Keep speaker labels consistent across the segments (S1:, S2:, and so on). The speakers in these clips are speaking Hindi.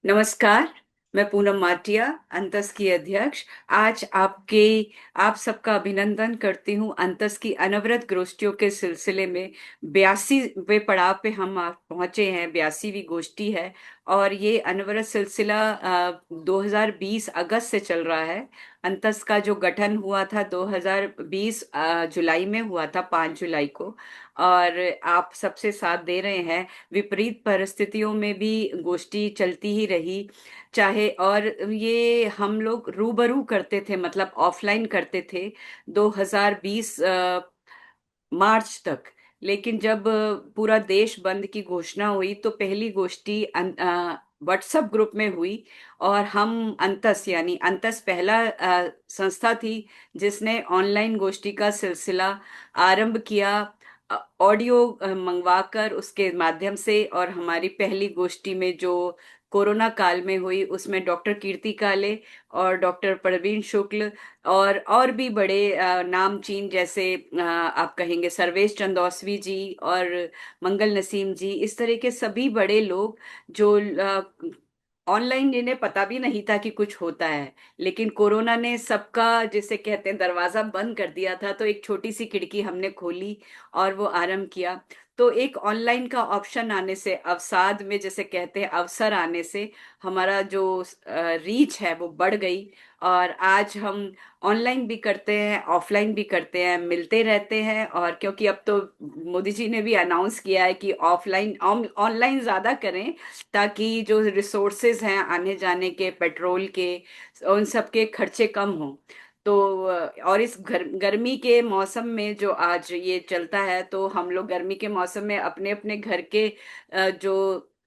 S1: नमस्कार। मैं पूनम माटिया, अंतस की अध्यक्ष। आज आप सबका अभिनंदन करती हूँ। अंतस की अनवरत गोष्ठियों के सिलसिले में 82वें पड़ाव पे हम आज पहुंचे हैं। 82वीं गोष्ठी है और ये अनवरत सिलसिला 2020 अगस्त से चल रहा है। अंतस का जो गठन हुआ था 2020 जुलाई में हुआ था, 5 जुलाई को। और आप सबसे साथ दे रहे हैं। विपरीत परिस्थितियों में भी गोष्ठी चलती ही रही, चाहे और ये हम लोग रूबरू करते थे, मतलब ऑफलाइन करते थे 2020 मार्च तक। लेकिन जब पूरा देश बंद की घोषणा हुई तो पहली गोष्ठी व्हाट्सएप ग्रुप में हुई। और हम अंतस यानी अंतस पहला संस्था थी जिसने ऑनलाइन गोष्ठी का सिलसिला आरंभ किया, ऑडियो मंगवाकर उसके माध्यम से। और हमारी पहली गोष्ठी में जो कोरोना काल में हुई उसमें डॉक्टर कीर्ति काले और डॉक्टर प्रवीण शुक्ल और भी बड़े नामचीन, जैसे आप कहेंगे सर्वेश चंदौसवी जी और मंगल नसीम जी, इस तरह के सभी बड़े लोग जो ऑनलाइन, जिन्हें पता भी नहीं था कि कुछ होता है। लेकिन कोरोना ने सबका, जिसे कहते हैं, दरवाजा बंद कर दिया था, तो एक छोटी सी खिड़की हमने खोली और वो आरंभ किया। तो एक ऑनलाइन का ऑप्शन आने से, अवसाद में जैसे कहते हैं अवसर आने से, हमारा जो रीच है वो बढ़ गई। और आज हम ऑनलाइन भी करते हैं, ऑफलाइन भी करते हैं, मिलते रहते हैं। और क्योंकि अब तो मोदी जी ने भी अनाउंस किया है कि ऑफलाइन ऑनलाइन ज्यादा करें, ताकि जो रिसोर्सेज हैं आने जाने के, पेट्रोल के, उन सब के खर्चे कम हों। तो और इस गर्मी के मौसम में जो आज ये चलता है, तो हम लोग गर्मी के मौसम में अपने अपने घर के जो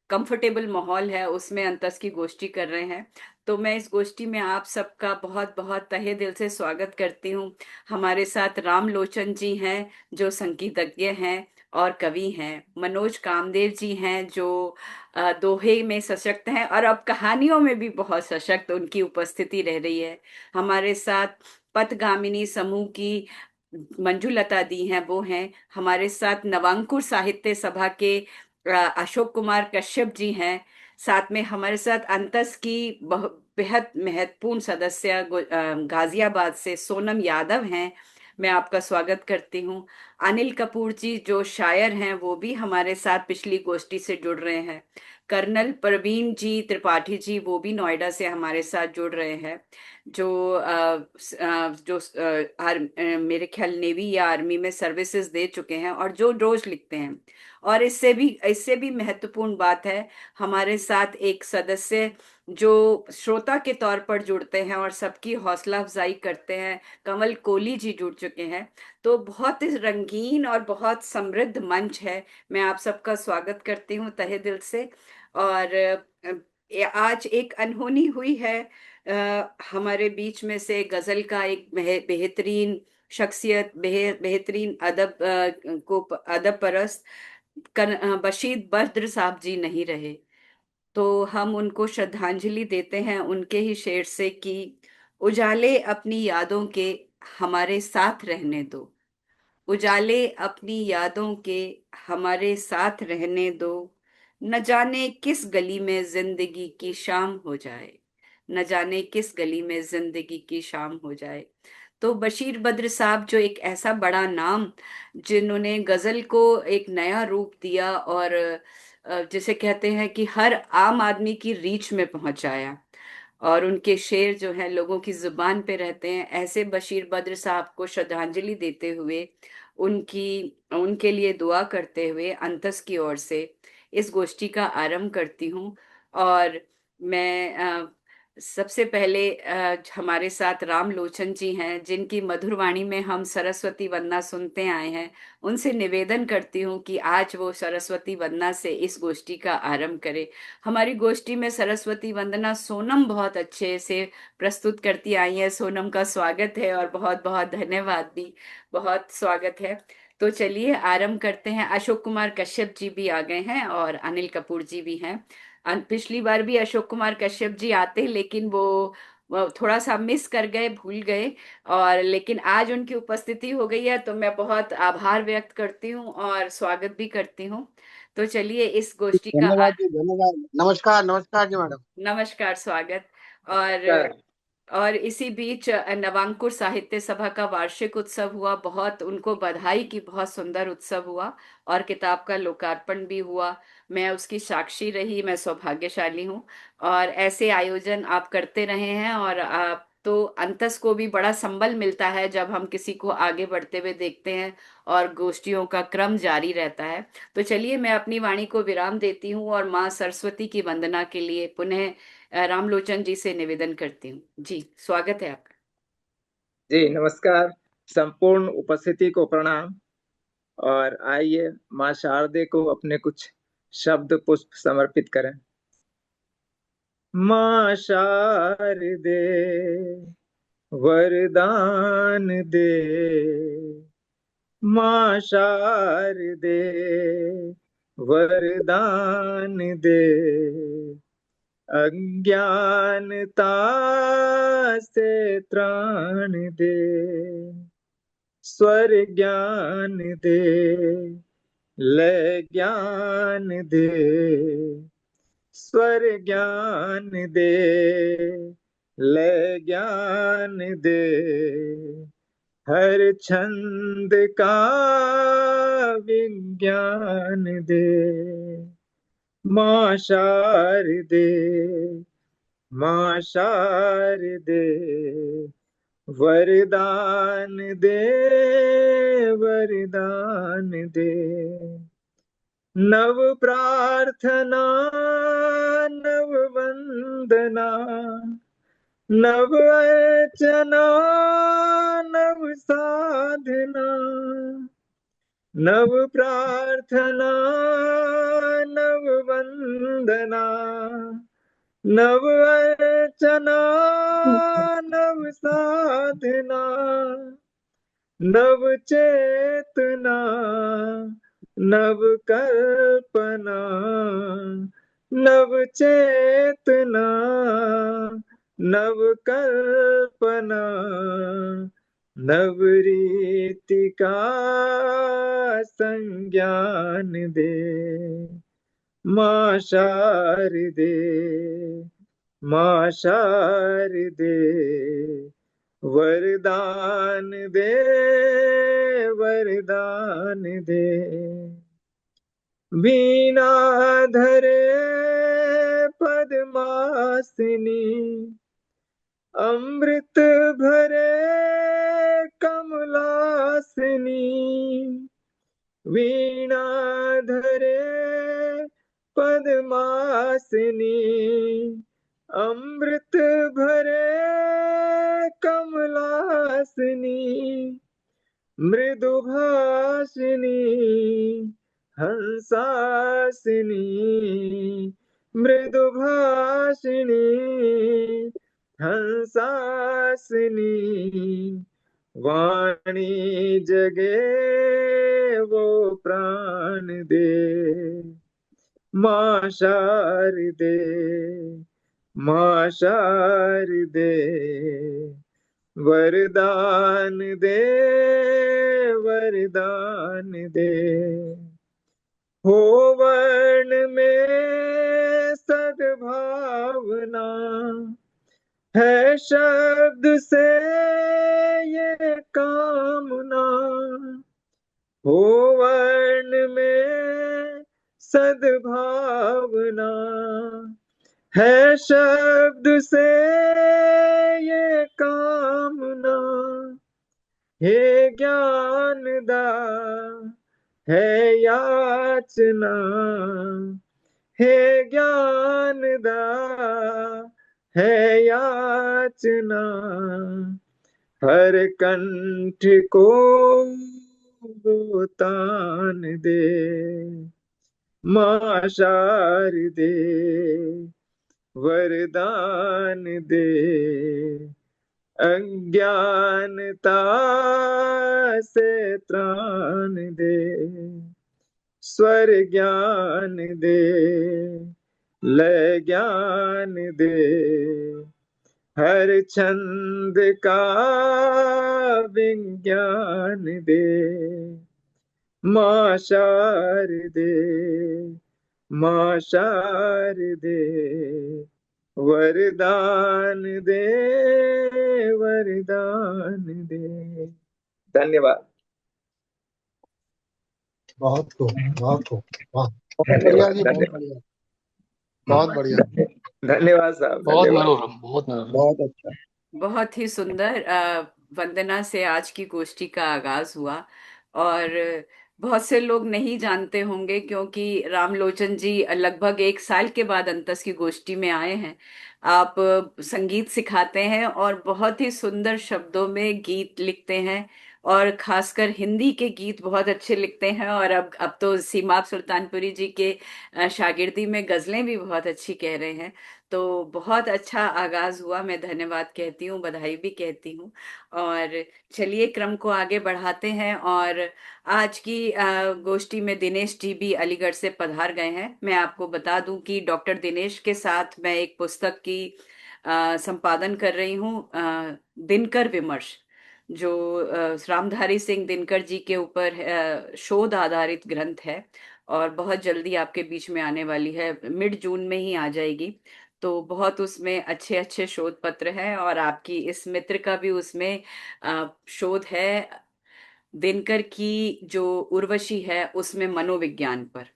S1: कंफर्टेबल माहौल है उसमें अंतस की गोष्ठी कर रहे हैं। तो मैं इस गोष्ठी में आप सबका बहुत बहुत तहे दिल से स्वागत करती हूँ। हमारे साथ राम लोचन जी हैं जो संगीतज्ञ हैं और कवि हैं। मनोज कामदेव जी हैं जो दोहे में सशक्त हैं और अब कहानियों में भी बहुत सशक्त उनकी उपस्थिति रह रही है। हमारे साथ पथगामिनी समूह की मंजुलता दी हैं, वो हैं। हमारे साथ नवांकुर साहित्य सभा के अशोक कुमार कश्यप जी हैं। साथ में हमारे साथ अंतस की बेहद महत्वपूर्ण सदस्य गाजियाबाद से सोनम यादव हैं। मैं आपका स्वागत करती हूँ। अनिल कपूर जी जो शायर हैं वो भी हमारे साथ पिछली गोष्ठी से जुड़ रहे हैं। कर्नल प्रवीण जी त्रिपाठी जी वो भी नोएडा से हमारे साथ जुड़ रहे हैं, जो मेरे ख्याल नेवी या आर्मी में सर्विसेज दे चुके हैं और जो रोज लिखते हैं। और इससे भी महत्वपूर्ण बात है, हमारे साथ एक सदस्य जो श्रोता के तौर पर जुड़ते हैं और सबकी हौसला अफजाई करते हैं, कमल कोहली जी जुड़ चुके हैं। तो बहुत ही रंगीन और बहुत समृद्ध मंच है। मैं आप सबका स्वागत करती हूँ तहे दिल से। और आज एक अनहोनी हुई है। हमारे बीच में से गजल का एक बेहतरीन शख्सियत, बेहतरीन अदब परस्त बशीर बद्र साहब जी नहीं रहे। तो हम उनको श्रद्धांजलि देते हैं उनके ही शेर से कि उजाले अपनी यादों के हमारे साथ रहने दो। उजाले अपनी यादों के हमारे साथ रहने दो। न जाने किस गली में जिंदगी की शाम हो जाए। न जाने किस गली में जिंदगी की शाम हो जाए। तो बशीर बद्र साहब जो एक ऐसा बड़ा नाम, जिन्होंने गजल को एक नया रूप दिया और जिसे कहते हैं कि हर आम आदमी की रीच में पहुंचाया, और उनके शेर जो हैं लोगों की जुबान पे रहते हैं, ऐसे बशीर बद्र साहब को श्रद्धांजलि देते हुए, उनकी उनके लिए दुआ करते हुए अंतस की ओर से इस गोष्ठी का आरंभ करती हूँ। और मैं सबसे पहले हमारे साथ राम लोचन जी हैं जिनकी मधुर वाणी में हम सरस्वती वंदना सुनते आए हैं। उनसे निवेदन करती हूँ कि आज वो सरस्वती वंदना से इस गोष्ठी का आरंभ करें। हमारी गोष्ठी में सरस्वती वंदना सोनम बहुत अच्छे से प्रस्तुत करती आई है। सोनम का स्वागत है और बहुत बहुत धन्यवाद भी, बहुत स्वागत है। तो चलिए आरंभ करते हैं। अशोक कुमार कश्यप जी भी आ गए हैं और अनिल कपूर जी भी हैं। पिछली बार भी अशोक कुमार कश्यप जी आते, लेकिन वो थोड़ा सा मिस कर गए, भूल गए। और लेकिन आज उनकी उपस्थिति हो गई है तो मैं बहुत आभार व्यक्त करती हूँ और स्वागत भी करती हूँ। तो चलिए इस गोष्ठी का
S2: धन्यवाद जी, धन्यवाद। नमस्कार, नमस्कार जी मैडम।
S1: नमस्कार, स्वागत। और
S2: नमस्कार।
S1: इसी बीच नवांकुर साहित्य सभा का वार्षिक उत्सव हुआ, बहुत उनको बधाई की, बहुत सुंदर उत्सव हुआ और किताब का लोकार्पण भी हुआ। मैं उसकी साक्षी रही, मैं सौभाग्यशाली हूँ। और ऐसे आयोजन आप करते रहे हैं, और आप तो अंतस को भी बड़ा संबल मिलता है जब हम किसी को आगे बढ़ते हुए देखते हैं और गोष्ठियों का क्रम जारी रहता है। तो चलिए मैं अपनी वाणी को विराम देती हूँ और माँ सरस्वती की वंदना के लिए पुनः रामलोचन जी से निवेदन करती हूँ। जी, स्वागत है आपका।
S2: जी नमस्कार। संपूर्ण उपस्थिति को प्रणाम। और आइए माँ शारदे को अपने कुछ शब्द पुष्प समर्पित करें। माँ शारदे वरदान दे, माँ शारदे वरदान दे, अज्ञानता से त्राण दे, स्वर ज्ञान दे, लय ज्ञान दे, स्वर ज्ञान दे, लय ज्ञान दे, हर छंद का विज्ञान दे। माँ शारदे, माँ शारदे वरदान दे, वरदान दे। नव प्रार्थना, नव वंदना, नव अर्चना, नव साधना, नव प्रार्थना, नव वंदना, नव अर्चना, नव साधना, नव चेतना, नव कल्पना, नव चेतना, नव कल्पना, नव रीति का संज्ञान दे। माँ शारदे, माँ शारदे वरदान दे, वरदान दे। वीणा धरे पद्मासिनी, अमृत भरे कमलासिनी, वीणा धरे पद्मासिनी, अमृत भरे कमलासिनी, मृदुभाषिनी, हंसासिनी, मृदुभाषिनी, हंसासिनी, वाणी जगे वो प्राण दे। माँ शारदे, माँ शारदे वरदान दे, वरदान दे। हो वर्ण में सद्भावना, है शब्द से ये कामना। हो वर्ण में सद्भावना, है शब्द से ये कामना। हे ज्ञान दा है याचना, हे ज्ञान दा है याचना, हर कंठ को वो तान दे। माँ शारदे वरदान दे, अज्ञानता से त्राण दे, स्वर ज्ञान दे, लय ज्ञान दे, हर छंद का विज्ञान दे। माँ शारदे, माँ शारदे, वरदान दे, वरदान दे। धन्यवाद।
S3: बहुत खूब, बहुत खूब। बहुत बहुत बढ़िया
S2: धन्यवाद,
S3: जी, बहुत
S2: धन्यवाद।
S3: बढ़िया, बहुत बढ़िया,
S2: धन्यवाद साहब,
S4: बहुत
S2: धन्यवाद।
S4: मनोरम, बहुत मनोरम।
S3: बहुत अच्छा।
S1: बहुत ही सुंदर। वंदना से आज की गोष्ठी का आगाज हुआ। और बहुत से लोग नहीं जानते होंगे क्योंकि रामलोचन जी लगभग 1 साल के बाद अंतस की गोष्ठी में आए हैं। आप संगीत सिखाते हैं और बहुत ही सुंदर शब्दों में गीत लिखते हैं, और खासकर हिंदी के गीत बहुत अच्छे लिखते हैं। और अब तो सीमाब सुल्तानपुरी जी के शागिर्दी में गजलें भी बहुत अच्छी कह रहे हैं। तो बहुत अच्छा आगाज हुआ। मैं धन्यवाद कहती हूँ, बधाई भी कहती हूँ। और चलिए क्रम को आगे बढ़ाते हैं। और आज की गोष्ठी में दिनेश जी भी अलीगढ़ से पधार गए हैं। मैं आपको बता दूं कि डॉक्टर दिनेश के साथ मैं एक पुस्तक की संपादन कर रही हूँ, दिनकर विमर्श, जो रामधारी सिंह दिनकर जी के ऊपर शोध आधारित ग्रंथ है। और बहुत जल्दी आपके बीच में आने वाली है, मिड जून में ही आ जाएगी। तो बहुत उसमें अच्छे अच्छे शोध पत्र हैं, और आपकी इस मित्र का भी उसमें शोध है, दिनकर की जो उर्वशी है उसमें मनोविज्ञान पर।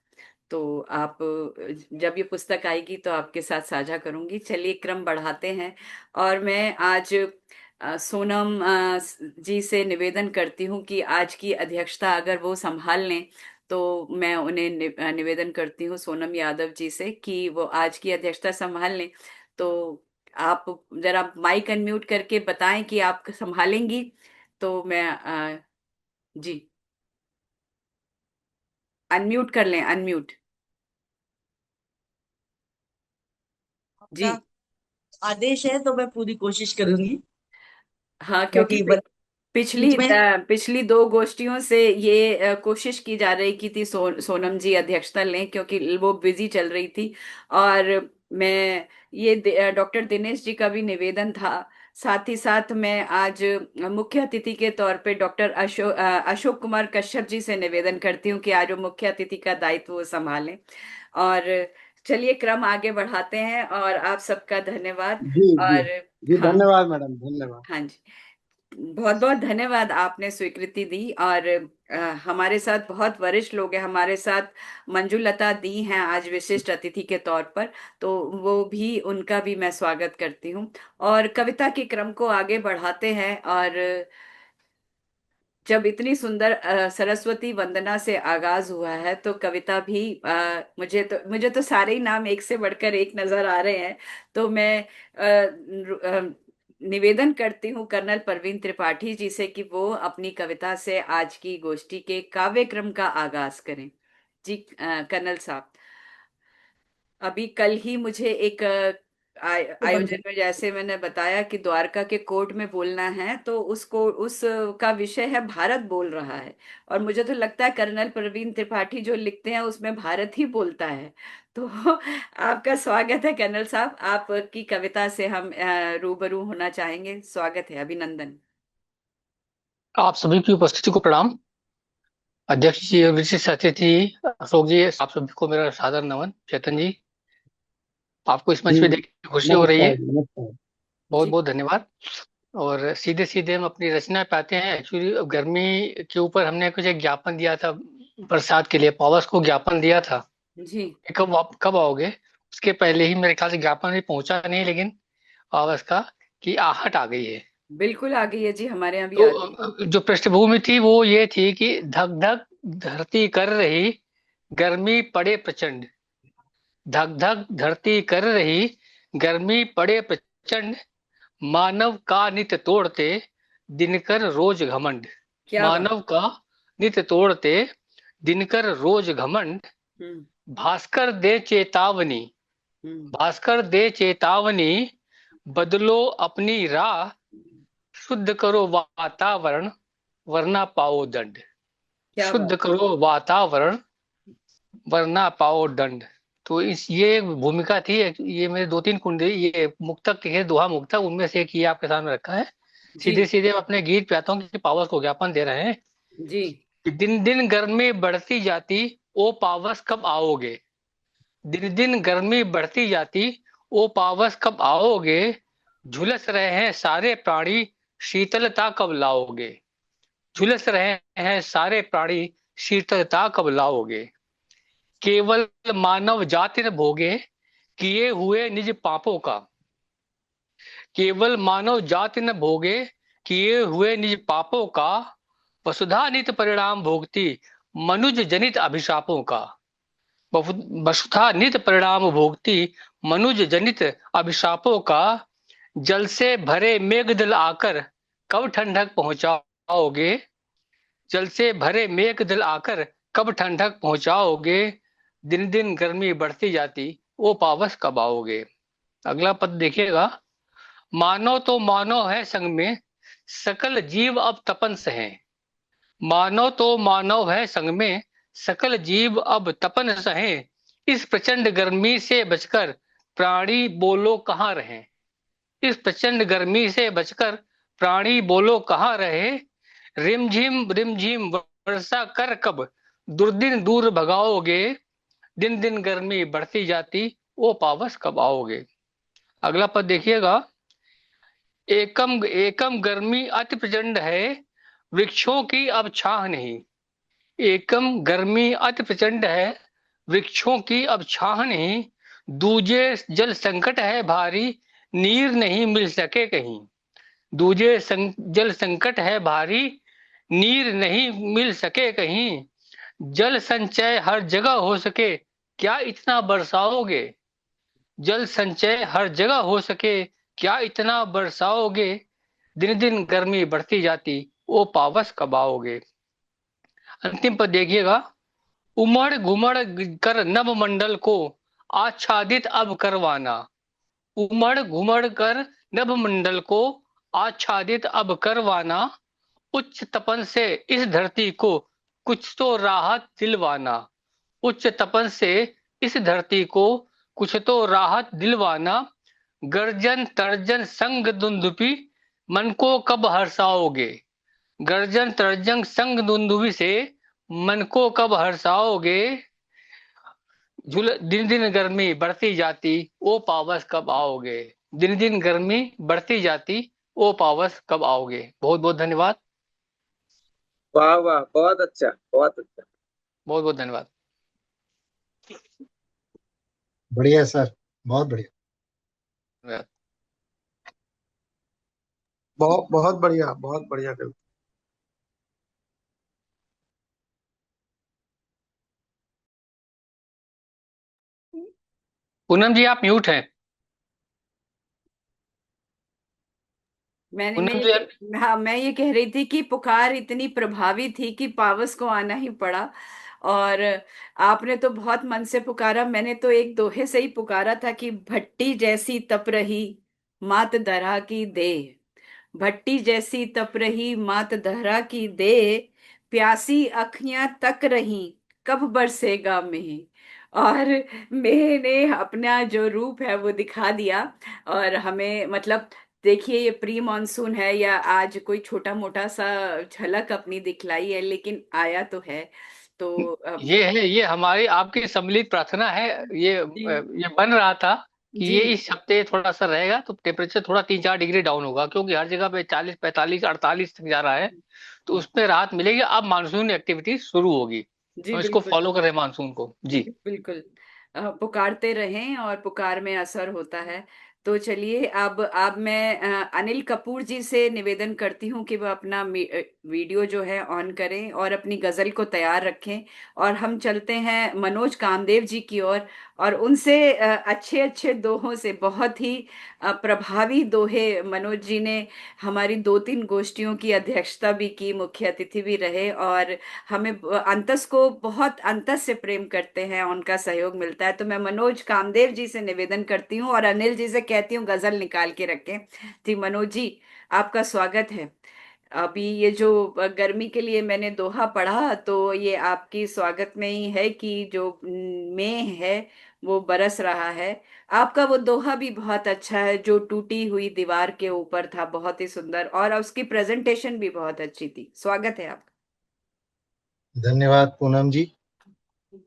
S1: तो आप जब ये पुस्तक आएगी तो आपके साथ साझा करूंगी। चलिए क्रम बढ़ाते हैं। और मैं आज सोनम जी से निवेदन करती हूँ कि आज की अध्यक्षता अगर वो संभाल लें, तो मैं उन्हें निवेदन करती हूँ सोनम यादव जी से कि वो आज की अध्यक्षता संभाल लें। तो आप जरा माइक अनम्यूट करके बताएं कि आप संभालेंगी। तो मैं जी, अनम्यूट कर लें, अनम्यूट। जी।
S5: आपका आदेश है तो मैं पूरी कोशिश करूंगी।
S1: हाँ, क्योंकि
S5: क्योंकि
S1: पिछली
S5: बीच में
S1: पिछली दो गोष्ठियों से ये कोशिश की जा रही की थी सोनम जी अध्यक्षता लें, क्योंकि वो बिजी चल रही थी। और मैं ये डॉक्टर दिनेश जी का भी निवेदन था। साथ ही साथ मैं आज मुख्य अतिथि के तौर पे डॉक्टर अशोक कुमार कश्यप जी से निवेदन करती हूँ कि आज वो मुख्य अतिथि का दायित्व वो संभालें। और चलिए क्रम आगे बढ़ाते हैं, और आप सबका धन्यवाद।
S3: जी जी
S1: और
S3: जी,
S1: हाँ,
S3: धन्यवाद मैडम, धन्यवाद।
S1: हाँ जी, बहुत बहुत धन्यवाद, आपने स्वीकृति दी। और हमारे साथ बहुत वरिष्ठ लोग हैं, हमारे साथ मंजुलता दी हैं आज विशिष्ट अतिथि के तौर पर। तो वो भी, उनका भी मैं स्वागत करती हूँ। और कविता के क्रम को आगे बढ़ाते हैं। और जब इतनी सुंदर सरस्वती वंदना से आगाज हुआ है, तो कविता भी मुझे तो सारे ही नाम एक से बढ़कर एक नजर आ रहे हैं। तो मैं निवेदन करती हूँ कर्नल परवीन त्रिपाठी जी से कि वो अपनी कविता से आज की गोष्ठी के काव्य क्रम का आगाज करें। जी कर्नल साहब, अभी कल ही मुझे एक आयोजन में, जैसे मैंने बताया कि द्वारका के कोर्ट में बोलना है, तो उसको उस का विषय है भारत बोल रहा है। और मुझे तो लगता है कर्नल प्रवीण त्रिपाठी जो लिखते हैं उसमें भारत ही बोलता है। तो आपका स्वागत है कर्नल साहब, आपकी कविता से हम रूबरू होना चाहेंगे। स्वागत है, अभिनंदन।
S4: आप सभी की उपस्थिति को प्रणाम। अध्यक्ष जी और विशिष्ट अतिथि अशोक जी, आप सभी को मेरा सादर नमन। चेतन जी, आपको इस मंच
S3: जी
S4: पे देख के खुशी हो रही है,
S3: नमस्कार, नमस्कार।
S4: बहुत
S1: जी
S4: बहुत धन्यवाद। और सीधे सीधे हम अपनी रचना पे आते हैं। एक्चुअली गर्मी के ऊपर हमने कुछ एक ज्ञापन दिया था, बरसात के लिए पावस को ज्ञापन दिया था
S1: जी,
S4: कि कब आओगे। उसके पहले ही मेरे ख्याल से ज्ञापन भी पहुंचा नहीं, लेकिन पावस का की आहट आ गई है।
S1: बिल्कुल आ गई है जी, हमारे यहाँ भी
S4: तो
S1: आ गई।
S4: जो पृष्ठभूमि थी वो ये थी कि धक धक धरती कर रही, गर्मी पड़े प्रचंड। धक धक धरती कर रही, गर्मी पड़े प्रचंड। मानव का नित तोड़ते, दिनकर रोज घमंड।
S1: क्या बात।
S4: मानव का नित तोड़ते, दिनकर रोज घमंड।
S1: हम्म।
S4: भास्कर दे चेतावनी,
S1: हम्म।
S4: भास्कर दे चेतावनी। बदलो अपनी राह, शुद्ध करो वातावरण, वरना पाओ दंड।
S1: क्या बात।
S4: शुद्ध करो वातावरण, वरना पाओ दंड। तो इस ये एक भूमिका थी। ये मेरे दो तीन कुंडली, ये मुक्तक थे, दोहा मुक्तक, उनमें से एक ये आपके सामने रखा है।
S1: जी
S4: सीधे सीधे हम अपने गीत पे आता हूँ कि पावस को ज्ञापन दे रहे हैं
S1: जी।
S4: कि दिन दिन गर्मी बढ़ती जाती, ओ पावस कब आओगे। दिन दिन गर्मी बढ़ती जाती, ओ पावस कब आओगे। झुलस रहे हैं सारे प्राणी, शीतलता कब लाओगे। झुलस रहे हैं सारे प्राणी, शीतलता कब लाओगे। केवल मानव जाति न भोगे, किए हुए निज पापों का। केवल मानव जाति न भोगे, किए हुए निज पापों का। वसुधा नित परिणाम भोगती, मनुज जनित अभिशापों का। वसुधा नित परिणाम भोगती, मनुज जनित अभिशापों का। जल से भरे मेघदल आकर, कब ठंडक पहुंचाओगे। जल से भरे मेघदल आकर, कब ठंडक पहुंचाओगे। दिन दिन गर्मी बढ़ती जाती, वो पावस कब आओगे। अगला पद देखिएगा। मानव तो मानव है संग में, सकल जीव अब तपन सहे। मानव तो मानव है संग में, सकल जीव अब तपन सहे। इस प्रचंड गर्मी से बचकर प्राणी बोलो कहाँ रहे। इस प्रचंड गर्मी से बचकर प्राणी बोलो कहाँ रहे। रिमझिम वर्षा कर कब दुर्दिन दूर भगाओगे। दिन दिन गर्मी बढ़ती जाती, वो पावस कब आओगे। अगला पद देखिएगा। एकम एकम गर्मी अति प्रचंड है, वृक्षों की अब छाह नहीं। एकम गर्मी अति प्रचंड है, वृक्षों की अब छाह नहीं। दूजे जल संकट है भारी, नीर नहीं मिल सके कहीं। दूजे जल संकट है भारी, नीर नहीं मिल सके कहीं। जल संचय हर जगह हो सके, क्या इतना बरसाओगे। जल संचय हर जगह हो सके, क्या इतना बरसाओगे। दिन दिन गर्मी बढ़ती जाती, वो पावस कब आओगे। अंतिम पद देखिएगा। उमड़ घुमड़ कर नभ मंडल को आच्छादित अब करवाना। उमड़ घुमड़ कर नभ मंडल को आच्छादित अब करवाना। उच्च तपन से इस धरती को कुछ तो राहत दिलवाना। उच्च तपन से इस धरती को कुछ तो राहत दिलवाना। गर्जन तर्जन संग दुंदुपी, मन को कब हर्षाओगे। गर्जन तर्जन संग दुंदुपी से मन को कब हर्षाओगे। दिन दिन गर्मी बढ़ती जाती, ओ पावस कब आओगे। दिन दिन गर्मी बढ़ती जाती, ओ पावस कब आओगे। बहुत बहुत धन्यवाद।
S2: वाह वाह, बहुत अच्छा, बहुत अच्छा।
S4: बहुत बहुत धन्यवाद।
S3: बढ़िया सर, बहुत बढ़िया।
S4: धन्यवाद।
S3: बहुत बहुत बढ़िया, बहुत बढ़िया कविता।
S4: पूनम जी आप म्यूट हैं।
S1: मैंने मैं
S4: पूनम
S1: ये
S4: जी
S1: हाँ, मैं ये कह रही थी कि पुकार इतनी प्रभावी थी कि पावस को आना ही पड़ा। और आपने तो बहुत मन से पुकारा, मैंने तो एक दोहे से ही पुकारा था कि भट्टी जैसी तप रही, मात दरा की दे। भट्टी जैसी तप रही, मात दहरा की दे। प्यासी अखियां तक रही, कब बरसेगा मेह। और मेह ने अपना जो रूप है वो दिखा दिया। और हमें मतलब देखिए, ये प्री मॉनसून है या आज कोई छोटा मोटा सा झलक अपनी दिखलाई है, लेकिन आया तो है। तो
S4: ये है, ये हमारी आपकी सम्मिलित प्रार्थना है। ये बन रहा था कि
S1: जी
S4: ये इस हफ्ते थोड़ा सा रहेगा तो टेम्परेचर थोड़ा 3-4 डिग्री डाउन होगा, क्योंकि हर जगह पे 40-45-48 तक जा रहा है। तो उसमें राहत मिलेगी। अब मानसून एक्टिविटी शुरू होगी,
S1: जी
S4: हम इसको
S1: बिल्कुल।
S4: फॉलो कर रहे हैं मानसून को जी।
S1: बिल्कुल। पुकारते रहें और पुकार में असर होता है। तो चलिए, अब मैं अनिल कपूर जी से निवेदन करती हूँ कि वह अपना वीडियो जो है ऑन करें और अपनी गजल को तैयार रखें। और हम चलते हैं मनोज कामदेव जी की ओर। और उनसे अच्छे अच्छे दोहों से, बहुत ही प्रभावी दोहे मनोज जी ने हमारी 2-3 गोष्ठियों की अध्यक्षता भी की, मुख्य अतिथि भी रहे। और हमें अंतस को बहुत अंतस से प्रेम करते हैं, उनका सहयोग मिलता है। तो मैं मनोज कामदेव जी से निवेदन करती हूँ और अनिल जी से कहती हूँ गजल निकाल के रखें। जी मनोज जी, आपका स्वागत है। अभी ये जो गर्मी के लिए मैंने दोहा पढ़ा, तो ये आपकी स्वागत में ही है कि जो मेह है वो बरस रहा है। आपका वो दोहा भी बहुत अच्छा है, जो टूटी हुई दीवार के ऊपर था, बहुत ही सुंदर, और उसकी प्रेजेंटेशन भी बहुत अच्छी थी। स्वागत है आपका।
S3: धन्यवाद पूनम जी,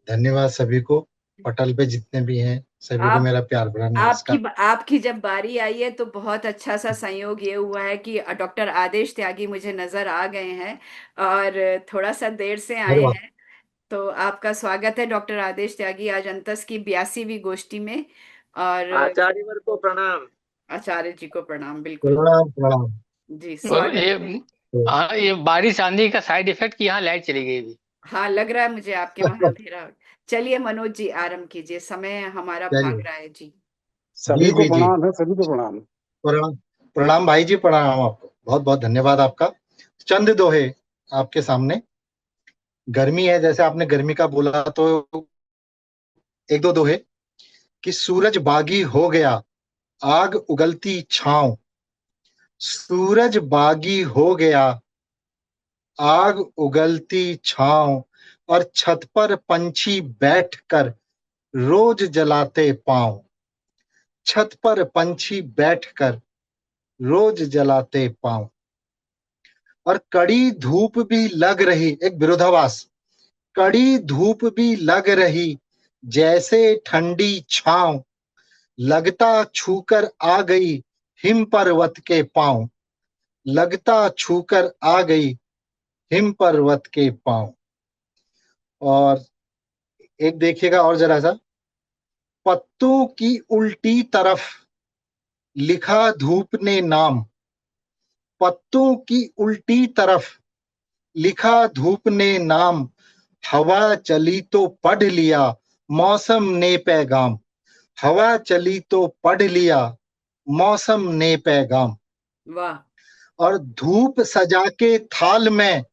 S3: धन्यवाद सभी को, पटल पे जितने भी हैं सभी को
S1: आप
S3: मेरा प्यार भरा
S1: आपकी
S3: नमस्कार।
S1: आपकी जब बारी आई है तो बहुत अच्छा सा संयोग ये हुआ है कि डॉक्टर आदेश त्यागी मुझे नजर आ गए हैं और थोड़ा सा देर से
S3: अरे
S1: आए
S3: वाह,
S1: हैं। तो आपका स्वागत है डॉक्टर आदेश त्यागी आज अंतस की 82वीं गोष्ठी में। और
S2: आचार्य वर्ग को प्रणाम।
S1: आचार्य जी को प्रणाम, बिल्कुल।
S3: प्रणाम प्रणाम।
S1: जी,
S4: और
S1: स्वागत
S4: ये
S1: है।
S3: तो
S4: हाँ, ये बारिश आंधी का साइड इफेक्ट कि यहाँ लाइट चली गई अभी।
S1: हाँ, लग रहा है मुझे आपके वहां अंधेरा। चलिए मनोज जी, आरंभ कीजिए, समय हमारा भाग
S3: चलिए,
S1: रहा है जी।
S3: जी
S6: सभी को
S3: जी जी,
S6: प्रणाम है, सभी को प्रणाम।
S3: प्रणाम प्रणाम भाई जी, प्रणाम आपको, बहुत बहुत धन्यवाद आपका। चंद दोहे आपके सामने। गर्मी है, जैसे आपने गर्मी का बोला तो एक दो दोहे कि सूरज बागी हो गया, आग उगलती छांव। सूरज बागी हो गया, आग उगलती छांव, और छत पर पंछी बैठकर रोज जलाते पांव। छत पर पंछी बैठकर रोज जलाते पांव। और कड़ी धूप भी लग रही, एक विरोधाभास, कड़ी धूप भी लग रही जैसे ठंडी छांव। लगता छूकर आ गई हिम पर्वत के पांव। लगता छूकर आ गई हिम पर्वत के पांव। और एक देखिएगा और जरा सा, पत्तों की उल्टी तरफ लिखा धूप ने नाम। पत्तों की उल्टी तरफ लिखा धूप ने नाम। हवा चली तो पढ़ लिया मौसम ने पैगाम। हवा चली तो पढ़ लिया मौसम ने पैगाम।
S1: वाह।
S3: और धूप सजा के थाल में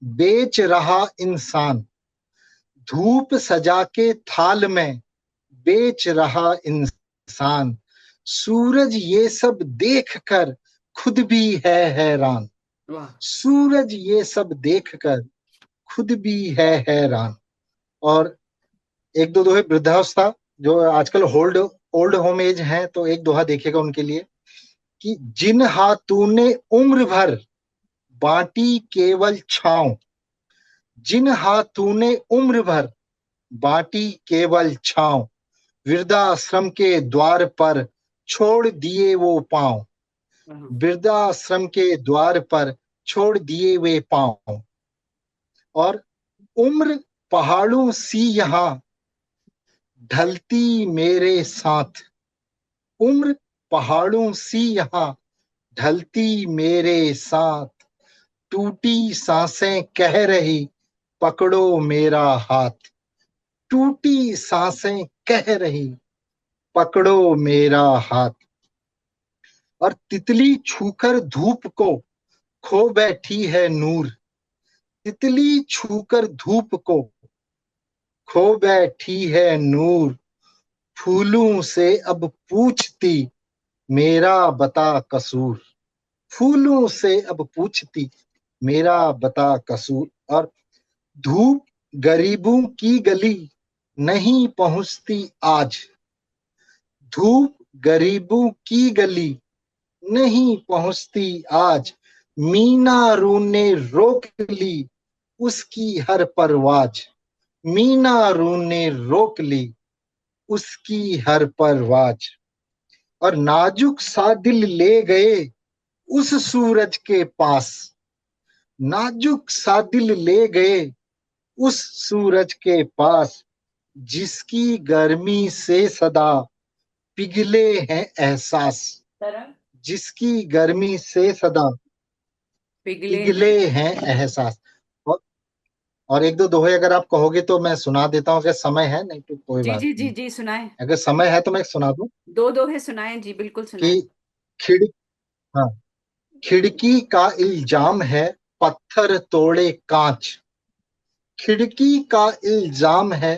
S3: बेच रहा इंसान। धूप सजा के थाल में बेच रहा इंसान। सूरज ये सब देखकर खुद भी है हैरान।
S1: वाह।
S3: सूरज ये सब देखकर खुद भी है हैरान। और एक दो दोहे वृद्धावस्था, जो आजकल ओल्ड होम एज हैं, तो एक दोहा देखिएगा उनके लिए कि जिन हाथों ने उम्र भर बांटी केवल छांव। जिन हाथों ने उम्र भर बांटी केवल छांव, वृद्धाश्रम के द्वार पर छोड़ दिए वो पांव।
S1: वाह।
S3: वृद्धाश्रम के द्वार पर छोड़ दिए वे पांव। और उम्र पहाड़ों सी यहाँ ढलती मेरे साथ। उम्र पहाड़ों सी यहाँ ढलती मेरे साथ। टूटी सांसें कह रही पकड़ो मेरा हाथ। टूटी सांसें कह रही पकड़ो मेरा हाथ। और तितली छूकर धूप को खो बैठी है नूर। तितली छूकर धूप को खो बैठी है नूर। फूलों से अब पूछती मेरा बता कसूर। फूलों से अब पूछती मेरा बता कसूर। और धूप गरीबों की गली नहीं पहुंचती आज। धूप गरीबों की गली नहीं पहुंचती आज। मीना रू ने रोक ली उसकी हर परवाज। मीना रू ने रोक ली उसकी हर परवाज। और नाजुक सा दिल ले गए उस सूरज के पास। नाजुक सा दिल ले गए उस सूरज के पास, जिसकी गर्मी से सदा पिघले हैं एहसास।
S1: तरंग
S3: जिसकी गर्मी से सदा
S1: पिघले हैं।
S3: पिघले हैं एहसास। और, और एक दो दोहे अगर आप कहोगे तो मैं सुना देता हूँ, अगर समय है, नहीं तो कोई
S1: जी
S3: बात
S1: जी जी
S3: नहीं।
S1: जी, सुनाए।
S3: अगर समय है तो मैं सुना दूं
S1: दो दोहे सुनाए जी, बिल्कुल सुनाए।
S3: कि खिड़ हाँ, खिड़की का इल्जाम है पत्थर तोड़े कांच। खिड़की का इल्जाम है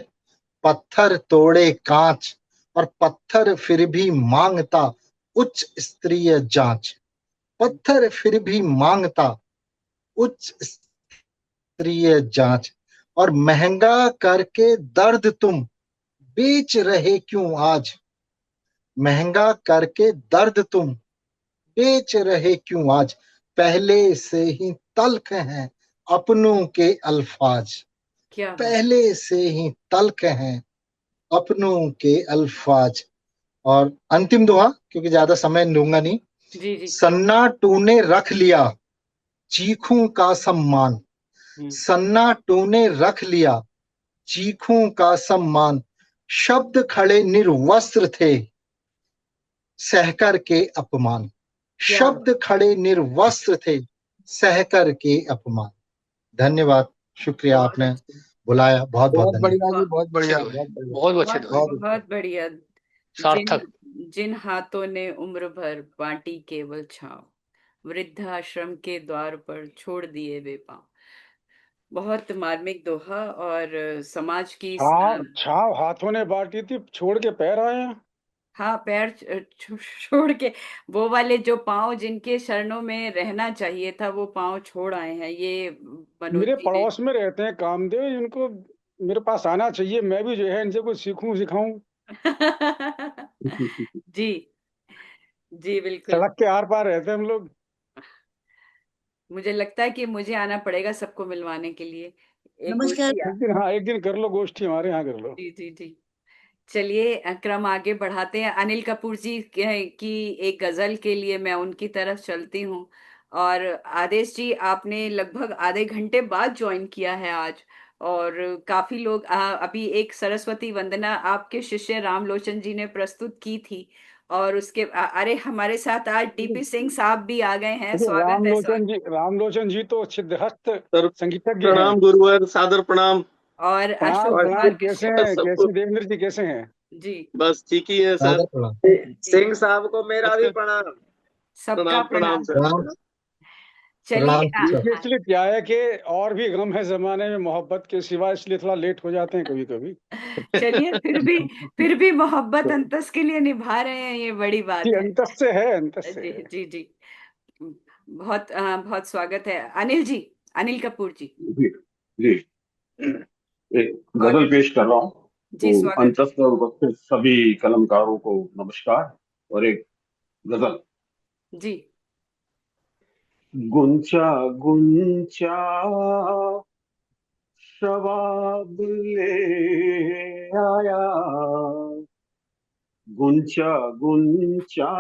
S3: पत्थर तोड़े कांच, और पत्थर फिर भी मांगता उच्च स्तरीय जांच। पत्थर फिर भी मांगता उच्च स्तरीय जांच। और महंगा करके दर्द तुम बेच रहे क्यों आज। महंगा करके दर्द तुम बेच रहे क्यों आज। पहले से ही तल्ख हैं अपनों के अल्फाज।
S1: क्या बात।
S3: पहले से ही तल्ख हैं अपनों के अल्फाज। और अंतिम दोहा, क्योंकि ज्यादा समय लूंगा नहीं।
S1: जी जी।
S3: सन्ना तूने रख लिया चीखों का सम्मान, सन्ना तूने रख लिया चीखों का सम्मान, शब्द खड़े निर्वस्त्र थे सहकर के अपमान,
S1: क्या बात।
S3: शब्द खड़े निर्वस्त्र थे सहकर के अपमान। धन्यवाद, शुक्रिया,
S1: बहुत
S3: आपने
S1: अच्छे।
S3: बुलाया, बहुत बहुत
S2: बहुत
S3: धन्यवाद।
S2: बढ़िया जी,
S1: बहुत
S2: बहुत
S4: अच्छे
S2: बढ़िया,
S4: दोहे,
S2: बहुत बढ़िया,
S4: बहुत अच्छे
S1: बहुत
S4: दोहे,
S2: बहुत अच्छा।
S1: बहुत बढ़िया। जिन
S4: सार्थक।
S1: जिन हाथों ने उम्र भर बांटी केवल छाँव, वृद्धाश्रम के द्वार पर छोड़ दिए वे पाँव। बहुत मार्मिक दोहा, और समाज की
S6: छाव छाव हाथों ने बांटी थी, छोड़ के पैर आए हैं।
S1: हाँ, पैर छोड़ के, वो वाले जो पाँव जिनके शरणों में रहना चाहिए था, वो पाँव छोड़ आए हैं, ये मनोज
S6: मेरे
S1: जी ने।
S6: पड़ोस में रहते हैं कामदेव, इनको मेरे पास आना चाहिए, मैं भी जो है इनसे कुछ सीखूं सिखाऊं।
S1: जी जी बिल्कुल।
S6: सड़क के आर पार रहते हैं हम लोग।
S1: मुझे लगता है कि मुझे आना पड़ेगा सबको मिलवाने के लिए, एक
S5: नमस्कार।
S1: गोष्ठी
S6: एक दिन, हाँ, एक दिन कर लो गोष्ठी, हमारे यहाँ कर लो।
S1: जी जी जी। चलिए, क्रम आगे बढ़ाते हैं। अनिल कपूर जी की एक गजल के लिए मैं उनकी तरफ चलती हूँ। और आदेश जी, आपने लगभग आधे घंटे बाद ज्वाइन किया है आज। और काफी लोग अभी एक सरस्वती वंदना आपके शिष्य रामलोचन जी ने प्रस्तुत की थी। और उसके अरे, हमारे साथ आज डीपी सिंह साहब भी आ गए हैं।
S6: देखिए,
S1: स्वागत है, स्वागत।
S6: रामलोचन जी तो सिद्धहस्त
S7: सर
S6: संगीतज्ञ हैं।
S7: प्रणाम गुरुवर, सादर प्रणाम।
S1: और
S6: प्रणाम
S1: अशोक
S2: और
S1: कुमार
S6: प्रणाम,
S1: के
S6: कैसे हैं,
S7: सबको
S6: कैसे देवेंद्र जी, कैसे हैं?
S1: जी
S7: बस ठीक ही है सर।
S3: सादर प्रणाम।
S1: जी।
S2: सिंह साहब को मेरा भी
S7: अच्छा,
S2: प्रणाम।
S1: सबका
S7: प्रणाम प्रणाम
S1: प्रणाम।
S7: सर।
S3: प्रणाम,
S1: चलिए
S3: प्रणाम सर।
S6: देखिए, एक्चुअली क्या है कि और भी गम है जमाने में मोहब्बत के सिवा, इसलिए थोड़ा लेट हो जाते हैं कभी कभी।
S1: चलिए, फिर भी मोहब्बत अंतस के लिए निभा रहे हैं, ये बड़ी
S6: जी,
S1: बात है।
S6: अंतस से है, अंतस से
S1: जी
S6: है।
S1: जी जी। बहुत बहुत स्वागत है अनिल जी, अनिल कपूर जी।
S7: जी जी। एक गजल
S1: स्वागत।
S7: पेश कर रहा हूँ।
S1: जी,
S7: तो
S1: स्वागत है।
S7: अंतस्थ और उपस्थित सभी कलमकारों को नमस्कार। और एक गजल।
S1: जी।
S7: गुंचा गुंचा शबाब ले आया, गुंचा गुंचा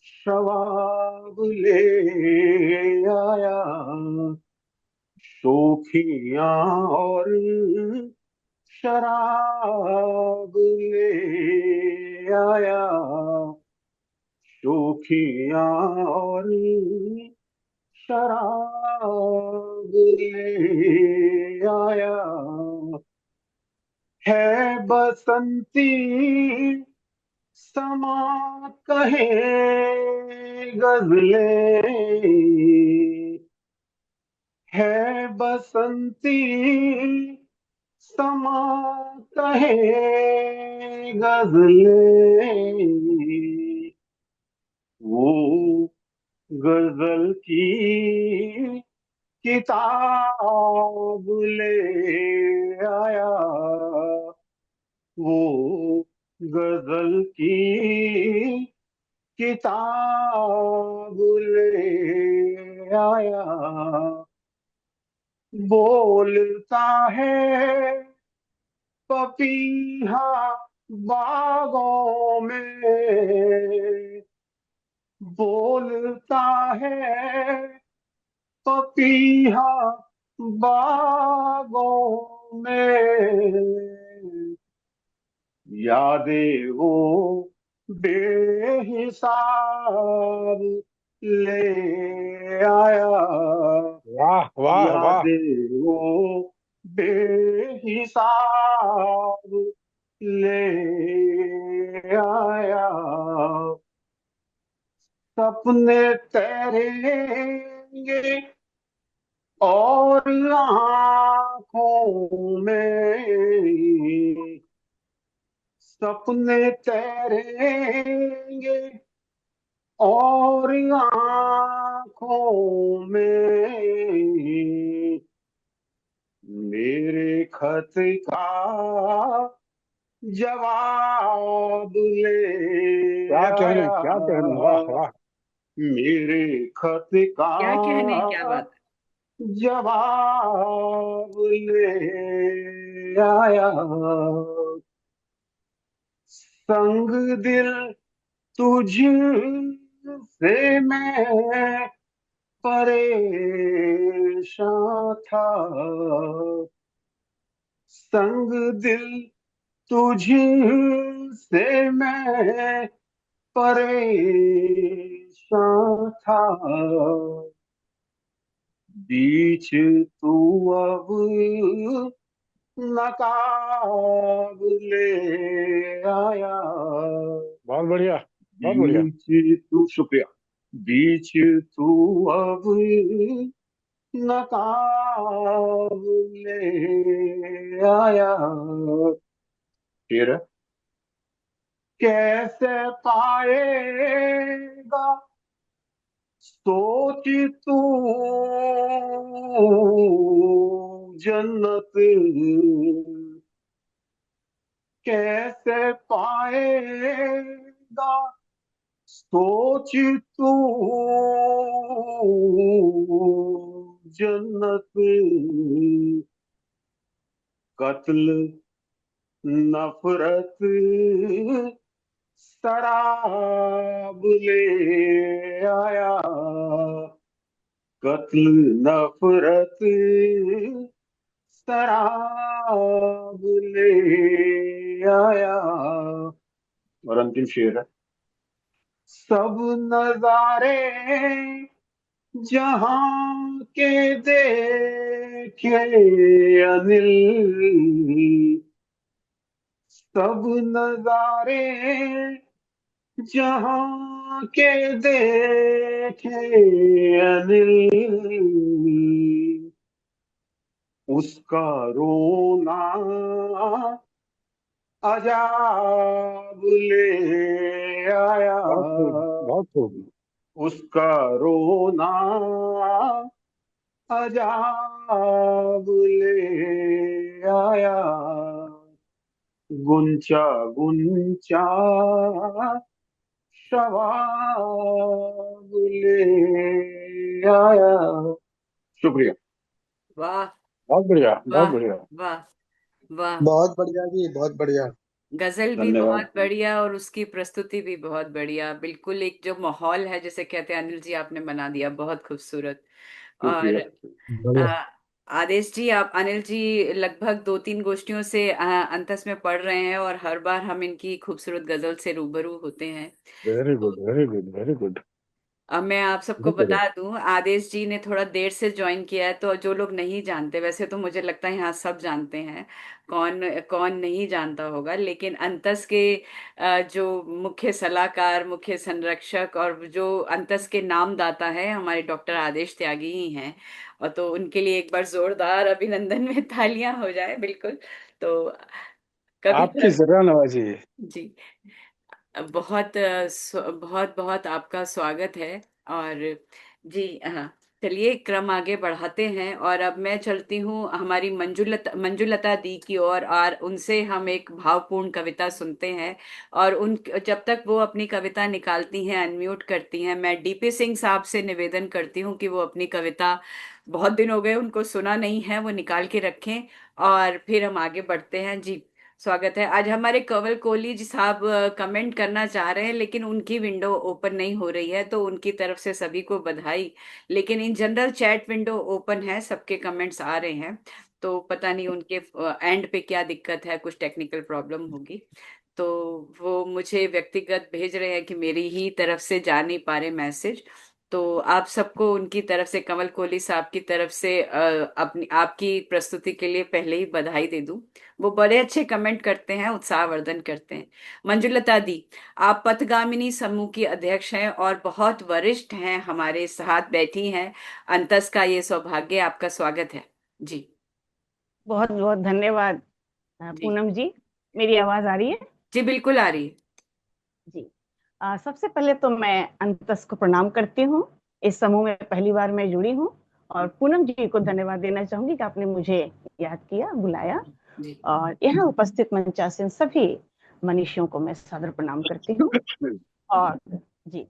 S7: शबाब ले आया, शोखियां और शराब ले आया, शोखियां और शराब ले आया, है बसंती समा कहे गजलें, है बसंती समा कहे गजलें, वो गजल की किताब ले आया, वो गजल की किताब ले आया, बोलता है पपीहा बागों में, बोलता है पपीहा बागों में, यादें वो बेहिसाब ले आया,
S6: वाह वाह वाह।
S7: यादें वो बेहिसाब ले आया, सपने तैरेंगे और आंखों में, सपने तैरेंगे और आंखों में, मेरे खत का जवाब ले
S6: क्या कहने,
S7: आया,
S6: क्या कहने, वाह वाह।
S7: मेरे खत का
S1: क्या कहने, क्या बात
S8: जवाब ले आया। संग दिल तुझसे मैं परेशान था। संग दिल तुझसे मैं परेशान था। बीच तू अब नकाब ले आया।
S6: बहुत बढ़िया, बहुत बढ़िया।
S7: बीच तू, शुक्रिया।
S8: बीच तू अब नकाब ले आया।
S7: शेर है।
S8: कैसे पाएगा सोच तू जन्नत। कैसे पाएगा सोच तू जन्नत। कत्ल नफरत शराब ले आया। कत्ल नफरत शराब ले आया।
S7: और अंतिम शेर है।
S8: सब नजारे जहां के देखे अनिल। सब नजारे जहां के देखे अनिल। उसका रोना अजाब ले आया।
S6: बहुत खूब, बहुत खूब।
S8: उसका रोना अजाब ले आया। गुंचा गुंचा शवाब ले आया।
S7: शुक्रिया।
S1: वाह
S6: बहुत बढ़िया, बहुत
S1: वाह
S6: बढ़िया।
S1: वाह वाह।
S3: बहुत बढ़िया जी, बहुत बढ़िया।
S1: गजल भी
S7: धन्यवाद।
S1: बहुत बढ़िया और उसकी प्रस्तुति भी बहुत बढ़िया, बिल्कुल एक जो माहौल है जिसे कहते हैं, अनिल जी आपने बना दिया, बहुत खूबसूरत। और
S7: शुक्रिया।
S3: बढ़िया।
S1: आदेश जी, आप अनिल जी लगभग 2-3 गोष्ठियों से अंतस में पढ़ रहे हैं और हर बार हम इनकी खूबसूरत गजल से रूबरू होते हैं।
S6: Very good, very good, very good.
S1: अब मैं आप सबको
S6: बहुत बढ़िया।
S1: बता दूं, आदेश जी ने थोड़ा देर से ज्वाइन किया है, तो जो लोग नहीं जानते, वैसे तो मुझे लगता है यहाँ सब जानते हैं, कौन कौन नहीं जानता होगा, लेकिन अंतस के जो मुख्य सलाहकार, मुख्य संरक्षक और जो अंतस के नामदाता है, हमारे डॉक्टर आदेश त्यागी ही हैं। और तो उनके लिए एक बार जोरदार अभिनंदन में तालियां हो जाए, बिल्कुल। तो कभी
S6: आपकी जरा नवाजी।
S1: जी, बहुत बहुत बहुत आपका स्वागत है। और जी हाँ, चलिए क्रम आगे बढ़ाते हैं और अब मैं चलती हूँ हमारी मंजुलता दी की ओर, और उनसे हम एक भावपूर्ण कविता सुनते हैं। और उन जब तक वो अपनी कविता निकालती हैं, अनम्यूट करती हैं, मैं डीपी सिंह साहब से निवेदन करती हूँ कि वो अपनी कविता, बहुत दिन हो गए उनको सुना नहीं है, वो निकाल के रखें और फिर हम आगे बढ़ते हैं। जी, स्वागत है। आज हमारे कंवल कोहली जी साहब कमेंट करना चाह रहे हैं, लेकिन उनकी विंडो ओपन नहीं हो रही है, तो उनकी तरफ से सभी को बधाई। लेकिन in general chat window open है, सबके कमेंट्स आ रहे हैं, तो पता नहीं उनके एंड पे क्या दिक्कत है, कुछ टेक्निकल प्रॉब्लम होगी। तो वो मुझे व्यक्तिगत भेज रहे हैं कि मेरी ही तरफ से जा नहीं पा रहे मैसेज। तो आप सबको उनकी तरफ से, कमल कोहली साहब की तरफ से अपनी आपकी प्रस्तुति के लिए पहले ही बधाई दे दूं। वो बड़े अच्छे कमेंट करते हैं, उत्साहवर्धन करते हैं। मंजुलता दी, आप पथगामिनी समूह की अध्यक्ष हैं और बहुत वरिष्ठ हैं, हमारे साथ बैठी हैं। अंतस का ये सौभाग्य, आपका स्वागत है। जी
S5: बहुत बहुत धन्यवाद
S1: जी
S5: पूनम जी। मेरी आवाज आ रही है?
S1: जी, बिल्कुल आ रही है।
S5: जी। सबसे पहले तो मैं अंतस को प्रणाम करती हूँ। इस समूह में पहली बार मैं जुड़ी हूँ और पूनम जी को धन्यवाद देना चाहूंगी कि आपने मुझे याद किया, बुलाया।
S1: जी
S5: और यहाँ उपस्थित मंचासीन सभी मनीषियों को मैं सादर प्रणाम करती हूँ। और जी,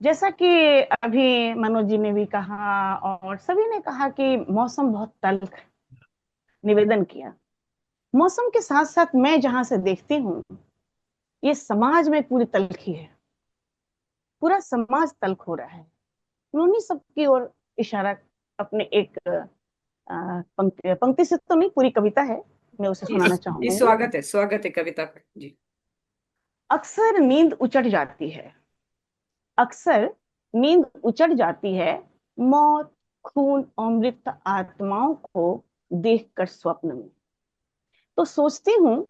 S5: जैसा कि अभी मनोज जी ने भी कहा और सभी ने कहा कि मौसम बहुत तल्ख है, निवेदन किया। मौसम के साथ साथ मैं जहां से देखती हूँ, ये समाज में पूरी तल्खी है, पूरा समाज तल्ख हो रहा है। उन्होंने सबकी ओर इशारा अपने एक पंक्ति से तो नहीं, पूरी कविता है, मैं उसे सुनाना
S1: जी
S5: चाहूंगी।
S1: स्वागत है कविता का जी।
S5: अक्सर नींद उचट जाती है, अक्सर नींद उचट जाती है, मौत, खून और मृत आत्माओं को देखकर स्वप्न में। तो सोचती हूँ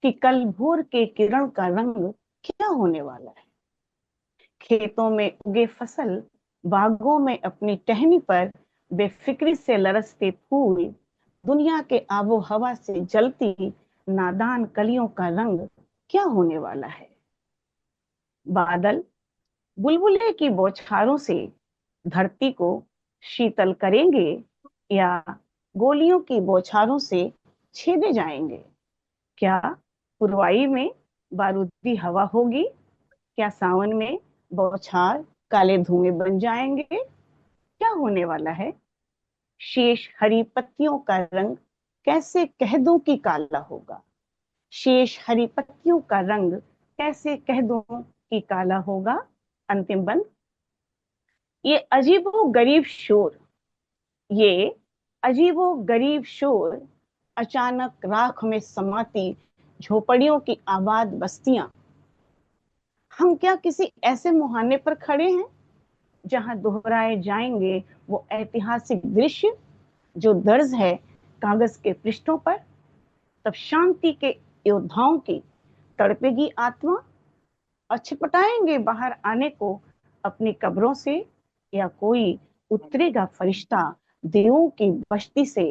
S5: कि कल भोर के किरण का रंग क्या होने वाला है। खेतों में उगे फसल, बागों में अपनी टहनी पर बेफिक्री से लरसते फूल, दुनिया के आबो हवा से जलती नादान कलियों का रंग क्या होने वाला है। बादल बुलबुले की बौछारों से धरती को शीतल करेंगे या गोलियों की बौछारों से छेदे जाएंगे। क्या पुरवाई में बारूदी हवा होगी, क्या सावन में बौछार काले धुएं बन जाएंगे। क्या होने वाला है। शेष हरी पत्तियों का रंग कैसे कह दूं कि काला होगा, शेष हरी पत्तियों का रंग कैसे कह दूं कि काला होगा। अंतिम बंद। ये अजीबो गरीब शोर, ये अजीबो गरीब शोर, अचानक राख में समाती झोपड़ियों की आबाद बस्तियां। हम क्या किसी ऐसे मुहाने पर खड़े हैं जहां दोहराए जाएंगे वो ऐतिहासिक दृश्य जो दर्ज है कागज के पृष्ठों पर। तब शांति के योद्धाओं की तड़पेगी आत्मा और छिपटाएंगे बाहर आने को अपनी कब्रों से, या कोई उतरेगा फरिश्ता देवों की बस्ती से,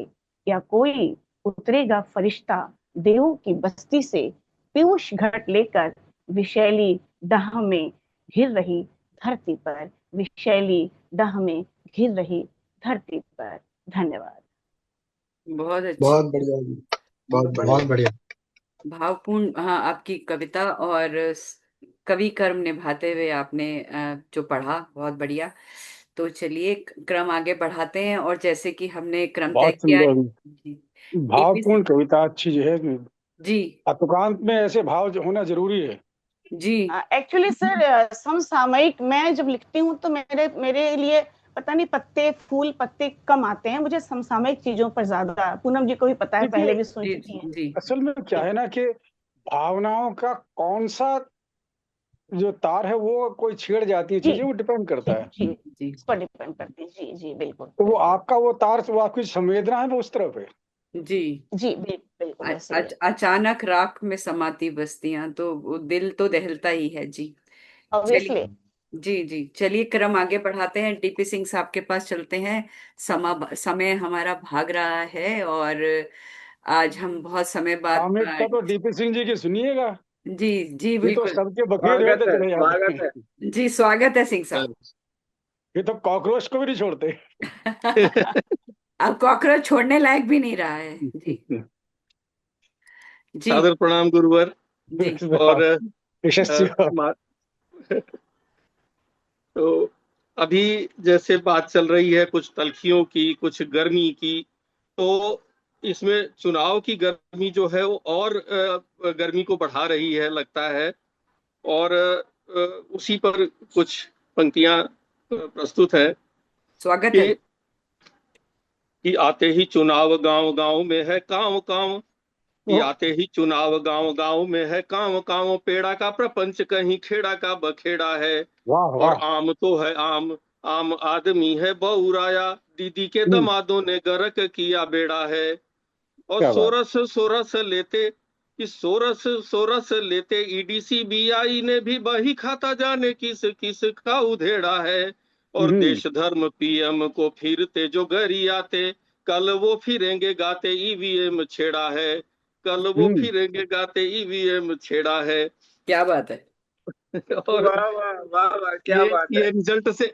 S5: या कोई उतरेगा फरिश्ता देवों की बस्ती से, पीयूष घट लेकर विशैली डाह में घिर रही धरती पर, विशैली डाह में घिर रही धरती पर। धन्यवाद।
S1: बहुत अच्छी,
S8: बहुत बढ़िया जी, बहुत बढ़िया।
S3: बहुत बढ़िया।
S1: भावपूर्ण, हाँ, आपकी कविता और कवि कर्म निभाते हुए आपने जो पढ़ा, बहुत बढ़िया। तो चलिए क्रम आगे बढ़ाते हैं, और जैसे कि हमने क्रम तय
S6: बहुत
S1: किया है।
S6: सुंदर
S1: जी
S6: भावपूर्ण
S1: डीपीसी
S6: कविता अच्छी जो है कि
S1: जी
S6: तुकांत में ऐसे भाव होना जरूरी है।
S1: जी
S5: एक्चुअली सर, समसामयिक मैं जब लिखती हूँ तो मेरे मेरे लिए पता नहीं पत्ते फूल पत्ते कम आते हैं, मुझे समसामयिक चीजों पर ज्यादा, पूनम जी को भी पता है, पहले
S6: देखिए,
S5: भी सुन
S1: जी
S5: चुकी हैं।
S1: जी
S6: असल में क्या है ना कि भावनाओं का कौन सा जो तार है वो कोई छेड़ जाती है
S5: जी
S6: चीजें, वो डिपेंड करता
S5: जी
S6: है।
S5: जी,
S1: जी
S5: इस पर डिपेंड करती है। जी जी बिल्कुल
S6: तो वो
S5: बिल्कुल।
S6: आपका वो तार, वो आपकी संवेदना है वो उस तरफ है।
S1: जी
S5: जी बिल्कुल ऐसे ही है।
S1: अचानक राख में समाती बस्तियां, तो वो दिल तो दहलता ही है जी।
S5: ऑब्वियसली।
S1: चलिए, जी जी, चलिए क्रम आगे बढ़ाते हैं, डीपी सिंह साहब के पास चलते हैं। समय हमारा भाग रहा है, और आज हम बहुत समय बाद
S6: कामिकता तो डीपी सिंह जी की सुनिएगा,
S1: जी जी
S6: ये तो
S1: बिल्कुल।
S6: सबके बखेर
S2: स्वागत
S6: होते
S2: है,
S6: चले जाते
S2: स्वागत है।
S6: हैं।
S1: जी स्वागत है सिंह साहब।
S6: ये तो कॉकरोच को भी नहीं छोड़ते।
S1: अब कॉकरोच छोड़ने लायक भी नहीं रहा है जी। जी
S9: सादर प्रणाम गुरुवर।
S1: जी
S9: और
S6: यशस्वी हो।
S9: मा- तो अभी जैसे बात चल रही है कुछ तलखियों की, कुछ गर्मी की, तो इसमें चुनाव की गर्मी जो है वो और गर्मी को बढ़ा रही है लगता है। और उसी पर कुछ पंक्तियां प्रस्तुत है
S1: स्वागत है।
S9: कि आते ही चुनाव गांव गांव में है कांव कांव, कि आते ही चुनाव गांव गांव में है कांव कांव, पेड़ा का प्रपंच कहीं खेड़ा का बखेड़ा है।
S6: वाह
S9: और
S6: वाह।
S9: आम तो है आम, आम आदमी है बौराया, दीदी के दमादों ने गरक किया बेड़ा है। और
S6: क्या बात।
S9: सोरस सोरस लेते, कि सोरस सोरस लेते ईडीसी बीआई ने भी बही खाता जाने किस किस का उधेड़ा है। और देश धर्म पीएम को फिरते जो गरी आते, कल वो फिरेंगे गाते ईवीएम छेड़ा है, कल वो फिरेंगे गाते ईवीएम छेड़ा है।
S1: क्या बात है।
S9: और
S2: वाह वाह वाह वाह, क्या बात है।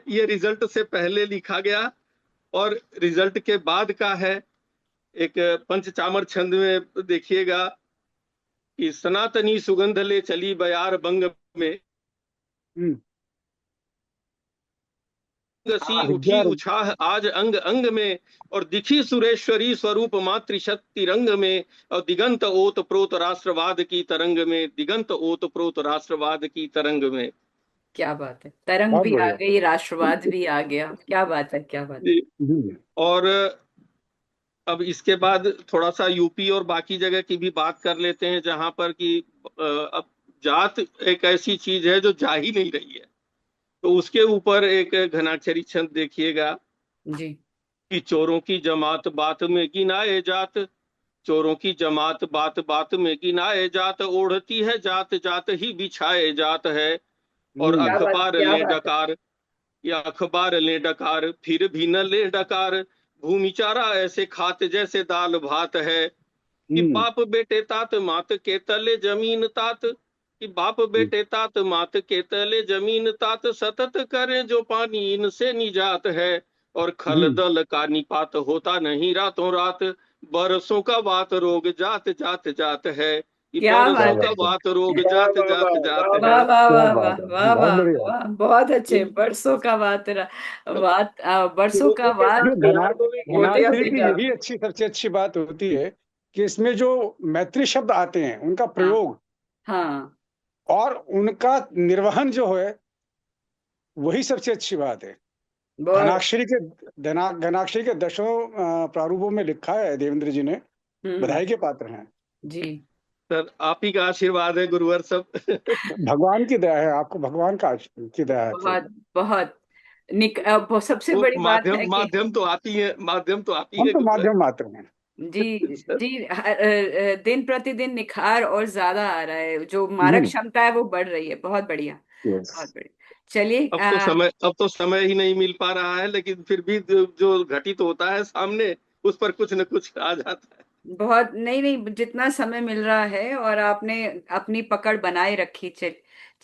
S9: ये रिजल्ट से पहले लिखा गया, और रिजल्ट के बाद का है। एक पंचचामर छंद में देखिएगा कि सनातनी सुगंध ले चली बयार बंग में, सी उठी उछाह आज अंग अंग में, और दिखी सुरेश्वरी स्वरूप मातृशक्ति रंग में, और दिगंत ओत प्रोत राष्ट्रवाद की तरंग में, दिगंत ओत प्रोत राष्ट्रवाद की तरंग में।
S1: क्या बात है, तरंग
S6: बहुत
S1: भी आ
S6: बढ़िया।
S1: गई, राष्ट्रवाद भी आ गया, क्या बात है, क्या बात है।
S9: जी। और अब इसके बाद थोड़ा सा यूपी और बाकी जगह की भी बात कर लेते हैं, जहां पर कि अब जात एक ऐसी चीज है जो जा ही नहीं रही है। तो उसके ऊपर एक घनाक्षरी छंद देखिएगा
S1: जी।
S9: कि चोरों की जमात बात में गिनाए जात, चोरों की जमात बात बात में गिनाए जात, ओढ़ती है जात जात ही बिछाए जात है। और
S1: क्या बात,
S9: अखबार
S1: क्या
S9: ले
S1: बात है।
S9: डकार, या अखबार ले डकार फिर भी न ले डकार, भूमि चारा ऐसे खाते जैसे दाल भात है। कि बाप बेटे तात मात के तले जमीन तात, कि बाप बेटे तात मात के तले जमीन तात, सतत करें जो पानी इनसे निजात है। और खल दल का निपात होता नहीं रातों रात, बरसों का वात रोग जात जात जात है। कि
S1: क्या
S9: बरसों
S1: बात
S9: का
S1: है।
S9: वात रोग
S6: वाह
S9: जात
S6: वाह
S9: जात
S6: वाह
S9: जात
S6: वाह
S1: वाह
S9: है।
S1: वाह
S6: क्या
S1: वाह वाह
S6: बात है,
S1: वाह
S6: बहुत
S1: वाह
S6: बढ़िया।
S1: वाह, बहुत अच्छे। बरसों का वात बरसों का वात गोलियों
S6: घनाक्षरी
S1: की
S6: की
S1: डाल।
S6: यही सबसे अच्छी बात होती है कि इसमें जो मैत्री शब्द आते हैं उनका
S1: हाँ
S6: प्रयोग
S1: हाँ,
S6: और उनका निर्वहन जो है वही सबसे अच्छी बात है।
S1: बहुत।
S6: घनाक्षरी के दशों प्रारूपों में लिखा है देवेंद्र जी ने,
S1: हम्म।
S6: बधाई के पात्र हैं।
S1: जी।
S9: सर आप ही का आशीर्वाद है गुरुवर सब।
S6: भगवान की दया है, आपको भगवान की दया है फिर।
S1: बहुत बहुत सबसे
S9: वो
S1: बड़ी बात
S9: माध्यम
S1: है कि
S9: माध्यम तो आती है, माध्यम तो आती
S6: हम
S9: है
S6: तो
S9: गुरुवर।
S6: माध्यम मात्र हैं।
S1: जी जी, दिन प्रतिदिन निखार और ज्यादा आ रहा है, जो मारक
S6: हम्म,
S1: क्षमता है वो बढ़ रही है, बहुत बढ़िया,
S6: यस।
S1: बहुत बढ़िया। चलिए
S9: अब तो समय ही नहीं मिल पा रहा है, लेकिन फिर भी जो घटित होता है सामने, उस पर कुछ न कुछ आ जाता है।
S1: बहुत, नहीं नहीं, जितना समय मिल रहा है और आपने अपनी पकड़ बनाए रखी।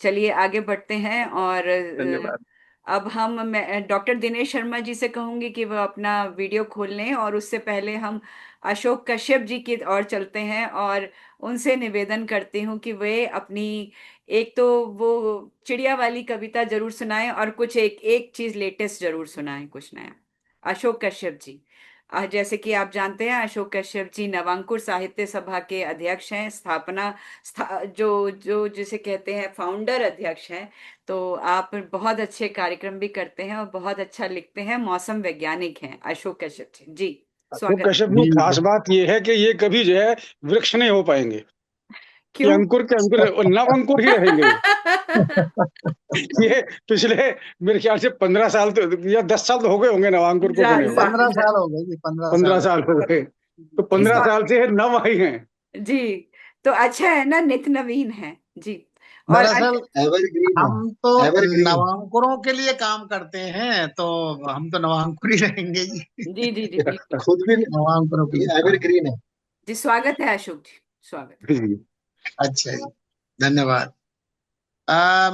S1: चलिए आगे बढ़ते हैं। और
S9: धन्यवाद।
S1: अब मैं डॉक्टर दिनेश शर्मा जी से कहूंगी कि वो अपना वीडियो खोल लें, और उससे पहले हम अशोक कश्यप जी की ओर चलते हैं और उनसे निवेदन करती हूँ कि वे अपनी एक तो वो चिड़िया वाली कविता जरूर सुनाएं, और कुछ एक एक चीज लेटेस्ट जरूर सुनाएं, कुछ नया। अशोक कश्यप जी, जैसे कि आप जानते हैं, अशोक कश्यप जी नवांकुर साहित्य सभा के अध्यक्ष हैं, जो जो जिसे कहते हैं फाउंडर अध्यक्ष हैं। तो आप बहुत अच्छे कार्यक्रम भी करते हैं और बहुत अच्छा लिखते हैं, मौसम वैज्ञानिक हैं अशोक कश्यप जी। जी,
S6: तो
S1: स्वागत है।
S6: कश्यप जी, खास बात ये है कि ये कभी जो है वृक्ष नहीं हो पाएंगे। ये
S1: क्यों?
S6: अंकुर के अंकुर नव अंकुर ही रहेंगे। ये पिछले मेरे ख्याल से 15 साल तो या 10 साल तो हो गए होंगे नवांकुर को
S1: जा,
S6: बने हुए।
S1: जा,
S8: 15 साल हो गए जी,
S6: 15
S8: 15 साल।
S6: साल हो गए, तो
S1: जी
S6: 15 साल से नव आई हैं।
S1: जी, तो अच्छा है ना, नित नवीन है। जी। और
S8: दरअसल
S3: एवरग्रीन है,
S8: हम तो
S3: एवरग्रीन।
S8: नवांकुरों के लिए काम करते हैं, तो हम तो नवांकुर ही रहेंगे जी।
S1: जी जी जी, बिल्कुल।
S3: खुद भी
S8: नवांकुरों के लिए
S3: ये
S8: काम।
S3: एवरग्रीन है।
S1: जी, स्वागत है अशोक जी, स्वागत।
S6: जी।
S8: अच्छा जी, धन्यवाद।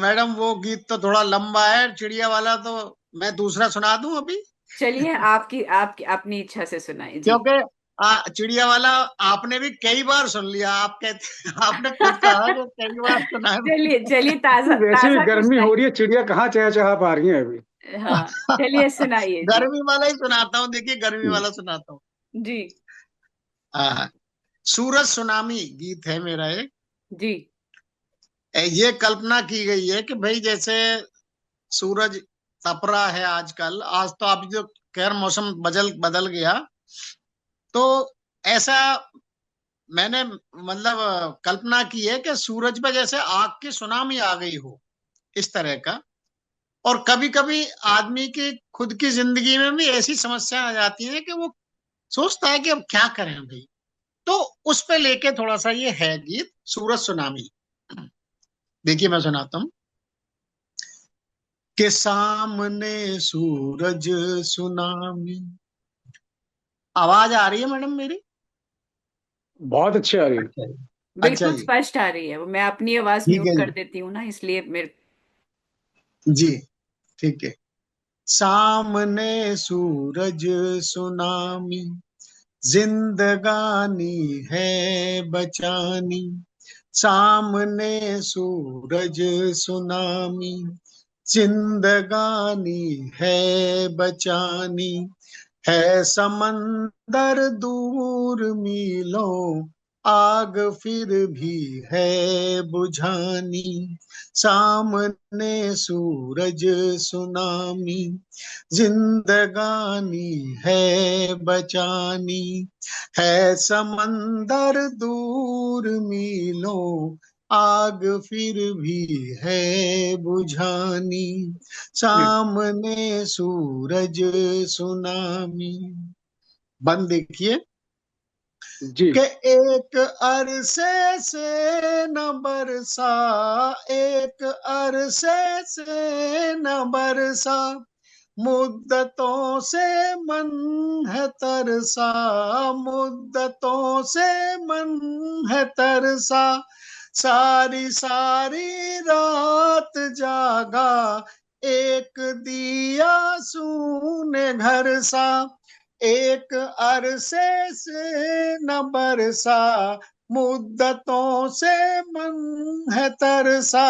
S8: मैडम वो गीत तो थोड़ा लंबा है, चिड़िया वाला, तो मैं दूसरा सुना दूं अभी?
S1: चलिए, आपकी आपकी अपनी इच्छा से सुनाइए जी।
S8: क्योंकि चिड़िया वाला आपने भी कई बार सुन लिया, आप कहते आपने खुद कहा कि कई बार सुना है।
S1: चलिए चलिए, ताजा
S6: वैसे भी
S1: ताजा कुछ
S6: गर्मी हो
S1: नहीं।
S6: रही है, चिड़िया कहाँ चहचहा पा रही है अभी।
S1: हाँ, चलिए सुनाइए जी।
S8: गर्मी वाला ही सुनाता हूँ, देखिए गर्मी वाला सुनाता हूँ।
S1: जी
S8: हाँ, सूरज सुनामी गीत है मेरा एक।
S1: जी।
S8: ये कल्पना की गई है कि भाई जैसे सूरज तप रहा है आजकल, आज तो आप जो खैर मौसम बदल बदल गया, तो ऐसा मैंने मतलब कल्पना की है कि सूरज पे जैसे आग की सुनामी आ गई हो, इस तरह का। और कभी कभी आदमी की खुद की जिंदगी में भी ऐसी समस्या आ जाती है कि वो सोचता है कि अब क्या करें भाई। तो उस पे लेके थोड़ा सा ये है गीत, सूरज सुनामी। देखिए मैं सुनाता हूँ कि सामने सूरज सुनामी। आवाज आ रही है मैडम मेरी?
S6: बहुत अच्छी आ रही है।
S8: अच्छा जी। अच्छा
S1: बिल्कुल
S8: जी,
S1: स्पष्ट आ रही है। वो मैं अपनी आवाज
S8: ठीक
S1: म्यूट
S8: है
S1: कर
S8: जी।
S1: देती हूँ ना, इसलिए मेरे।
S8: जी ठीक है। सामने सूरज सुनामी, जिंदगानी है बचानी। सामने सूरज सुनामी, जिंदगानी है बचानी, है समंदर दूर मीलों, आग फिर भी है बुझानी, सामने सूरज सुनामी, जिंदगानी है बचानी, है समंदर दूर मीलों, आग फिर भी है बुझानी, सामने सूरज सुनामी। बंद देखिए
S6: जी।
S8: कि एक अरसे से न बरसा, एक अरसे से न बरसा, मुद्दतों से मन है तरसा, मुद्दतों से मन है तरसा, सारी सारी रात जागा, एक दिया सूने घर सा, एक अरसे से न बरसा, मुद्दतों से मन है तरसा,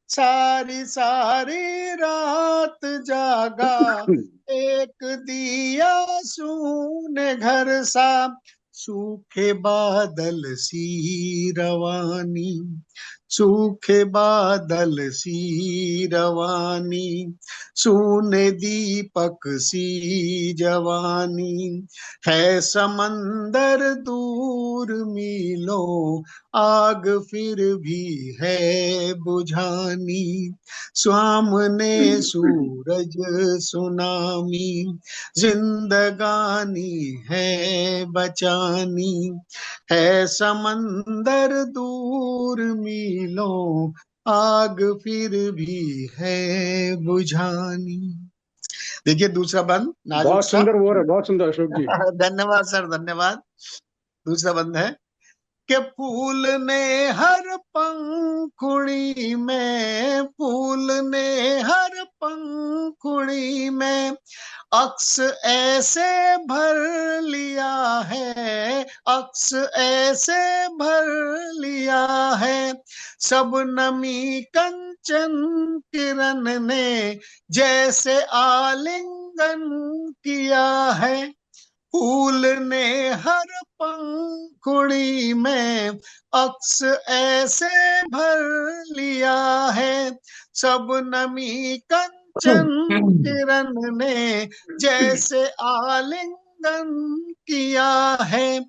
S8: सारी सारी रात जागा, एक दिया सूने घर सा, सूखे बादल सी रवानी, सूखे बादल सी रवानी, सूने दीपक सी जवानी, है समंदर दूर मीलों, आग फिर भी है बुझानी, सामने सूरज सुनामी, जिंदगानी है बचानी, है समंदर दूर मीलों, आग फिर भी है बुझानी। देखिए दूसरा बंद नाजुक
S6: बहुत
S8: सा।
S6: सुंदर वो है, बहुत सुंदर अशोक जी।
S8: धन्यवाद सर, धन्यवाद। दूसरा बंद है कि फूल ने हर पंखुड़ी में, फूल ने हर पंखुड़ी में, अक्स ऐसे भर लिया है, अक्स ऐसे भर लिया है, सब नमी कंचन किरण ने जैसे आलिंगन किया है, फूल ने हर पंखुड़ी में अक्स ऐसे भर लिया है, सब नमी कंचन किरण ने जैसे आलिंगन किया है,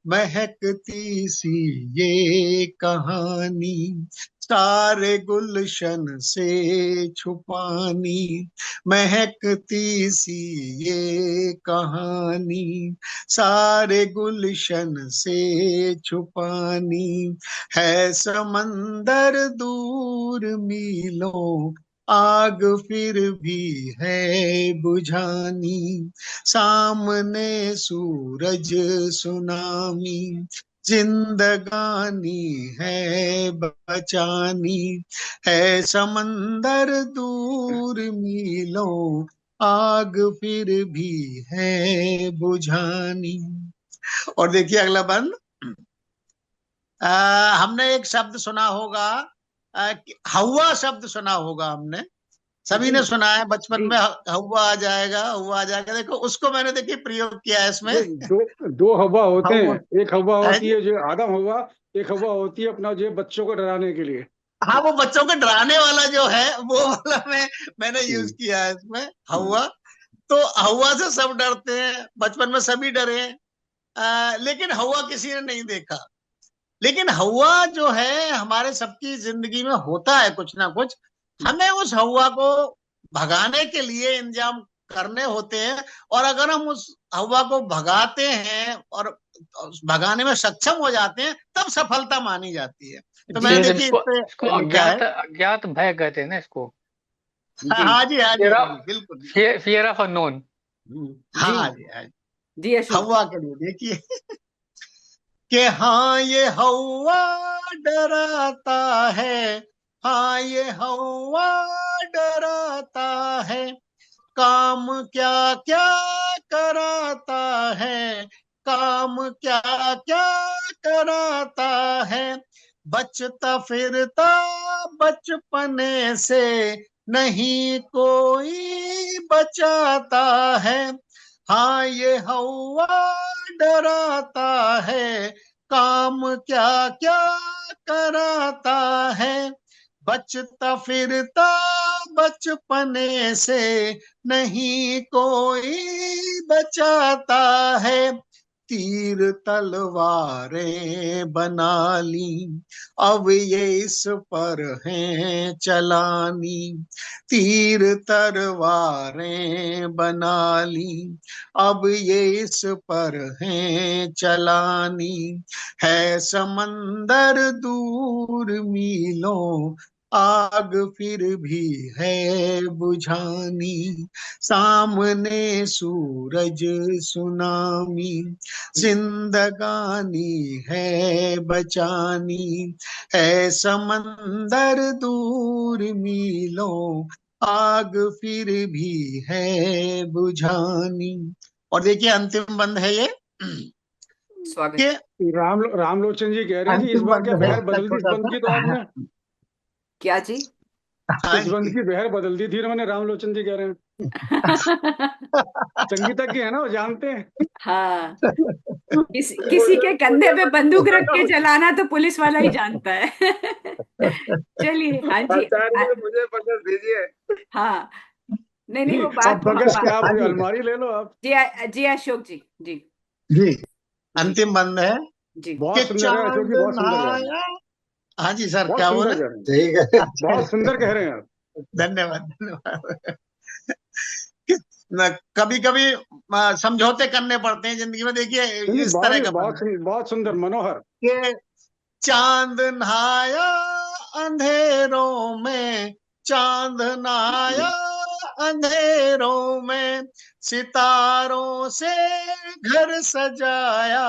S8: महकती सी ये कहानी, सारे गुलशन से छुपानी, महकती सी ये कहानी, सारे गुलशन से छुपानी, है समंदर दूर मीलों, आग फिर भी है बुझानी, सामने सूरज सुनामी, जिंदगानी है बचानी, है समंदर दूर मीलों, आग फिर भी है बुझानी। और देखिए अगला बंद, हमने एक शब्द सुना होगा, हवा शब्द सुना होगा हमने, सभी ने सुना है बचपन में, हवा आ जाएगा, हवा आ जाएगा। देखो उसको मैंने देखिए प्रयोग किया है इसमें।
S6: दो हवा होते
S8: हवा
S6: हैं, एक हवा
S8: है
S6: होती
S8: जी?
S6: है जो आदम हवा, एक हवा होती है अपना जो बच्चों को डराने के लिए।
S8: हाँ, वो बच्चों को डराने वाला जो है वो वाला मैंने यूज किया है इसमें, हवा। तो हवा से सब डरते हैं, बचपन में सभी डरे हैं, लेकिन हवा किसी ने नहीं देखा। लेकिन हवा जो है हमारे सबकी जिंदगी में होता है कुछ ना कुछ, हमें उस हवा को भगाने के लिए इंतजाम करने होते हैं, और अगर हम उस हवा को भगाते हैं और भगाने में सक्षम हो जाते हैं तब सफलता मानी जाती है। तो
S4: जी,
S8: मैंने देखिए
S4: इसको
S8: इस
S4: इसको
S8: पे लिखा है।
S4: अज्ञात भय कहते हैं ना इसको।
S8: हाँ जी, हाँ जी,
S4: फियर
S8: हाँ जी, बिल्कुल।
S4: Fear of unknown.
S8: हाँ जी, हाँ जी।
S1: जी अशोक।
S8: हवा के लिए देखिए कि हाँ ये हवा डराता है, हाँ ये हवा डराता है, काम क्या क्या कराता है, काम क्या क्या कराता है, बचता फिरता बचपने से नहीं कोई बचाता है। हाँ ये हवा डराता है, काम क्या क्या कराता है। बचता फिरता बचपने से, नहीं कोई बचाता है। तीर तलवारें बना ली, अब ये इस पर हैं चलानी। तीर तलवारें बना ली, अब ये इस पर हैं चलानी। है समंदर दूर मीलों, आग फिर भी है बुझानी। सामने सूरज सुनामी, जिंदगानी है बचानी। है समंदर दूर मीलों, आग फिर भी है बुझानी। और देखिए अंतिम बंद है ये
S1: स्वागत।
S8: कि
S6: रामलोचन जी कह रहे हैं जी, इस
S8: अंतिम
S6: बार
S8: बंद
S6: क्या
S8: है
S6: बहर
S8: इसका
S6: बदल दी इस
S8: छोटा
S6: बंद की तो
S8: सा।
S6: आपने?
S1: क्या जी?
S8: हाँ
S6: इस बंद
S8: जी।
S6: की बहर बदल दी थी इन्होंने, रामलोचन जी कह रहे हैं। संगीतज्ञ है ना, वो जानते हैं।
S1: हाँ, किसी के कंधे पे बंदूक रख के चलाना तो पुलिस वाला ही जानता है। चलिए, हाँ जी।
S2: आचार्य मुझे बख्श दीजिए।
S1: हाँ, नहीं नहीं,
S6: जी
S1: वो
S6: अब
S1: बात
S6: बगस के आप
S8: हाँ जी
S6: अलमारी ले लो आप।
S1: जी अशोक जी। जी
S8: जी।
S1: जी
S8: अंतिम बंद है
S1: जी।
S8: कि
S6: बहुत सुंदर है अशोक
S8: चांद
S6: जी, बहुत सुंदर गा रहे हैं।
S8: नहाया। हाँ जी सर,
S6: बहुत
S8: क्या
S6: सुंदर
S8: बोले?
S6: कह रहे हैं,
S3: ठीक है।
S8: अच्छा
S6: बहुत सुंदर कह रहे हैं आप।
S8: धन्यवाद धन्यवाद। कभी कभी समझौते करने पड़ते हैं जिंदगी में। देखिए
S6: नहीं
S8: इस तरह
S6: बहुत
S8: का बंद है
S6: बहुत सुंदर, मनोहर।
S8: कि चांद नहाया अंधेरों में, चांद नहाया अंधेरों में, सितारों से घर सजाया,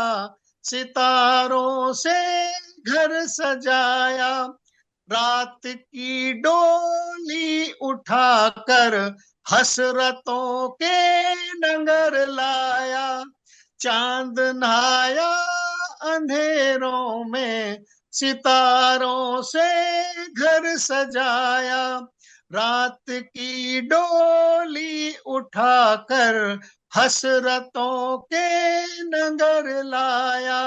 S8: सितारों से घर सजाया। रात की डोली उठाकर हसरतों के नगर लाया। चांद नहाया अंधेरों में, सितारों से घर सजाया। रात की डोली उठाकर हसरतों के नगर लाया।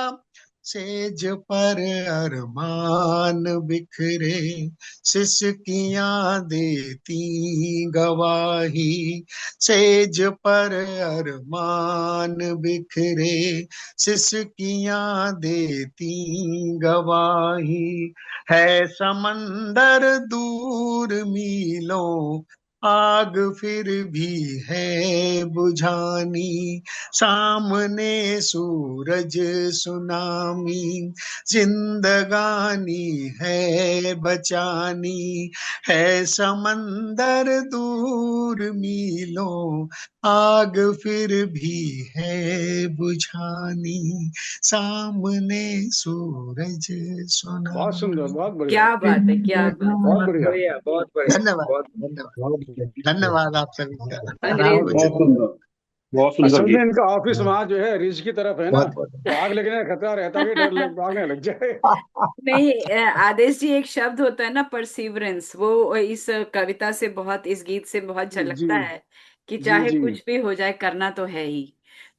S8: सेज पर अरमान बिखरे, सिसकियां देती गवाही। सेज पर अरमान बिखरे, सिसकियां देती गवाही। है समंदर दूर मीलों, आग फिर भी है बुझानी। सामने सूरज सुनामी, जिंदगानी है बचानी। है समंदर दूर मीलों, आग फिर भी है बुझानी। सामने सूरज
S6: बहुत सुंदर,
S8: सुनामी।
S6: बहुत बढ़िया,
S1: क्या बात है, क्या बात है।
S6: बहुत बढ़िया।
S2: बढ़िया, बहुत बढ़िया,
S8: धन्यवाद
S2: बहुत
S8: धन्यवाद
S3: बहुत बढ़िया।
S8: धन्यवाद आप सभी का।
S3: बहुत
S1: अंग्रेज
S8: राम
S7: बहुत सुंदर, बहुत सुंदर
S6: असल में
S7: गीत।
S6: इनका ऑफिस वहां जो है रिज की तरफ है ना,
S8: बहुत बहुत
S6: तो आग लगने का खतरा रहता है कि डर लग भागने लग जाए।
S1: नहीं, आदेश जी, एक शब्द होता है ना, परसीवरेंस, वो इस कविता से बहुत, इस गीत से बहुत
S6: जी
S1: झलकता है कि
S6: जी
S1: चाहे
S6: जी,
S1: कुछ भी हो जाए करना तो है ही।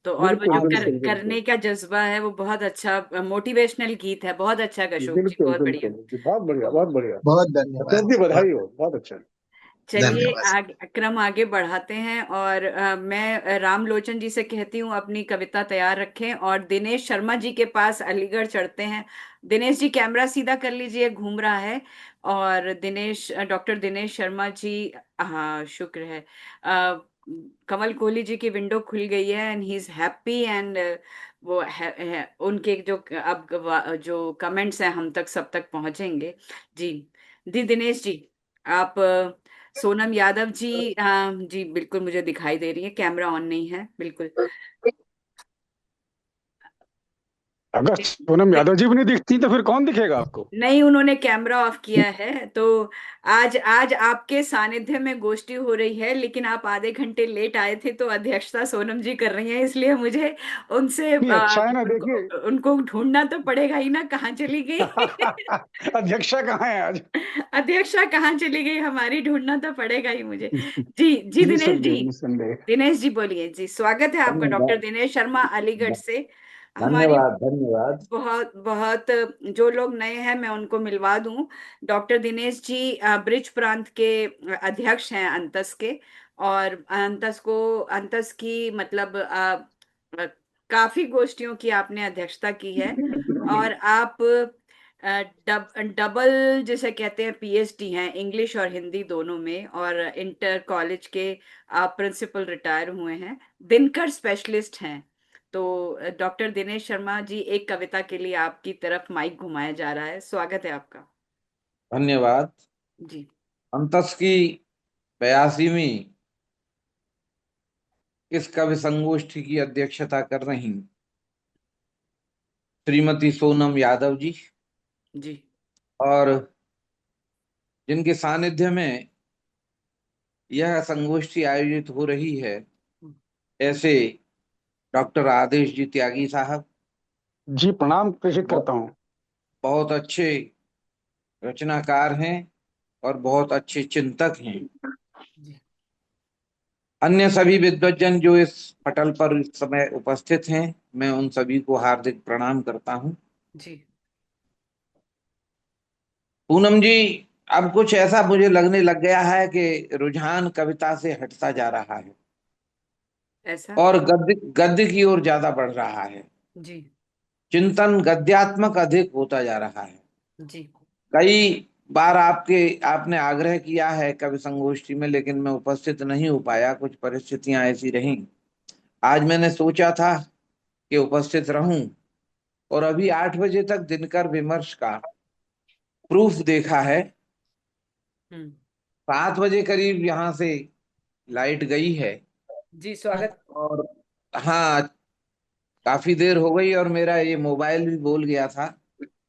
S1: तो और वो
S6: बिल्कुल
S1: जो
S6: बिल्कुल बिल्कुल
S1: करने का जज्बा है, वो बहुत अच्छा मोटिवेशनल गीत है। बहुत अच्छा अशोक जी,
S6: बिल्कुल
S1: बहुत बढ़िया।
S6: बिल्कुल जी, बहुत बढ़िया, बहुत बढ़िया।
S8: बहुत धन्यवाद।
S6: अत्यंत ही
S8: बहुत
S6: बधाई हो, बहुत अच्छा।
S1: चलिए,
S8: धन्यवाद।
S1: क्रम आगे बढ़ाते हैं, और मैं रामलोचन जी से कहती हूँ अपनी कविता तैयार रखें, और दिनेश शर्मा जी के पास अलीगढ़ चढ़ते हैं। दिनेश जी, कैमरा सीधा कर लीजिए, घूम रहा है। और डॉक्टर दिनेश शर्मा जी, हाँ शुक्र है, कमल कोहली जी की विंडो खुल गई है, and he is happy, and वो उनके जो अब जो कमेंट्स हैं हम तक, सब तक पहुंचेंगे। जी जी दिनेश जी, आप सोनम यादव जी, हाँ जी बिल्कुल, मुझे दिखाई दे रही है, कैमरा ऑन नहीं है बिल्कुल।
S6: अगर सोनम यादव जी भी नहीं दिखती तो फिर कौन दिखेगा आपको?
S1: नहीं, उन्होंने कैमरा ऑफ किया है, तो आज आज आपके सानिध्य में गोष्ठी हो रही है, लेकिन आप आधे घंटे लेट आए थे, तो अध्यक्षता सोनम जी कर रही हैं, इसलिए मुझे उनसे
S6: नहीं, अच्छा है ना, देखिए।
S1: उनको ढूंढना तो पड़ेगा ही ना, कहाँ चली गई।
S6: अध्यक्षा कहाँ है आज?
S1: अध्यक्षा कहाँ चली गई हमारी, ढूंढना तो पड़ेगा ही मुझे। जी जी, दिनेश जी।
S6: निस्संदेह निस्संदेह।
S1: दिनेश जी बोलिए जी, स्वागत है आपका, डॉक्टर
S10: धन्यवाद।
S1: दिनेश शर्मा अलीगढ़ से। हमारी
S10: धन्यवाद। धन्यवाद।
S1: बहुत बहुत, जो लोग नए हैं मैं उनको मिलवा दूं। डॉक्टर दिनेश जी ब्रिज प्रांत के अध्यक्ष हैं अंतस के, और अंतस की मतलब अ, काफी गोष्ठियों की आपने अध्यक्षता की है, और आप डबल जिसे कहते हैं पीएचडी हैं, इंग्लिश और हिंदी दोनों में, और इंटर कॉलेज के आप प्रिंसिपल रिटायर हुए हैं, दिनकर स्पेशलिस्ट हैं। तो डॉक्टर दिनेश शर्मा जी, एक कविता के लिए आपकी तरफ माइक घुमाया जा रहा है, स्वागत है आपका।
S10: धन्यवाद।
S1: जी
S10: अंतस की 82वीं इस कवि संगोष्ठी की अध्यक्षता कर रही श्रीमती सोनम यादव जी,
S1: जी
S10: और जिनके सानिध्य में यह संगोष्ठी आयोजित हो रही है, ऐसे डॉक्टर आदेश जी त्यागी साहब,
S6: जी, प्रणाम प्रेषित
S10: बहुत
S6: करता हूँ।
S10: बहुत अच्छे रचनाकार हैं और बहुत अच्छे चिंतक हैं।
S1: जी
S10: अन्य सभी विद्वज्जन जो इस पटल पर इस समय उपस्थित हैं, मैं उन सभी को हार्दिक प्रणाम करता हूं।
S1: जी
S10: पूनम जी, अब कुछ ऐसा मुझे लगने लग गया है कि रुझान कविता से हटता जा रहा है
S1: ऐसा।
S10: और गद्य गद्य की ओर ज्यादा बढ़ रहा है।
S1: जी
S10: चिंतन गद्यात्मक अधिक होता जा रहा है।
S1: जी
S10: कई बार आपने आग्रह किया है कवि संगोष्ठी में, लेकिन मैं उपस्थित नहीं हो पाया, कुछ परिस्थितियां ऐसी रहीं। आज मैंने सोचा था कि उपस्थित रहूं, और अभी 8 बजे तक दिनकर विमर्श का प्रूफ देखा है।
S1: हम्म
S10: 7 बजे करीब यहाँ से लाइट गई है,
S1: जी, स्वागत।
S10: और हाँ, काफी देर हो गई, और मेरा ये मोबाइल भी बोल गया था।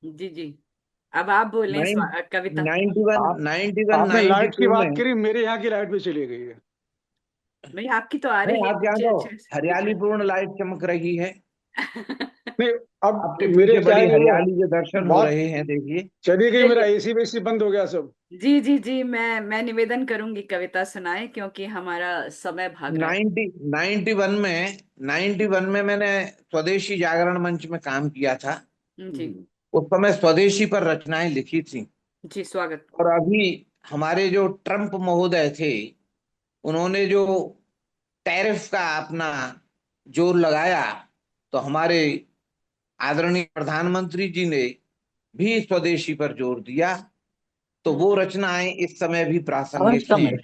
S1: जी जी, अब आप बोलें
S10: नाइन
S1: कविता।
S10: 91
S6: आप
S10: 91
S6: आपने लाइट की
S10: 92
S6: बात
S10: में।
S6: करी, मेरे यहाँ की लाइट भी चली गई है।
S1: नहीं, आपकी तो आ
S10: नहीं,
S1: रही है
S10: आप यहाँ
S1: नीचे,
S10: तो
S1: अच्छे से दिख
S10: हरियाली पूर्ण लाइट चमक रही है।
S6: नहीं, अब
S10: आपके
S6: मेरे
S10: पीछे
S6: क्या
S10: बड़ी
S6: है कि वो
S10: हरियाली के दर्शन हो
S6: बात
S10: रहे हैं, देखिए।
S6: चली गई, मेरा
S1: चलिए,
S6: एसी वेसी बंद हो गया सब।
S1: जी जी जी, मैं निवेदन करूंगी कविता सुनाए, क्योंकि हमारा समय भाग रहा है।
S10: 91 में मैंने स्वदेशी जागरण मंच में काम किया था।
S1: जी
S10: उस समय स्वदेशी पर रचनाएं लिखी थी।
S1: जी, स्वागत।
S10: और अभी हमारे जो ट्रम्प महोदय थे, उन्होंने जो टैरिफ का अपना जोर लगाया, तो हमारे आदरणीय प्रधानमंत्री जी ने भी स्वदेशी पर जोर दिया। तो वो रचनाएं इस समय भी प्रासंगिक हैं।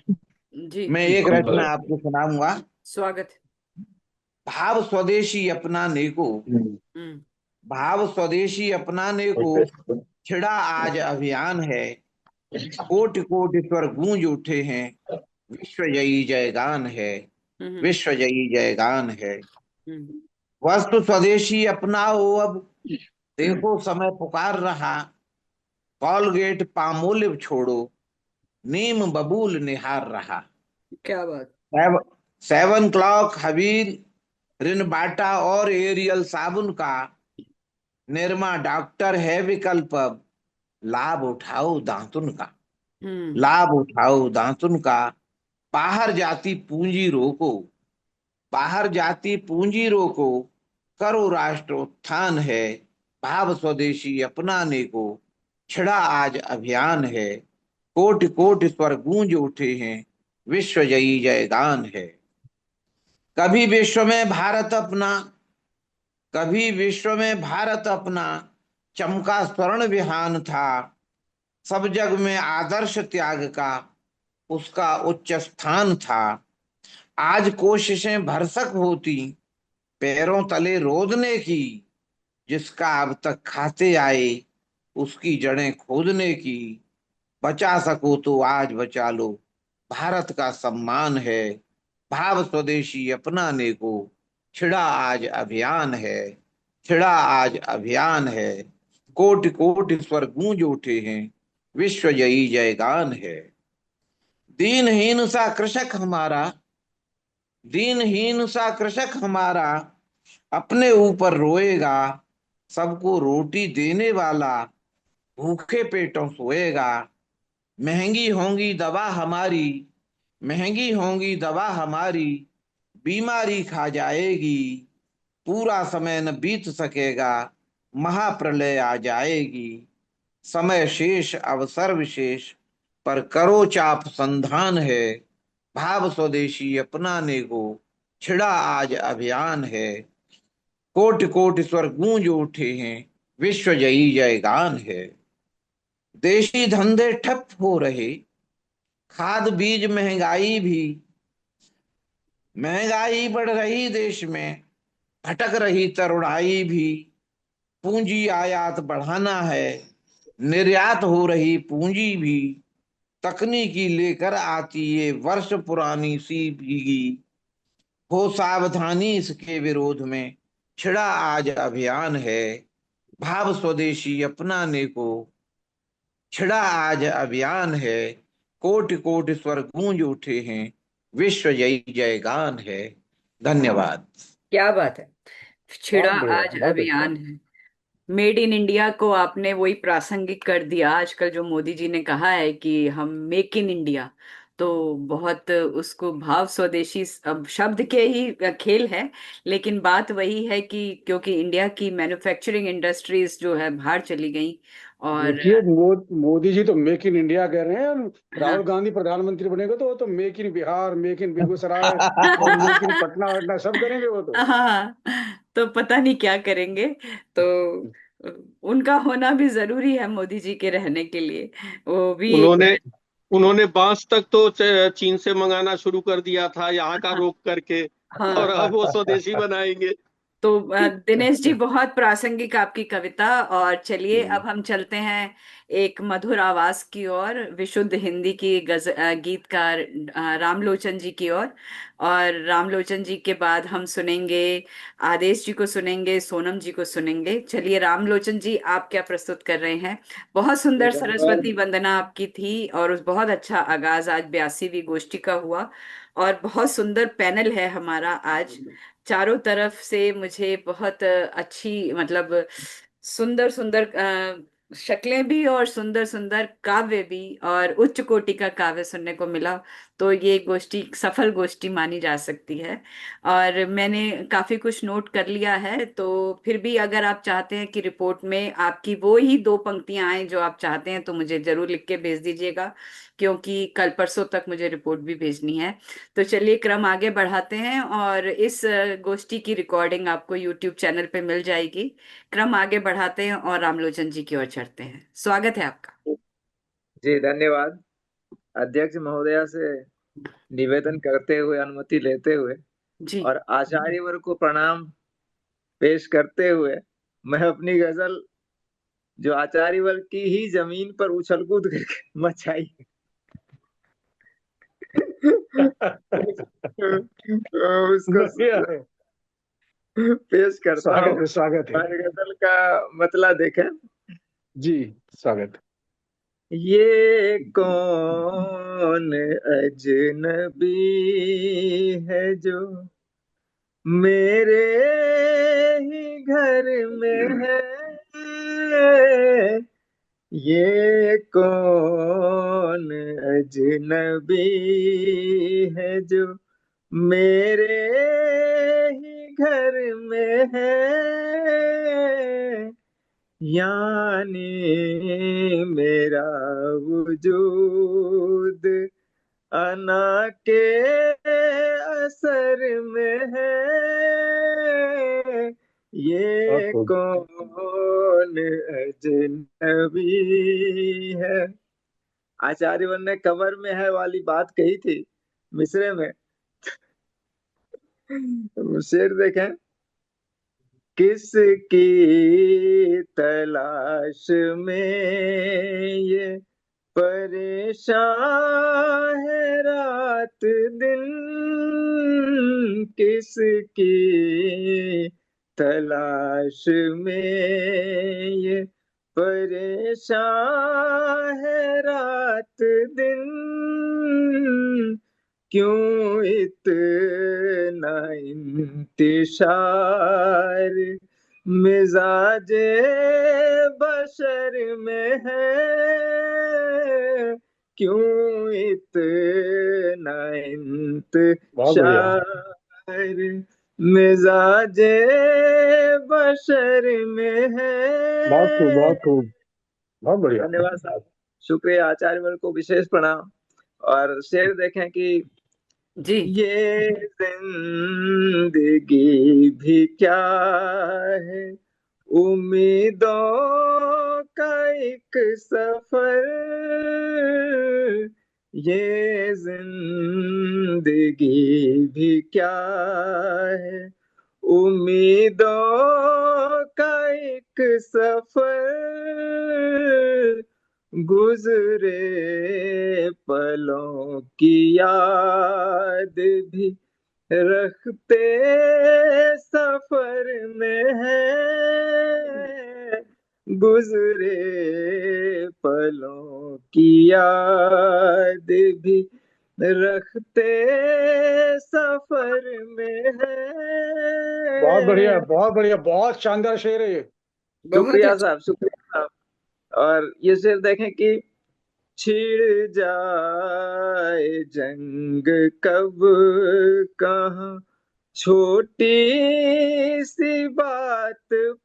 S1: जी,
S10: मैं एक रचना आपको सुनाऊंगा।
S1: स्वागत।
S10: भाव स्वदेशी अपनाने को,
S1: हम्म
S10: भाव स्वदेशी अपनाने को छिड़ा आज अभियान है। कोटि कोटि स्वर गूंज उठे हैं, विश्व जयी जयगान है।
S1: हम्म
S10: विश्व जयी जयगान है।
S1: हम्म
S10: वस्तु स्वदेशी अपनाओ अब, देखो समय पुकार रहा। कॉलगेट पामोलिव छोड़ो, नीम बबूल निहार रहा।
S1: क्या बात।
S10: 7 क्लॉक हबील, रिन बाटा और एरियल साबुन का निरमा डॉक्टर है विकल्प अब। लाभ उठाओ दांतुन का,
S1: हम्म
S10: लाभ उठाओ दांतुन का। बाहर जाती पूंजी रोको, बाहर जाती पूंजी रोको। करो राष्ट्रोत्थान है। भाव स्वदेशी अपनाने को छिड़ा आज अभियान है। कोटि कोटि स्वर गूंज उठे हैं, विश्व जयी जयगान है। कभी विश्व में भारत अपना, कभी विश्व में भारत अपना, चमका स्वर्ण विहान था। सब जग में आदर्श त्याग का उसका उच्च स्थान था। आज कोशिशें भरसक होती पैरों तले रोदने की। जिसका अब तक खाते आए उसकी जड़ें खोदने की। बचा सको तो आज बचा लो, भारत का सम्मान है। भाव स्वदेशी अपनाने को छिड़ा आज अभियान है। छिड़ा आज अभियान है। कोटि कोटि स्वर गूंज उठे हैं, विश्व जयी जयगान है। दीनहीन सा कृषक हमारा, दीनहीन सा कृषक हमारा, अपने ऊपर रोएगा। सबको रोटी देने वाला, भूखे पेटों सोएगा। महंगी होंगी दवा हमारी, महंगी होंगी दवा हमारी, बीमारी खा जाएगी। पूरा समय न बीत सकेगा, महाप्रलय आ जाएगी। समय शेष अवसर विशेष, पर करो चाप संधान है। भाव स्वदेशी अपनाने को, छिड़ा आज अभियान है। कोटि कोटि स्वर गूंज उठे हैं, विश्व जयी जयगान है। देशी धंधे ठप हो रहे, खाद बीज महंगाई भी, महंगाई बढ़ रही देश में, भटक रही तरुणाई भी। पूंजी आयात बढ़ाना है, निर्यात हो रही पूंजी भी। तकनीकी लेकर आती ये वर्ष पुरानी सी भीगी। हो सावधानी इसके विरोध में, छिड़ा आज अभियान है। भाव स्वदेशी अपनाने को, छिड़ा आज अभियान है। कोटि कोटि स्वर गूंज उठे हैं, विश्व जय जयगान है। धन्यवाद।
S1: क्या बात है। छिड़ा
S6: बहुत बढ़िया,
S1: आज
S6: बहुत अच्छा।
S1: अभियान है। मेड इन इंडिया को आपने वही प्रासंगिक कर दिया। आजकल जो मोदी जी ने कहा है कि हम मेक इन इंडिया, तो बहुत उसको भाव स्वदेशी अब शब्द के ही खेल है, लेकिन बात वही है कि क्योंकि इंडिया की मैन्युफैक्चरिंग इंडस्ट्रीज जो है बाहर चली गई। और
S6: देखिए, मोदी जी तो मेक इन इंडिया कह रहे हैं।
S1: हाँ।
S6: राहुल गांधी प्रधानमंत्री बनेगा तो वो तो make in Bihar, make in Begusarai और मेक इन पटना वटना सब करेंगे वो तो।
S1: हाँ, तो पता नहीं क्या करेंगे। तो उनका होना भी जरूरी है मोदी जी के रहने के लिए। वो भी एक।
S9: उन्होंने उन्होंने बांस तक तो चीन से मंगाना शुरू कर दिया था, यहाँ का
S1: हाँ।
S9: रोक करके, और
S1: हाँ।
S9: अब वो स्वदेशी बनाएंगे।
S1: तो दिनेश जी, बहुत प्रासंगिक आपकी कविता। और चलिए
S9: हम्म।
S1: अब हम चलते हैं एक मधुर आवाज की ओर, विशुद्ध हिंदी की गीतकार रामलोचन जी की ओर। और रामलोचन जी के बाद हम सुनेंगे, आदेश जी को सुनेंगे, सोनम जी को सुनेंगे। चलिए रामलोचन जी, आप क्या प्रस्तुत कर रहे हैं? बहुत
S2: जी
S1: सुंदर
S2: धन्यवाद।
S1: सरस्वती वंदना आपकी थी, और उस बहुत अच्छा आगाज आज 82वीं गोष्ठी का हुआ। और बहुत सुंदर पैनल है हमारा आज। चारों तरफ से मुझे बहुत अच्छी, मतलब सुंदर सुंदर शक्लें भी और सुंदर सुंदर काव्य भी और उच्च कोटि का काव्य सुनने को मिला। तो ये गोष्ठी सफल गोष्ठी मानी जा सकती है। और मैंने काफी कुछ नोट कर लिया है, तो फिर भी अगर आप चाहते हैं कि रिपोर्ट में आपकी वो ही दो पंक्तियां आए जो आप चाहते हैं, तो मुझे जरूर लिख के भेज दीजिएगा, क्योंकि कल परसों तक मुझे रिपोर्ट भी भेजनी है। तो चलिए क्रम आगे बढ़ाते हैं, और इस गोष्ठी की रिकॉर्डिंग आपको यूट्यूब चैनल पे मिल जाएगी। क्रम आगे बढ़ाते हैं और रामलोचन जी की ओर चढ़ते हैं। स्वागत है आपका।
S2: जी धन्यवाद। अध्यक्ष महोदया से निवेदन करते हुए, अनुमति लेते हुए
S1: जी।
S2: और आचार्य वर्ग को प्रणाम पेश करते हुए, मैं अपनी गजल जो आचार्य वर्ग की ही जमीन पर उछल कूद करके मचाई उसको
S6: बढ़िया है।
S2: पेश करता
S6: स्वागत
S2: हूँ।
S6: है, स्वागत है।
S2: और गजल का मतलब देखें।
S6: जी, स्वागत।
S2: ये कौन अजनबी है जो मेरे ही घर में है, ये कौन अजनबी है जो मेरे ही घर में है, यानी मेरा वजूद अना के असर में है,
S6: बहुत
S2: ये
S6: खूब।
S2: कौन अजनबी है। आचार्यवन ने कबर में है वाली बात कही थी मिसरे में। शेर देखें। किसकी तलाश में ये परेशान है रात दिन, किसकी तलाश में ये परेशान है रात दिन, क्यों इतना इंतशार मिजाजे बशर में है, क्यों इतना
S6: बहुत बढ़िया,
S2: इंतशार मिजाजे बशर में है।
S6: बहुत खूब, बहुत खूब, बहुत बढ़िया।
S2: धन्यवाद साहब, शुक्रिया। आचार्य वर्ग को विशेष प्रणाम। और शेर देखें कि
S1: जी
S2: ये जिंदगी भी क्या है, उम्मीदों का एक सफर, ये जिंदगी भी क्या है, उम्मीदों का एक सफर, गुजरे पलों की याद भी रखते सफर में है, गुजरे पलों की याद भी रखते सफर में
S6: बहुत बढ़िया,
S2: है।
S6: बहुत बढ़िया, बहुत शानदार शेर है ये।
S1: बहुत
S2: शुक्रिया
S1: अच्छा।
S2: साहब, शुक्रिया साहब। और ये शेर देखें कि छिड़ जाए जंग कब कहाँ, छोटी सी बात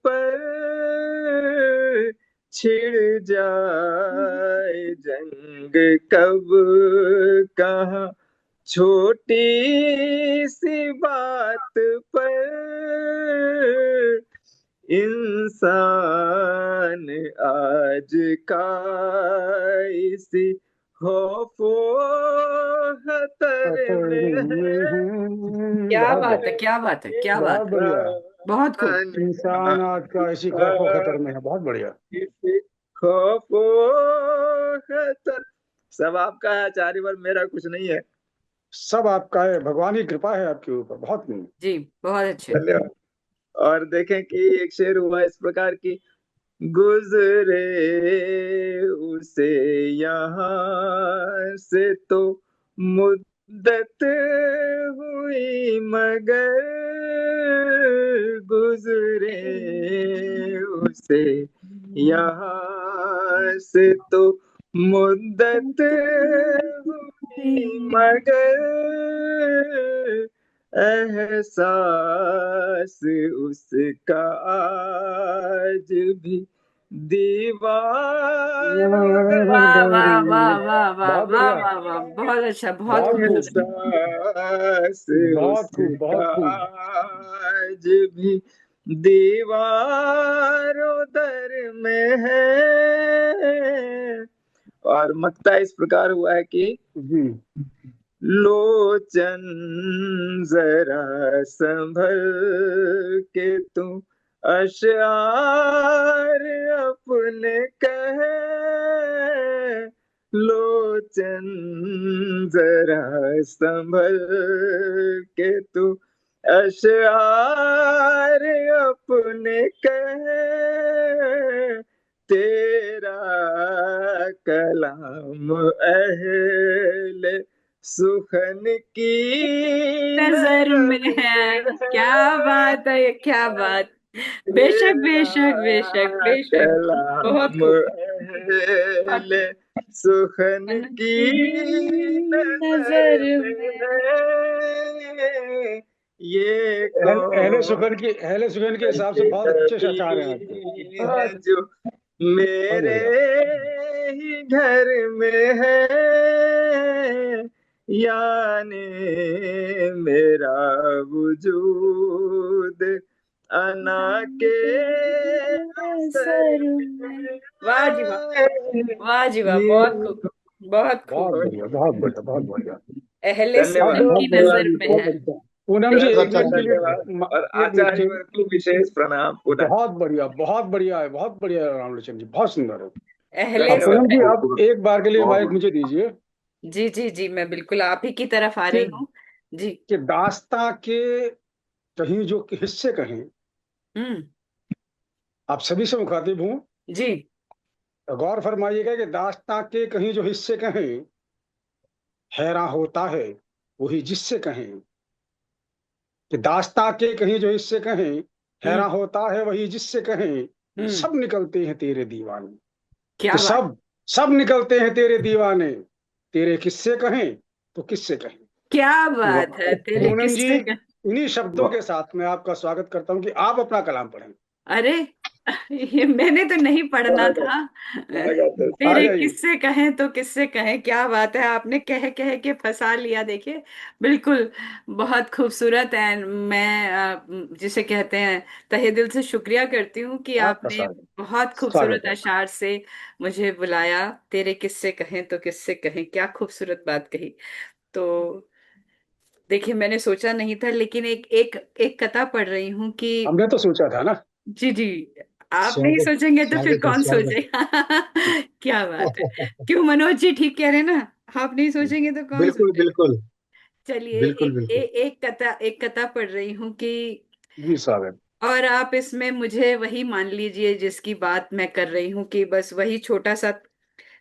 S2: पर छिड़ जाए जंग कब कहाँ, छोटी सी बात पर इंसान आज का इसी खौफो खतर में
S1: क्या
S6: बहुत
S1: बात है,
S6: बढ़िया,
S1: क्या बात है, क्या
S6: बहुत
S1: बात है।
S6: बढ़िया।
S1: बहुत खूब।
S6: इंसान आज का इसी खौफो खतर में है, बहुत बढ़िया।
S2: इसी खौफो खतर। सब आपका है आचार्य वर्ग, मेरा कुछ नहीं है।
S6: सब आपका है, भगवान की कृपा है आपके ऊपर, बहुत नहीं।
S1: जी बहुत अच्छे।
S2: धन्यवाद। और देखें कि एक शेर हुआ इस प्रकार की, गुजरे उसे यहाँ से तो मुद्दत हुई मगर, गुजरे उसे यहाँ से तो मुद्दत हुई मगर, एहसास उसका आज भी दीवारों
S1: वाह
S2: दर
S1: वाह
S2: में
S1: वाह वाह वाह
S6: बहुत
S1: वाह
S6: बढ़िया,
S1: वाह वाह, बहुत अच्छा, बहुत
S6: बहुत
S1: खूब।
S6: खूब,
S2: एहसास
S6: बहुत खूब,
S2: उसका
S6: बहुत खूब।
S2: आज भी दीवारों दर में है। और मक्ता इस प्रकार हुआ है कि
S6: जी,
S2: लोचन जरा संभल के तुम अशआर अपने कहे, लोचन जरा संभल के तुम अशआर अपने कहे, तेरा कलाम अहले सुखन की
S1: नजर में
S2: नजर
S1: है।
S2: में
S1: क्या बात है, ये क्या
S2: है,
S1: बात। बेशक
S2: तेरा
S1: बेशक बेशक बेशक। बहुत
S2: कलाम
S1: खूब।
S2: अहले सुखन की नजर
S1: नजर
S2: में
S1: में।
S2: है, ये कौन
S6: अहले सुखन के हिसाब से
S2: ये
S6: बहुत अच्छे अशार हैं आपके।
S2: कभी है
S1: बहुत
S2: जो
S6: बहुत
S2: मेरे
S6: बढ़िया,
S2: ही घर में है, यानी मेरा वजूद अना के असर
S1: नजर में।
S2: में
S1: वाह जी वाह,
S2: है।
S1: वाह जी वाह,
S2: ये
S1: बहुत खूब, बहुत खूब।
S6: बहुत बढ़िया, बहुत बढ़िया, बहुत बढ़िया।
S1: अहले
S6: अब
S2: धन्यवाद,
S1: सुखन की
S2: धन्यवाद
S1: नजर में
S2: विशेष,
S1: है।
S6: पूनम जी,
S3: बहुत
S6: एक
S3: अच्छा
S6: मिनट के
S3: सर।
S6: लिए
S2: धन्यवाद। और
S6: एक मिनट
S2: आचार्य
S6: के,
S2: वर्ग को विशेष प्रणाम पुनः।
S6: बहुत बढ़िया, बहुत बढ़िया है, बहुत बढ़िया है रामलोचन जी, बहुत सुंदर है।
S1: अहले
S6: अब पूनम
S2: धन्यवाद।
S6: जी,
S1: सुखन।
S6: आप एक बार के लिए
S7: बहुत
S6: माइक मुझे दीजिए
S1: जी जी जी, मैं बिल्कुल आप ही की तरफ आ
S6: कि
S1: रही हूँ। जी
S6: कि दास्तां के कहीं जो कि हिस्से कहें
S1: हम्म।
S6: आप सभी से मुखातिब हूँ।
S1: जी।
S6: गौर फरमाइएगा कि दास्तां के कहीं जो हिस्से कहें, हैरान होता है वही जिससे कहें। कि दास्तां के कहीं जो हिस्से कहें,
S1: हम्म।
S6: हैरान होता है वही जिससे कहें।
S1: हम्म।
S6: सब निकलते हैं तेरे दीवाने। कि
S1: क्या बात।
S6: सब सब निकलते हैं तेरे दीवाने। तेरे किस्से कहें तो किससे कहें।
S1: क्या बात है,
S6: वाह
S1: तेरे
S6: पूनम जी,
S1: किस्से का।
S6: इन्हीं शब्दों
S7: वाह,
S6: के साथ मैं आपका स्वागत करता हूं कि आप अपना कलाम पढ़ें।
S1: अरे, ये मैंने तो नहीं पढ़ना
S7: आ
S1: था। तेरे
S6: जाइए।
S1: किस्से कहें तो किससे कहें, क्या बात है, आपने कह कह के फंसा लिया, देखिए। बिल्कुल। बहुत खूबसूरत है। मैं जिसे कहते हैं, तहे दिल से शुक्रिया करती हूँ कि
S6: आपका
S1: आपने
S6: स्वागत।
S1: बहुत
S6: स्वागत
S1: खूबसूरत
S6: है।
S1: अशार से मुझे बुलाया। तेरे किस्से कहें तो किससे कहें, क्या खूबसूरत बात कही। तो देखिए, मैंने सोचा नहीं था, लेकिन एक एक एक कथा पढ़ रही हूँ कि
S6: हमने तो सोचा था ना।
S1: जी जी, आप नहीं
S3: स्वागत
S1: सोचेंगे तो फिर
S3: स्वागत है
S1: कौन
S3: स्वागत
S1: सोचेगा। क्या बात है। क्यों मनोज जी, ठीक कह रहे हैं ना। आप नहीं
S3: है।
S1: सोचेंगे तो कौन
S3: बिल्कुल
S1: सोचेगा।
S3: बिल्कुल।
S1: चलिए,
S3: बिल्कुल बिल्कुल।
S1: एक कथा पढ़ रही हूँ कि,
S6: जी साहब।
S1: और आप इसमें मुझे वही मान लीजिए जिसकी बात मैं कर रही हूँ, कि बस वही छोटा सा।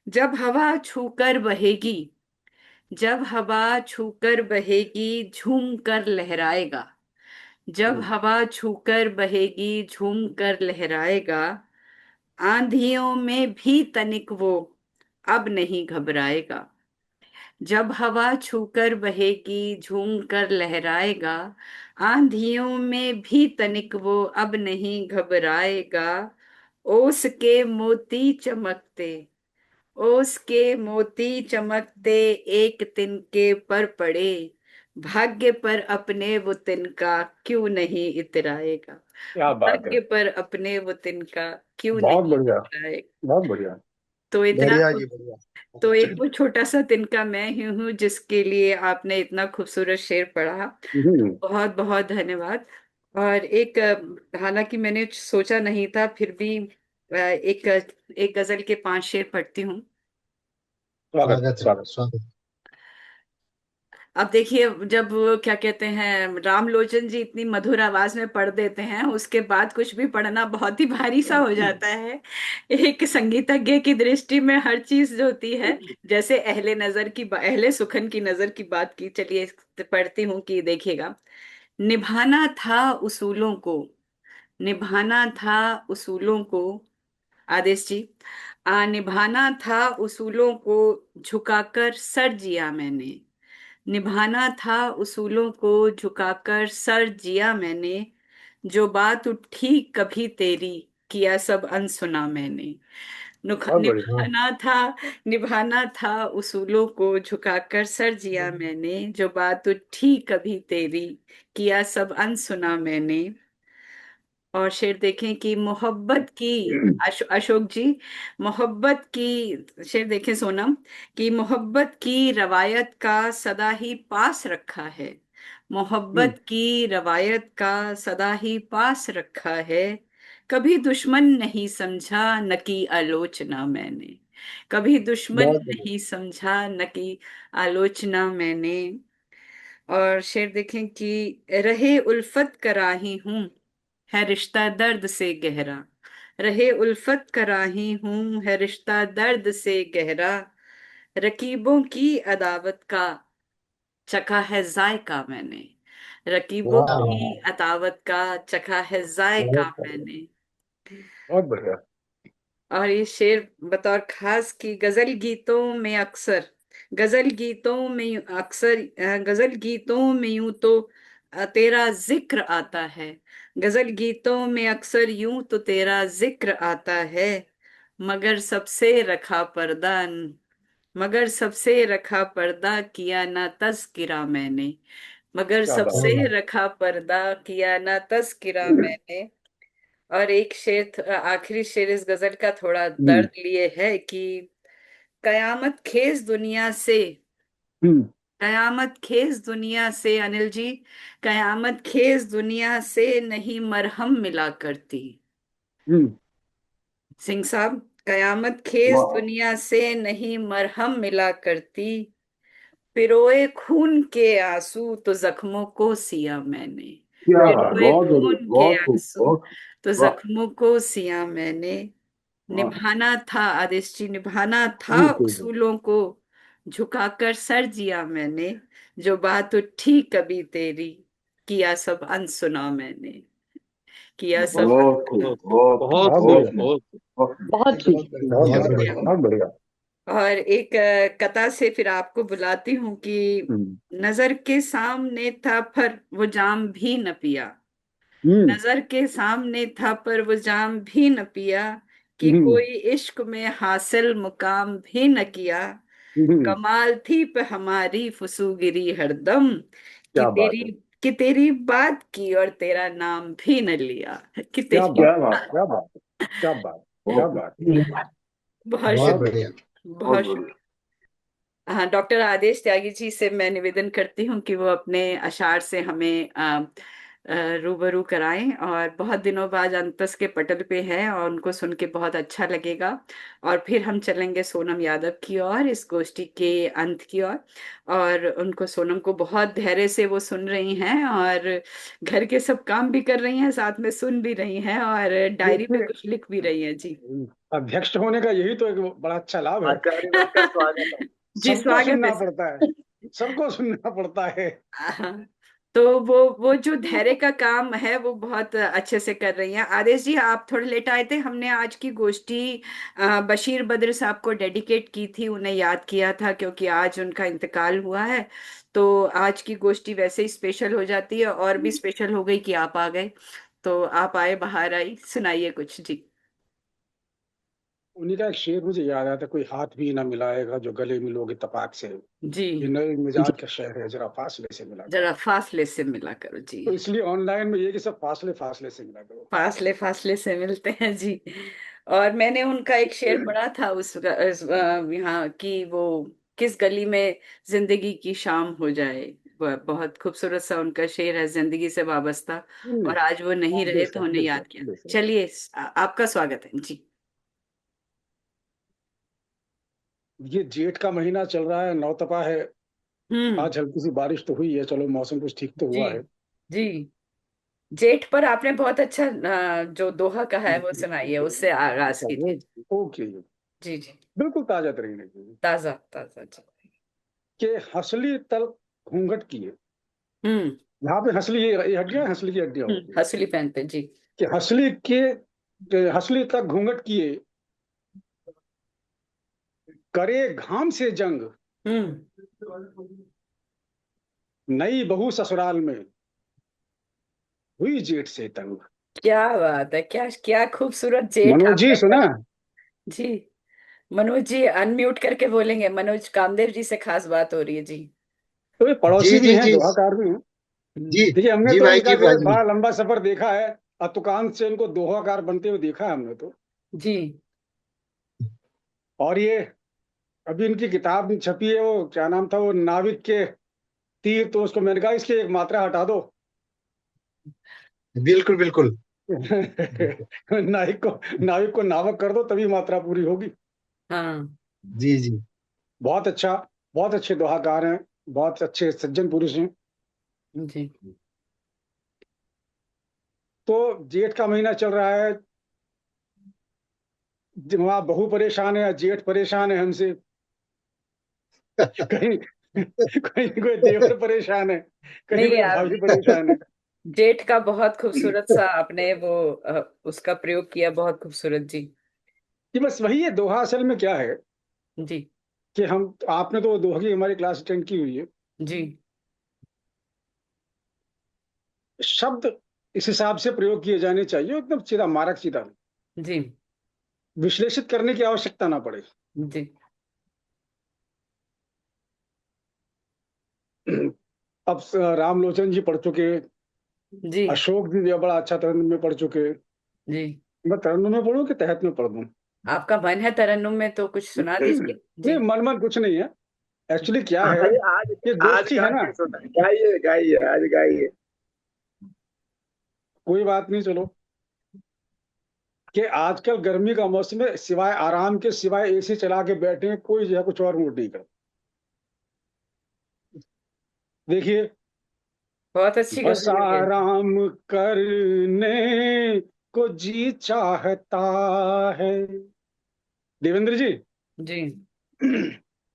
S1: जब हवा छूकर बहेगी, जब हवा छूकर बहेगी, झूम कर लहराएगा। जब हवा छूकर बहेगी, झूम कर लहराएगा। आंधियों में भी तनिक वो अब नहीं घबराएगा। जब हवा छूकर बहेगी, झूम कर लहराएगा। आंधियों में भी तनिक वो अब नहीं घबराएगा। ओस के मोती चमकते, ओस के मोती चमकते, एक तिनके पर पड़े। भाग्य पर अपने वो तिनका क्यों नहीं इतराएगा।
S6: क्या बात है।
S1: भाग्य पर अपने वो तिनका क्यों
S6: बहुत
S1: नहीं
S6: बढ़िया।
S1: इतराएगा।
S6: बहुत बढ़िया।
S1: तो इतना,
S3: बढ़िया जी बढ़िया। बहुत
S1: तो
S3: अच्छा।
S1: एक वो छोटा सा तिनका मैं ही हूँ जिसके लिए आपने इतना खूबसूरत शेर पढ़ा।
S6: हम्म।
S1: बहुत बहुत धन्यवाद। और एक हालांकि मैंने सोचा नहीं था, फिर भी एक गजल के 5 शेर पढ़ती हूँ।
S6: स्वागत
S3: स्वागत है
S6: स्वागत।
S3: स्वागत।
S1: अब देखिए, जब वो क्या कहते हैं, रामलोचन जी इतनी मधुर आवाज में पढ़ देते हैं, उसके बाद कुछ भी पढ़ना बहुत ही भारी सा हो जाता है। एक संगीतज्ञ की दृष्टि में हर चीज जो होती है, जैसे अहले सुखन की नजर की बात की, चलिए पढ़ती हूँ कि देखिएगा। निभाना था उसूलों को, निभाना था उसूलों को, आदेश जी। निभाना था उसूलों को, झुकाकर सर जिया मैंने। निभाना था उसूलों को, झुकाकर सर जिया मैंने। जो बात उठी कभी तेरी, किया सब अनसुना मैंने।
S6: बहुत बढ़िया।
S3: हाँ।
S1: निभाना था उसूलों को, झुकाकर सर जिया मैंने। जो बात उठी कभी तेरी, किया सब अनसुना मैंने। और शेर देखें कि मोहब्बत की, अशोक जी, मोहब्बत की शेर देखें सोनम, कि मोहब्बत की रवायत का सदा ही पास रखा है।
S6: हम्म।
S1: मोहब्बत की रवायत का सदा ही पास रखा है। कभी दुश्मन नहीं समझा, न की आलोचना मैंने। कभी दुश्मन
S3: बहुत बढ़िया।
S1: नहीं समझा, न की आलोचना मैंने। और शेर देखें कि रहे उल्फत कराही हूँ, है रिश्ता दर्द से गहरा। रहे उल्फत कराही हूँ, है रिश्ता दर्द से गहरा। रकीबों की अदावत का चखा है जायका मैंने। रकीबों
S3: वाह वाह।
S1: की अदावत का चखा है जायका
S3: बहुत बढ़िया।
S1: मैंने।
S6: बहुत बढ़िया।
S1: और ये शेर बतौर खास की, गजल गीतों में अक्सर, गजल गीतों में अक्सर, गजल गीतों में यूं तो तेरा जिक्र आता है। गजल गीतों में अक्सर यूं तो तेरा जिक्र आता है। मगर सबसे रखा पर्दा, मगर सबसे रखा पर्दा, किया ना तज़किरा मैंने। मगर
S6: क्या बात
S1: सबसे
S3: हाँ।
S1: रखा पर्दा, किया ना तज़किरा
S6: है।
S1: मैंने। और एक शेर, आखिरी शेर इस गजल का थोड़ा
S6: हम्म।
S1: दर्द लिए है कि, कयामत खेज दुनिया से,
S6: हम्म।
S1: कयामत खेज दुनिया से, अनिल जी, कयामत खेज दुनिया से नहीं मरहम मिला करती।
S6: हम्म।
S1: सिंह साहब, कयामत खेज
S7: वाह,
S1: दुनिया से नहीं मरहम मिला करती। पिरोए खून के आंसू तो जख्मों को सिया मैंने।
S7: क्या
S1: फिर
S7: बात,
S1: हुए
S7: बहुत बढ़िया,
S1: खून के
S7: बहुत खूब,
S1: आंसू,
S7: बहुत
S1: तो
S7: वाह।
S1: जख्मों को सिया मैंने
S7: वाह।
S1: निभाना था। आदेश जी, निभाना था
S6: जी जी जी।
S1: उसूलों को, झुकाकर सर जिया मैंने, जो बात उठी कभी तेरी, किया सब अनसुना मैंने, किया सब
S7: बहुत खूब,
S1: अनसुना।
S7: बहुत खूब,
S9: बहुत
S6: बहुत
S9: खूब,
S7: बहुत
S6: बढ़िया,
S7: खूब,
S9: बहुत
S7: बहुत खूब।
S5: बहुत ही
S6: बहुत
S3: बहुत
S6: बढ़िया,
S3: बढ़िया।
S6: बहुत बढ़िया।
S1: और एक कथा से फिर आपको बुलाती हूँ कि
S6: हम्म
S1: नजर के सामने था पर वो जाम भी न पिया,
S6: हम्म
S1: नजर के सामने था पर वो जाम भी न पिया, कि
S6: हम्म
S1: कोई इश्क में हासिल मुकाम भी न किया।
S6: हम्म।
S1: कमाल थी पे हमारी फुसूगिरी हरदम, कि
S6: क्या बात
S1: तेरी
S6: है,
S1: कि तेरी बात की और तेरा नाम भी न लिया, कि
S6: क्या
S1: तेरी
S6: बात,
S7: क्या बात,
S6: क्या बात, क्या बात, क्या
S7: बहुत
S6: बात।
S1: बहुत
S3: बहुत
S6: बहुत
S3: बढ़िया।
S1: शुक्रिया,
S6: बढ़िया।
S7: बहुत
S1: बहुत
S7: बढ़िया।
S1: शुक्रिया। हाँ, डॉक्टर आदेश त्यागी जी से मैं निवेदन करती हूँ कि वो अपने अशार से हमें रूबरू कराएं, और बहुत दिनों बाद अंतस के पटल पे है और उनको सुन के बहुत अच्छा लगेगा। और फिर हम चलेंगे सोनम यादव की ओर, इस गोष्ठी के अंत की ओर। और उनको, सोनम को बहुत धैर्य से वो सुन रही हैं और घर के सब काम भी कर रही हैं, साथ में सुन भी रही हैं और डायरी पे
S6: देखिए,
S1: कुछ लिख भी रही हैं जी।
S6: अध्यक्ष होने का यही तो एक बड़ा अच्छा लाभ है,
S2: आचार्य वर्ग का स्वागत है।
S1: जी,
S6: सबको
S1: स्वागत है
S6: सुनना
S1: सर।
S6: पड़ता है, सबको सुनना पड़ता है।
S1: हाँ, तो वो जो धैर्य का काम है वो बहुत अच्छे से कर रही हैं। आदेश जी, आप थोड़े लेट आए थे, हमने आज की गोष्ठी बशीर बद्र साहब को डेडिकेट की थी, उन्हें याद किया था क्योंकि आज उनका इंतकाल हुआ है। तो आज की गोष्ठी वैसे ही स्पेशल हो जाती है, और भी स्पेशल हो गई कि आप आ गए। तो आप आए, बाहर आई, सुनाइए कुछ जी।
S6: उन्हीं का एक शेर मुझे याद आता, कोई हाथ भी ना मिलाएगा जो गले मिलोगे तपाक से,
S1: जी,
S6: ये नए मिजाज का शहर है, जरा फासले से मिला करो।
S1: जरा फासले से मिला करो जी।
S6: तो इसलिए ऑनलाइन में ये कि सब फासले फासले से मिला करो।
S1: फासले फासले से मिलते हैं जी। और मैंने उनका एक शेर पढ़ा था यहाँ की, वो किस गली में जिंदगी की शाम हो जाए, बहुत खूबसूरत सा उनका शेर है, जिंदगी से वाबस्ता।
S6: नहीं,
S1: और आज वो नहीं रहे तो
S6: बेशक
S1: उन्हें याद
S6: बेशक
S1: किया।
S6: बेशक।
S1: चलिए, आपका स्वागत है जी।
S6: ये जेठ का महीना चल रहा है, नौतपा है।
S1: हम्म।
S6: आज हल्की सी बारिश तो हुई है, चलो मौसम कुछ ठीक तो
S1: जी
S6: हुआ है।
S1: जी। जेठ पर आपने बहुत अच्छा जो दोहा कहा है वो सुनाइए, उससे आगाज
S6: अच्छा, वो
S1: कीजिए।
S6: ओके,
S1: जी जी।
S6: बिल्कुल ताजा तरीन है
S1: ताजा ताजा जी।
S6: कि हंसली तल घूंघट किए।
S1: हम्म।
S6: यहाँ पे हंसली, ये हड्डियां, हंसली की हड्डियां होती है
S1: हंसुली पहनते जी।
S6: कि हंसली तक घूंघट किए, करे घाम से जंग,
S1: हम्म।
S6: नई बहू ससुराल में हुई जेठ से तंग।
S1: क्या बात है, क्या क्या खूबसूरत जेठ
S6: मनोज जी
S1: आपने
S6: सुना।
S1: जी। मनोज जी अनम्यूट करके बोलेंगे, मनोज कामदेव जी से खास बात हो रही है जी।
S6: तो ये
S3: जी
S6: पड़ोसी भी
S3: जी
S6: हैं,
S3: जी
S6: दोहाकार भी हैं।
S3: जी
S6: देखिए, हमने
S3: जी
S6: तो
S3: भाई
S6: इनका
S3: जी
S6: जो है
S3: भाई।
S6: बड़ा लंबा सफर देखा है, और दुकान से इनको दोहाकार बनते हुए देखा है हमने तो।
S1: जी।
S6: और ये अभी इनकी किताब छपी है, वो क्या नाम था, वो नाविक के तीर, तो उसको मैंने कहा इसकी एक मात्रा हटा दो।
S3: बिल्कुल बिल्कुल।
S6: नाविक को नावक कर दो, तभी मात्रा पूरी होगी।
S1: हाँ
S3: जी जी।
S6: बहुत अच्छा, बहुत अच्छे दोहाकार हैं, बहुत अच्छे सज्जन पुरुष हैं।
S1: जी।
S6: तो जेठ का महीना चल रहा है, वहां बहू परेशान है, जेठ परेशान है हमसे, कहीं कहीं कोई देवर परेशान है, कहीं
S1: नहीं
S6: कोई
S1: यार,
S6: भाभी परेशान है।
S1: जेठ का बहुत खूबसूरत सा आपने वो उसका प्रयोग किया, बहुत खूबसूरत जी।
S6: कि बस वही है, दोहा असल में क्या है
S1: जी
S6: कि हम, आपने तो दोहा की हमारी क्लास अटेंड की हुई है।
S1: जी।
S6: शब्द इस हिसाब से प्रयोग किए जाने चाहिए, एकदम सीधा मारक सीधा,
S1: जी
S6: विश्लेषित करने की आवश्यकता ना पड़े।
S1: जी।
S6: अब रामलोचन जी पढ़ चुके,
S1: जी
S6: अशोक जी भी बड़ा अच्छा तरन्नुम में पढ़ चुके।
S1: जी।
S6: मैं तरन्नुम में पढ़ूं कि तहत में पढ़ दूं?
S1: आपका मन है तरन्नुम में तो कुछ सुना दीजिए
S6: नहीं,
S1: जी।
S6: मन मन कुछ नहीं है। एक्चुअली क्या है,
S2: भाई आज
S6: ये
S2: आज
S6: गोष्ठी है
S2: गा
S6: ना।
S2: के सुना, गाइए गाइए, आज गाइए।
S6: कोई बात नहीं, चलो, कि आजकल गर्मी का मौसम है, सिवाय आराम के, सिवाय एसी चला के बैठे हैं, कोई जो है कुछ और मूड नहीं करता। देखिए,
S1: बहुत अच्छी
S6: बस
S1: गजल है ये।
S6: आराम करने को जी चाहता है। देवेंद्र जी,
S1: जी।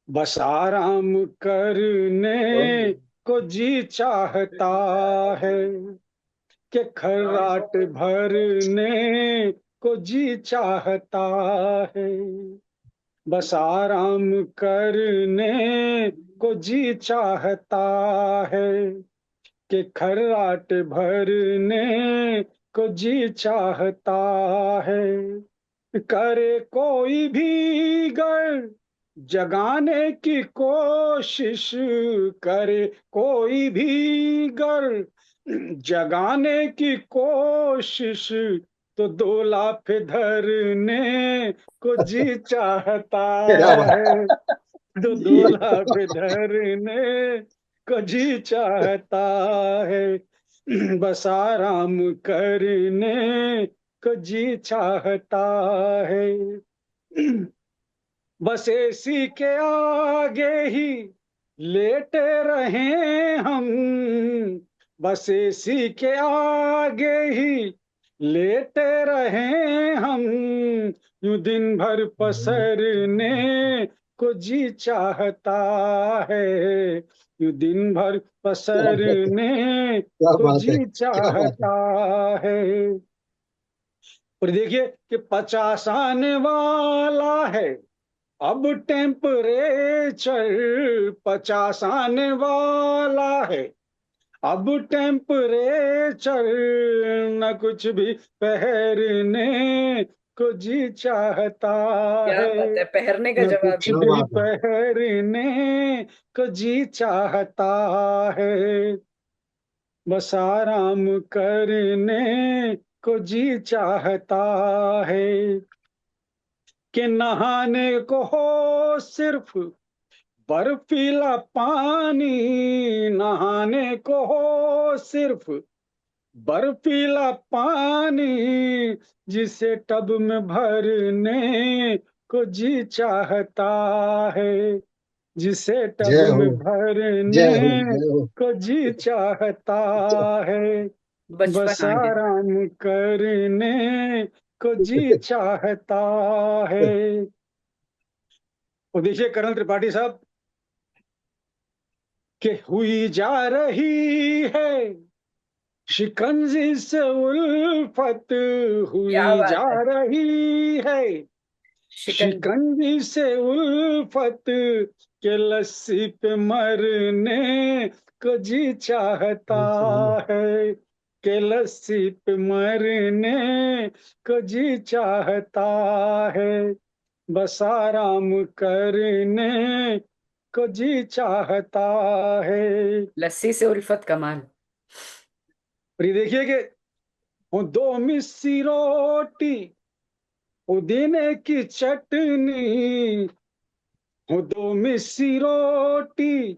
S6: बस आराम करने को जी चाहता है कि खर्राट भरने को जी चाहता है। बस आराम करने को जी चाहता है कि खर्राट भरने को जी चाहता है। करे कोई भी गर जगाने की कोशिश, करे कोई भी गर जगाने की कोशिश, तो दो लाफ धरने को जी चाहता
S3: क्या बात।
S6: है। तो दो लाफ धरने को जी चाहता है। बस आराम करने को जी चाहता है। बस एसी के आगे ही लेटे रहे हम, बस एसी के आगे ही लेटे रहे हम, यूं दिन भर पसरने को जी चाहता है। यूं दिन भर पसरने
S3: क्या
S6: को
S3: बात है,
S6: जी
S3: क्या बात है।
S6: चाहता है। और देखिए कि 50 आने वाला है अब टेम्परेचर, 50 आने वाला है अब टेम्परेचर, न कुछ भी पहनने को जी चाहता
S1: क्या
S6: है।
S1: बात है, पहरने का
S6: न
S1: जवाब
S6: कुछ
S1: ही
S3: क्या
S1: नहीं।
S6: भी
S3: बात है।
S6: पहनने को जी चाहता है। बस आराम करने को जी चाहता है कि नहाने को हो सिर्फ बर्फीला पानी, नहाने को हो सिर्फ बर्फीला पानी, जिसे टब में भरने को जी चाहता है। जिसे टब
S3: जय हो,
S6: में भरने
S3: जय हो, जय हो।
S6: को जी चाहता है।
S1: बचपन
S6: बस
S1: आ गया।
S6: आराम करने को जी चाहता है। और देखिए करण त्रिपाठी साहब कि हुई जा रही है शिकंजी से उल्फत,
S1: क्या
S6: हुई जा
S1: बात है।
S6: रही है
S1: शिकंजी।
S6: शिकंजी से उल्फत, के लस्सी पे मरने को जी चाहता है। के लस्सी पे मरने को जी चाहता है। बस आराम करने को जी चाहता है।
S1: लस्सी से उल्फत कमाल।
S6: और ये देखिए कि वो दो मिस्सी रोटी, पुदीने की चटनी, वो दो मिस्सी रोटी,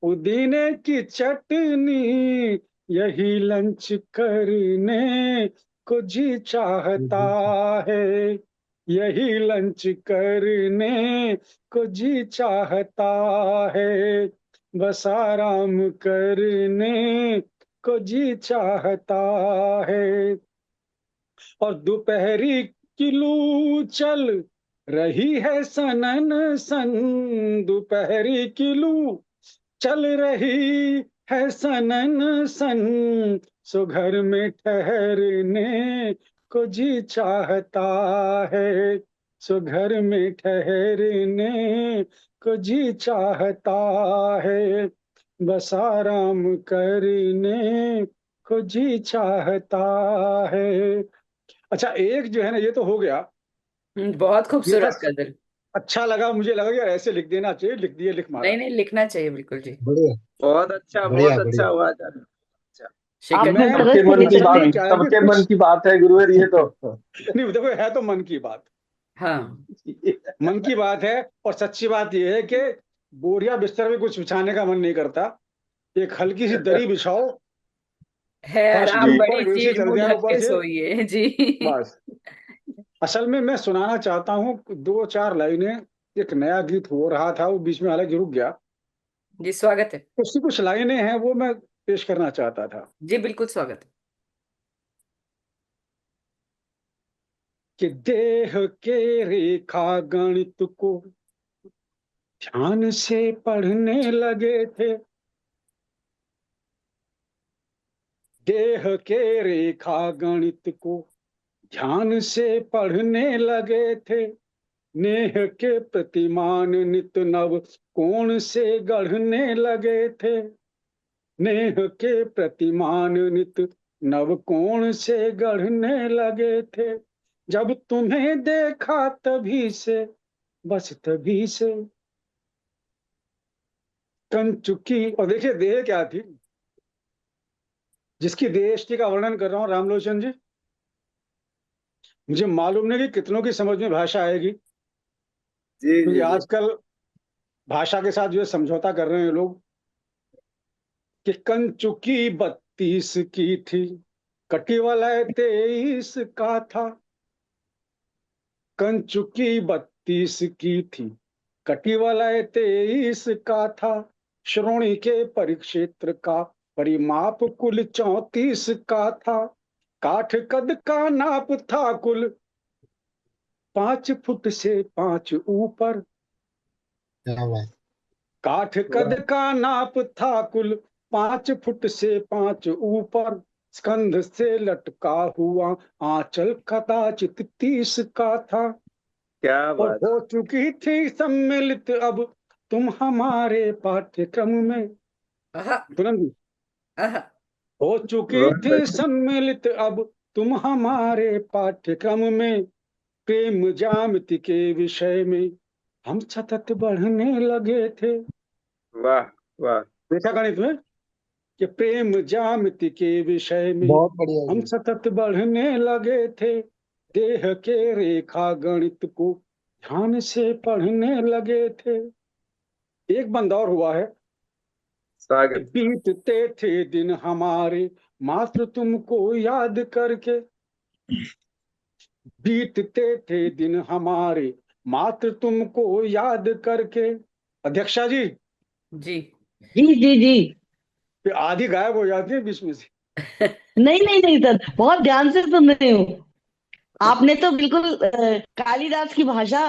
S6: पुदीने की चटनी, यही लंच करने को जी चाहता है। यही लंच करने को जी चाहता है। बस आराम करने को जी चाहता है। और दोपहरी की लू चल रही है सनन सन, दोपहरी की लू चल रही है सनन सन, सो घर में ठहरने को जी चाहता है। सो घर में ठहरने को जी चाहता है। बस आराम करने को जी चाहता है। अच्छा, एक जो है ना, ये तो हो गया,
S1: बहुत
S6: ये था।
S1: खूबसूरत गजल।
S6: अच्छा लगा, मुझे लगा कि यार ऐसे लिख देना चाहिए, लिख दिए, लिख मारा।
S1: नहीं नहीं, लिखना चाहिए बिल्कुल जी।
S3: बढ़िया,
S2: बहुत
S3: बढ़िया,
S2: अच्छा
S3: बढ़िया।
S2: हुआ आचार्य। अच्छा।
S5: आपने
S1: शिकंजी।
S6: मैं
S5: तरह
S7: सबके
S5: से
S7: मन की
S5: लिखा
S6: एक्चुअली
S7: बात,
S5: है।
S6: क्या है कि
S7: सबके मन
S6: कुछ
S7: की बात है गुरुवर ये तो।
S6: नहीं, देखो है तो मन की बात,
S1: हाँ।
S6: मन की बात है। और सच्ची बात यह है कि बोरिया बिस्तर में कुछ बिछाने का मन नहीं करता। एक हल्की सी दरी बिछाओ,
S1: है
S6: फर्श के
S1: आराम
S7: जी
S6: ऊपर,
S1: बड़ी
S6: एसी
S1: चीज,
S6: चल
S1: मुंह
S6: जाए
S1: ढक
S6: ऊपर
S1: के
S6: से,
S1: सोइए जी।
S6: बस। असल में मैं सुनाना चाहता हूँ दो चार लाइनें। एक नया गीत हो रहा था, वो बीच में हालांकि रुक गया।
S1: जी, स्वागत है।
S6: उसकी कुछ लाइनें हैं, वो मैं पेश करना चाहता था
S1: जी बिल्कुल, स्वागत है।
S6: कि देह के रेखा गणित को ध्यान से पढ़ने लगे थे, देह के रेखा गणित को ध्यान से पढ़ने लगे थे, नेह के प्रतिमान नित नव कोण से गढ़ने लगे थे, नेह के प्रतिमान नित नव कोण से गढ़ने लगे थे, जब तुम्हें देखा तभी से, बस तभी से कंचुकी। और देखिए देह क्या थी, जिसकी देहष्टि का वर्णन कर रहा हूं रामलोचन जी, मुझे मालूम नहीं कि कितनों की समझ में भाषा आएगी,
S2: जी
S6: क्योंकि
S2: जी जी।
S6: आजकल भाषा के साथ जो है समझौता कर रहे हैं लोग, कि कंचुकी 32 की थी, कटी वाला 23 का था, कंचुकी 32 की थी, कटी वाला 23 का था, श्रोणी के परिक्षेत्र का परिमाप कुल 34 का था, काठ कद का नाप था कुल 5 फुट से 5 ऊपर,
S3: क्या बात।
S6: काठ कद का नाप था कुल 5 फुट से 5 ऊपर, स्कंध से लटका हुआ आंचल कदाचित 30 का था,
S2: क्या
S6: और
S2: बात।
S6: हो चुकी थी सम्मिलित अब तुम हमारे पाठ्यक्रम में।
S1: आहा,
S6: पूनम जी,
S1: आहा,
S6: हो चुकी
S2: बहुत
S6: थी
S2: बढ़िया।
S6: सम्मिलित अब तुम हमारे पाठ्यक्रम में, प्रेम ज्यामिति के विषय में हम सतत बढ़ने लगे थे।
S2: वाह वाह।
S6: देखा गणित में कि प्रेम ज्यामिति के विषय में
S3: बहुत बढ़िया
S6: हम
S3: जी।
S6: सतत बढ़ने लगे थे, देह के रेखा गणित को ध्यान से पढ़ने लगे थे। एक बंद और हुआ है,
S2: स्वागत।
S6: बीतते थे दिन हमारे मात्र तुमको याद करके, बीतते थे दिन हमारे मात्र तुमको याद करके। अध्यक्षा जी,
S1: जी
S11: जी जी जी।
S6: फिर आधी गायब हो जाती है बीच में से।
S11: नहीं नहीं नहीं सर, बहुत ध्यान से सुन रही हूँ। आपने तो बिल्कुल कालिदास की भाषा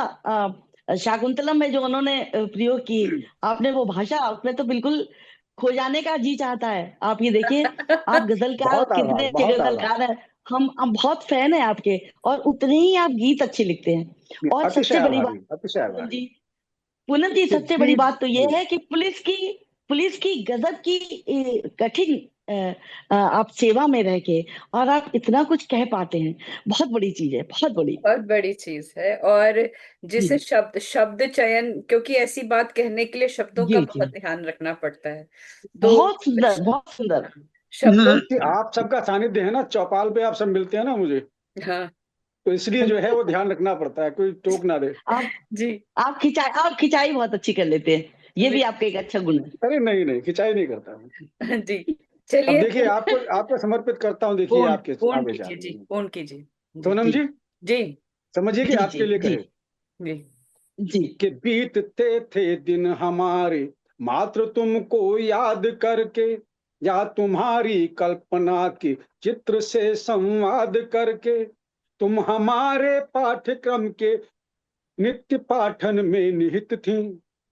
S11: शाकुंतलम में जो उन्होंने प्रयोग की, आपने वो भाषा, उसमें तो बिल्कुल खो जाने का जी चाहता है। आप ये देखिए, आप गजलकार
S6: बहुत आभार,
S11: कितने अच्छे
S6: बहुत आभार।
S11: गजलकार हैं, हम बहुत फैन हैं आपके, और उतने ही आप गीत अच्छे लिखते हैं। और
S6: अतिशय
S11: सबसे बड़ी बात
S6: आभारी, अतिशय
S11: पूनम
S6: आभारी।
S11: जी, पूनम जी,
S6: कि
S11: सबसे बड़ी बात तो ये
S6: जी,
S11: है कि पुलिस की गजब की कठिन आप सेवा में रह के और आप इतना कुछ कह पाते हैं, बहुत बड़ी चीज है, बहुत बड़ी।
S1: बहुत बड़ी चीज है। और जिसे
S11: जी
S1: शब्द शब्द चयन, क्योंकि ऐसी बात कहने के लिए शब्दों का
S11: जी जी,
S1: बहुत ध्यान रखना पड़ता है, तो
S11: बहुत सुंदर, बहुत सुंदर।
S1: शब्दों
S6: कि आप सबका सानिध्य है ना, चौपाल पे आप सब मिलते हैं ना मुझे,
S1: हाँ
S6: तो इसलिए जो है वो ध्यान रखना पड़ता है, कोई टोक ना दे।
S11: आप
S1: जी
S11: आप खिंचाई बहुत अच्छी कर लेते हैं, ये भी आपका एक अच्छा गुण है।
S6: अरे नहीं नहीं, खिंचाई नहीं करता हूँ।
S1: जी।
S6: अब
S1: चलिए
S6: देखिए, आपको समर्पित करता हूँ, देखिए
S1: पूर्ण
S6: आपके
S1: पूर्ण
S6: आगे जा
S1: कीजिए जी,
S6: रहे हैं।
S1: पूर्ण कीजिए जी
S6: सोनम
S11: जी
S6: जी,
S1: जी
S6: समझिए कि
S11: जी
S6: आपके
S11: जी
S6: लिए
S11: जी
S6: कहे
S1: जी।
S11: जी।
S6: कि बीतते थे दिन हमारे मात्र तुमको याद करके, या तुम्हारी कल्पना के चित्र से संवाद करके, तुम हमारे पाठ्यक्रम के नित्य पाठन में निहित थी,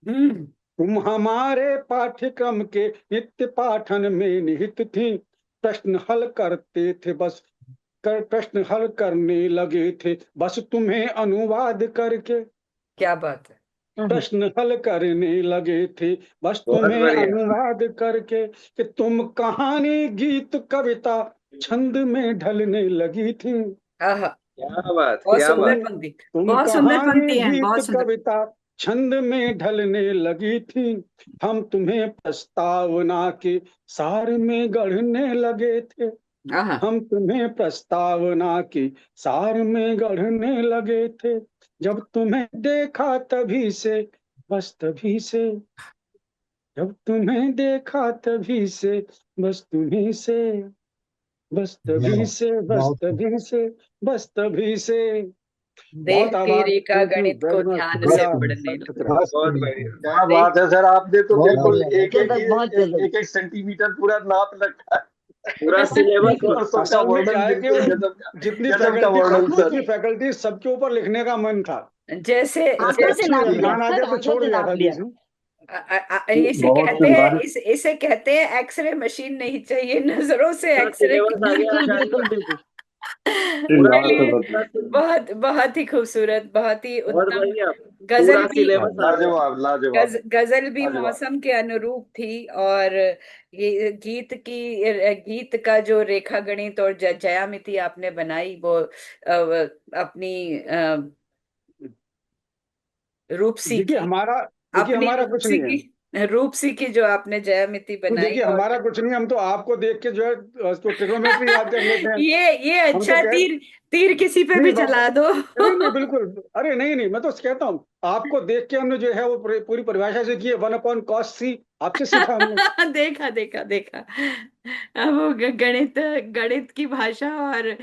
S1: हम्म
S6: तुम हमारे पाठ्यक्रम के नित्य पाठन में निहित थी, प्रश्न हल करते थे बस, प्रश्न हल करने लगे थे बस तुम्हें अनुवाद करके,
S1: क्या बात है।
S6: प्रश्न हल करने लगे थे बस
S2: बहुत
S6: तुम्हें
S2: बढ़िया।
S6: अनुवाद करके, कि तुम कहानी गीत कविता छंद में ढलने लगी थी,
S1: आहा,
S2: क्या बात,
S1: बहुत
S2: क्या
S1: सुंदर
S2: बात।
S1: पंक्ति,
S6: तुम
S1: बहुत सुंदर
S6: कहानी
S1: पंक्ति है,
S6: गीत
S1: बहुत सुंदर।
S6: कविता छंद में ढलने लगी थी, हम तुम्हें प्रस्तावना के सार में गढ़ने लगे थे,
S1: आहा,
S6: हम तुम्हें प्रस्तावना के सार में गढ़ने लगे थे, जब तुम्हें देखा तभी से, बस तभी से, जब तुम्हें देखा तभी से, बस तुम्ही से, बस तभी
S3: वाह,
S6: से, बस
S3: बहुत
S6: तभी से, बस तभी से।
S1: देह
S6: बहुत
S1: के
S6: आभार,
S1: रेखा
S6: थैंक यू
S1: गणित को
S6: वेरी मच,
S1: ध्यान से
S6: शुक्रिया
S1: पढ़ने लो।
S6: शुक्रिया।
S3: बस
S2: बहुत
S3: बढ़िया,
S2: बढ़िया।
S9: क्या बात है सर, आपने तो
S3: बहुत
S9: बिल्कुल
S3: बढ़िया।
S9: एक
S11: गजब।
S9: एक सेंटीमीटर पूरा नाप रखा है।
S2: पूरा सिलेबस
S11: बिल्कुल।
S9: और सबका
S6: असल में
S9: वर्णन
S6: क्या है कि
S9: बिल्कुल
S6: वो
S9: गजब का,
S6: जितनी
S9: गजब का
S6: फैकल्टी
S9: वर्णन
S6: थी,
S9: सर।
S6: उतनी फैकल्टी सबके ऊपर लिखने का मन था।
S1: जैसे
S11: आंखों से
S6: अच्छी
S11: नाप लिया
S6: रुझान आ
S11: सर,
S6: गया तो
S11: आंखों
S6: छोड़
S11: से
S6: दिया
S11: नाप
S6: था
S11: लिया।
S6: बीच में।
S1: इसे
S7: बहुत
S1: कहते हैं
S7: बारीक।
S1: इसे कहते हैं एक्सरे मशीन नहीं चाहिए, नजरों से
S2: पूरा
S1: एक्सरे
S2: सिलेबस आ गया
S11: बिल्कुल
S2: आचार्य।
S11: बिल्कुल बिल्कुल।
S2: पूरा
S7: श्रृंगार से
S1: चलिए,
S7: भरपूर।
S1: बहुत बहुत ही खूबसूरत, बहुत ही
S2: बहुत
S1: उत्तम।
S2: बढ़िया।
S1: गजल
S2: पूरा
S1: भी
S2: सिलेबस आ गया।
S9: लाजवाब लाजवाब
S1: गजल भी
S9: लाजवाब।
S1: मौसम के अनुरूप थी, और ये गीत का जो रेखा गणित और ज्यामिति आपने बनाई, वो अपनी रूपसी
S6: देखिए
S1: की,
S6: हमारा देखिए
S1: अपनी
S6: हमारा कुछ
S1: रूपसी
S6: नहीं है।
S1: की, रूपसी की जो आपने ज्यामिति
S6: तो
S1: बनाई,
S6: देखिए
S1: और
S6: हमारा कुछ नहीं, हम तो आपको देख के जो है तो ट्रिग्नोमेट्री याद कर लेते हैं।
S1: ये
S6: हम तो
S1: अच्छा,
S6: कह
S1: तीर तीर किसी पे
S6: नहीं
S1: भी चला दो।
S6: नहीं नहीं बिल्कुल, अरे नहीं नहीं, मैं तो कहता हूँ आपको देख के हमने जो है वो पूरी परिभाषा से की है, 1/cos c, आपसे सीखा हमने।
S1: देखा देखा देखा। अब वो गणित गणित की भाषा, और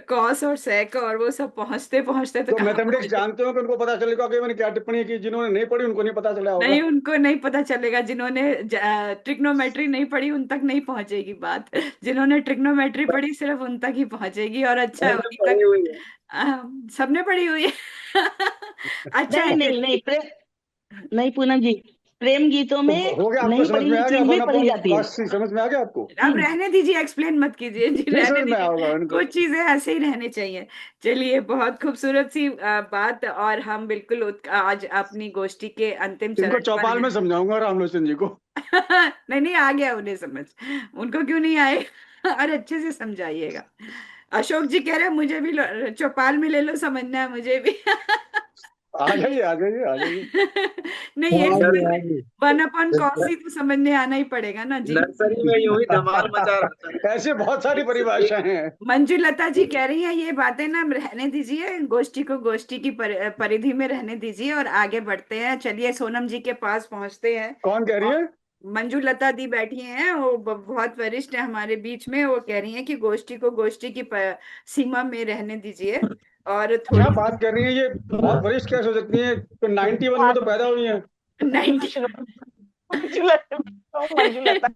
S1: कॉस और सेक, और वो सब पहुंचते पहुंचते तो
S6: तो
S1: कहाँ
S6: मैथमेटिक्स
S1: पहुंच गए।
S6: जानते हो कि उनको पता चलेगा कि मैंने क्या टिप्पणी की, जिन्होंने नहीं पढ़ी उनको नहीं पता चला होगा।
S1: नहीं, उनको नहीं पता चलेगा, जिन्होंने ट्रिग्नोमेट्री नहीं पढ़ी उन तक नहीं पहुंचेगी बात, जिन्होंने ट्रिग्नोमेट्री पढ़ी सिर्फ उन तक ही पहुंचेगी, और अच्छा है
S2: मैंने
S1: उन्हीं
S2: पढ़ी
S1: तक।
S2: हुई है।
S1: सबने पढ़ी हुई है। अच्छा
S11: नहीं
S1: है,
S11: नहीं नहीं, प्रेम नहीं पूनम जी, प्रेम गीतों
S6: तो
S11: में
S6: हो गया, आपको
S11: नहीं
S6: समझ
S11: पढ़ी
S6: में
S11: हुई
S6: आ गया,
S11: चीज भी
S6: वन
S11: पढ़ी
S6: अपॉन
S11: जाती है।
S6: कॉस सी समझ में आ गया आपको?
S1: अब रहने दीजिए, एक्सप्लेन मत कीजिए जी,
S6: नहीं
S1: रहने
S6: समझ में
S1: दीजिए,
S6: आएगा उनको।
S1: कुछ चीजें ऐसे ही रहनी चाहिए। चलिए, बहुत खूबसूरत सी बात, और हम बिल्कुल आज अपनी गोष्ठी के अंतिम
S6: इनको
S1: चरण पर
S6: चौपाल में
S1: हैं।
S6: समझाऊंगा रामलोचन जी को।
S1: नहीं नहीं, आ गया उन्हें समझ, उनको क्यों नहीं आए। और अच्छे से समझाइएगा। अशोक जी कह रहे हैं मुझे भी चौपाल में ले लो, समझना है मुझे भी।
S6: आ जाइए आ जाइए आ जाइए।
S1: नहीं, ये
S2: नर,
S1: वन अपॉन कॉसी तो समझने आना ही पड़ेगा ना जी।
S2: नर्सरी में यूं ही धमाल मचा रहता है।
S6: ऐसे बहुत सारी
S2: एक से एक।
S6: परिभाषाएं हैं।
S1: मंजुलता जी कह रही हैं ये बातें ना रहने दीजिए, गोष्ठी को गोष्ठी की परिधि में रहने दीजिए, और आगे बढ़ते हैं। चलिए, सोनम जी के पास पहुंचते हैं।
S6: कौन कह रही है?
S1: मंजुलता दी बैठी हैं, वो बहुत वरिष्ठ है हमारे बीच में, वो कह रही हैं कि गोष्ठी को गोष्ठी की सीमा में रहने दीजिए, और
S6: क्या
S1: थोड़ी
S6: बात कर रही है, ये बहुत वरिष्ठ कैसे हो सकती है? तो 91 में तो पैदा हुई है।
S1: 90
S5: मंजुलता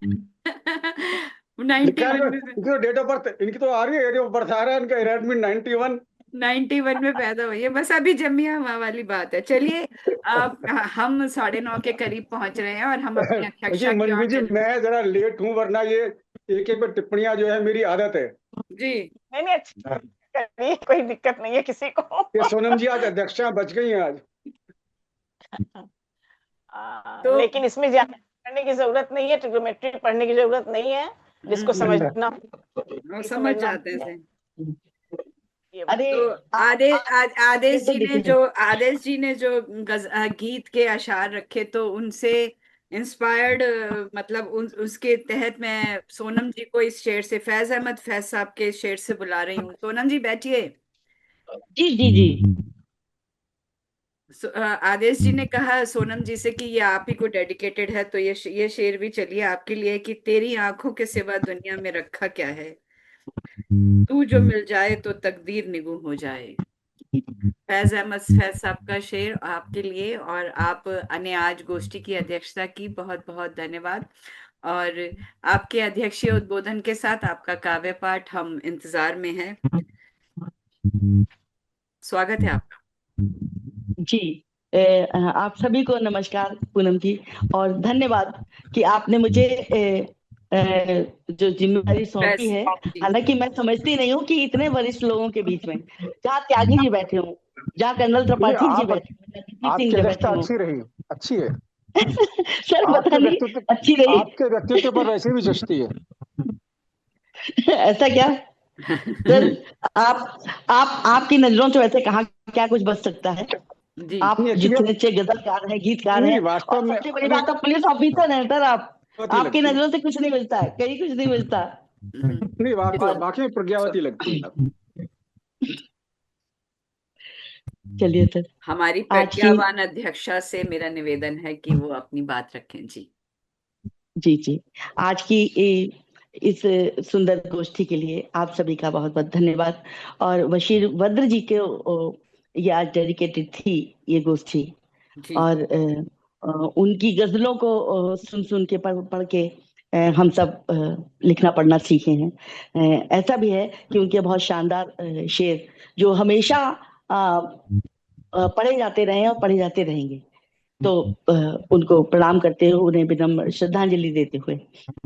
S1: 91 में
S6: इनकी तो डेट ऑफ बर्थ, इनकी तो आ रही है, डेट ऑफ बर्थ आ रहा है इनका, एडमिट 91।
S1: 91 में पैदा हुई है, बस अभी जमिया हुआ वाली बात है। चलिए, अब हम 9:30 के करीब पहुंच रहे हैं, और हम अपनी
S6: देखिए
S1: अध्यक्षा की
S6: मंजू
S1: ओर
S6: जी,
S1: चल।
S6: मैं जरा लेट हूँ, वरना ये एक एक पे टिप्पणियां जो है मेरी आदत है।
S1: जी,
S5: नहीं नहीं, अच्छा करिए, कोई दिक्कत नहीं है किसी को।
S6: ये सोनम जी आज अध्यक्षा बच गई हैं आज।
S1: तो
S5: लेकिन इसमें ज्यादा पढ़ने की जरूरत नहीं है, ट्रिग्नोमेट्री पढ़ने की जरूरत नहीं है, जिसको समझना
S1: वो समझ जाते हैं।
S5: ये
S11: अरे
S1: तो आदेश
S11: तो
S1: जी ने
S11: देखिए,
S1: जो गीत के अशार रखे, तो उनसे इंस्पायर्ड, मतलब उसके तहत मैं सोनम जी को इस शेर से, फैज अहमद फैज साहब के शेर से बुला रही हूँ। सोनम जी बैठिए।
S11: जी जी जी।
S1: आदेश जी ने कहा सोनम जी से कि ये आप ही को डेडिकेटेड है, तो ये शेर भी चलिए आपके लिए, कि तेरी आंखों के सिवा दुनिया में रखा क्या है, तू जो मिल जाए तो तकदीर निगू हो जाए। फैज अहमद फैज साहब का शेर आपके लिए, और आप ने आज गोष्ठी की अध्यक्षता की, बहुत बहुत धन्यवाद। और आपके अध्यक्षीय उद्बोधन के साथ आपका काव्य पाठ हम इंतजार में हैं। स्वागत है आपका।
S11: जी आप सभी को नमस्कार पूनम जी, और धन्यवाद कि आपने मुझे जो जिम्मेदारी सौंपी
S1: फैज
S11: है।
S1: जी,
S11: हालांकि मैं समझती नहीं हूँ कि इतने वरिष्ठ लोगों के बीच में, जहाँ त्यागी जी बैठे हों, जहाँ कर्नल
S6: देखिए
S11: त्रिपाठी जी
S6: आप,
S11: बैठे हों, रणजीत सिंह
S6: आपकी
S11: जी
S6: अध्यक्षता
S11: बैठे हों।
S6: अच्छी रही, अच्छी है।
S11: सर पता
S6: आपके
S11: नहीं
S6: व्यक्तित्व,
S11: अच्छी रही।
S6: आपके व्यक्तित्व पर वैसे भी जचती है।
S11: ऐसा क्या सर? आप आपकी नजरों से वैसे कहाँ क्या कुछ बच सकता है?
S1: जी
S11: आप
S6: नहीं एक्चुअली,
S11: जितने अच्छे गजलकार हैं, गीतकार
S6: नहीं
S11: हैं,
S6: वास्तव
S11: और
S6: में
S11: सबसे बड़ी बात, आप पुलिस ऑफिसर हैं सर। आप
S6: प्रज्ञावती
S11: आपकी
S6: लगती है।
S11: नजरों से कुछ नहीं मिलता है, कहीं कुछ नहीं मिलता।
S6: नहीं
S11: और
S6: वाकई में प्रज्ञावती लगती है आप।
S11: चलिए सर,
S1: हमारी
S11: आज की
S1: प्रज्ञावान अध्यक्षा से मेरा निवेदन है कि वो अपनी बात रखें जी।
S11: जी जी, आज की इस सुंदर गोष्ठी के लिए आप सभी का बहुत बहुत धन्यवाद। और बशीर बद्र जी के ये आज डेडिकेटेड थी ये गोष्ठी।
S1: जी
S11: और उनकी गजलों को सुन सुन के पढ़ के हम सब लिखना पढ़ना सीखे हैं। ऐसा भी है कि उनके बहुत शानदार शेर जो हमेशा पढ़े जाते रहे हैं और पढ़े जाते रहेंगे। तो उनको प्रणाम करते हुए, उन्हें विनम्र श्रद्धांजलि देते हुए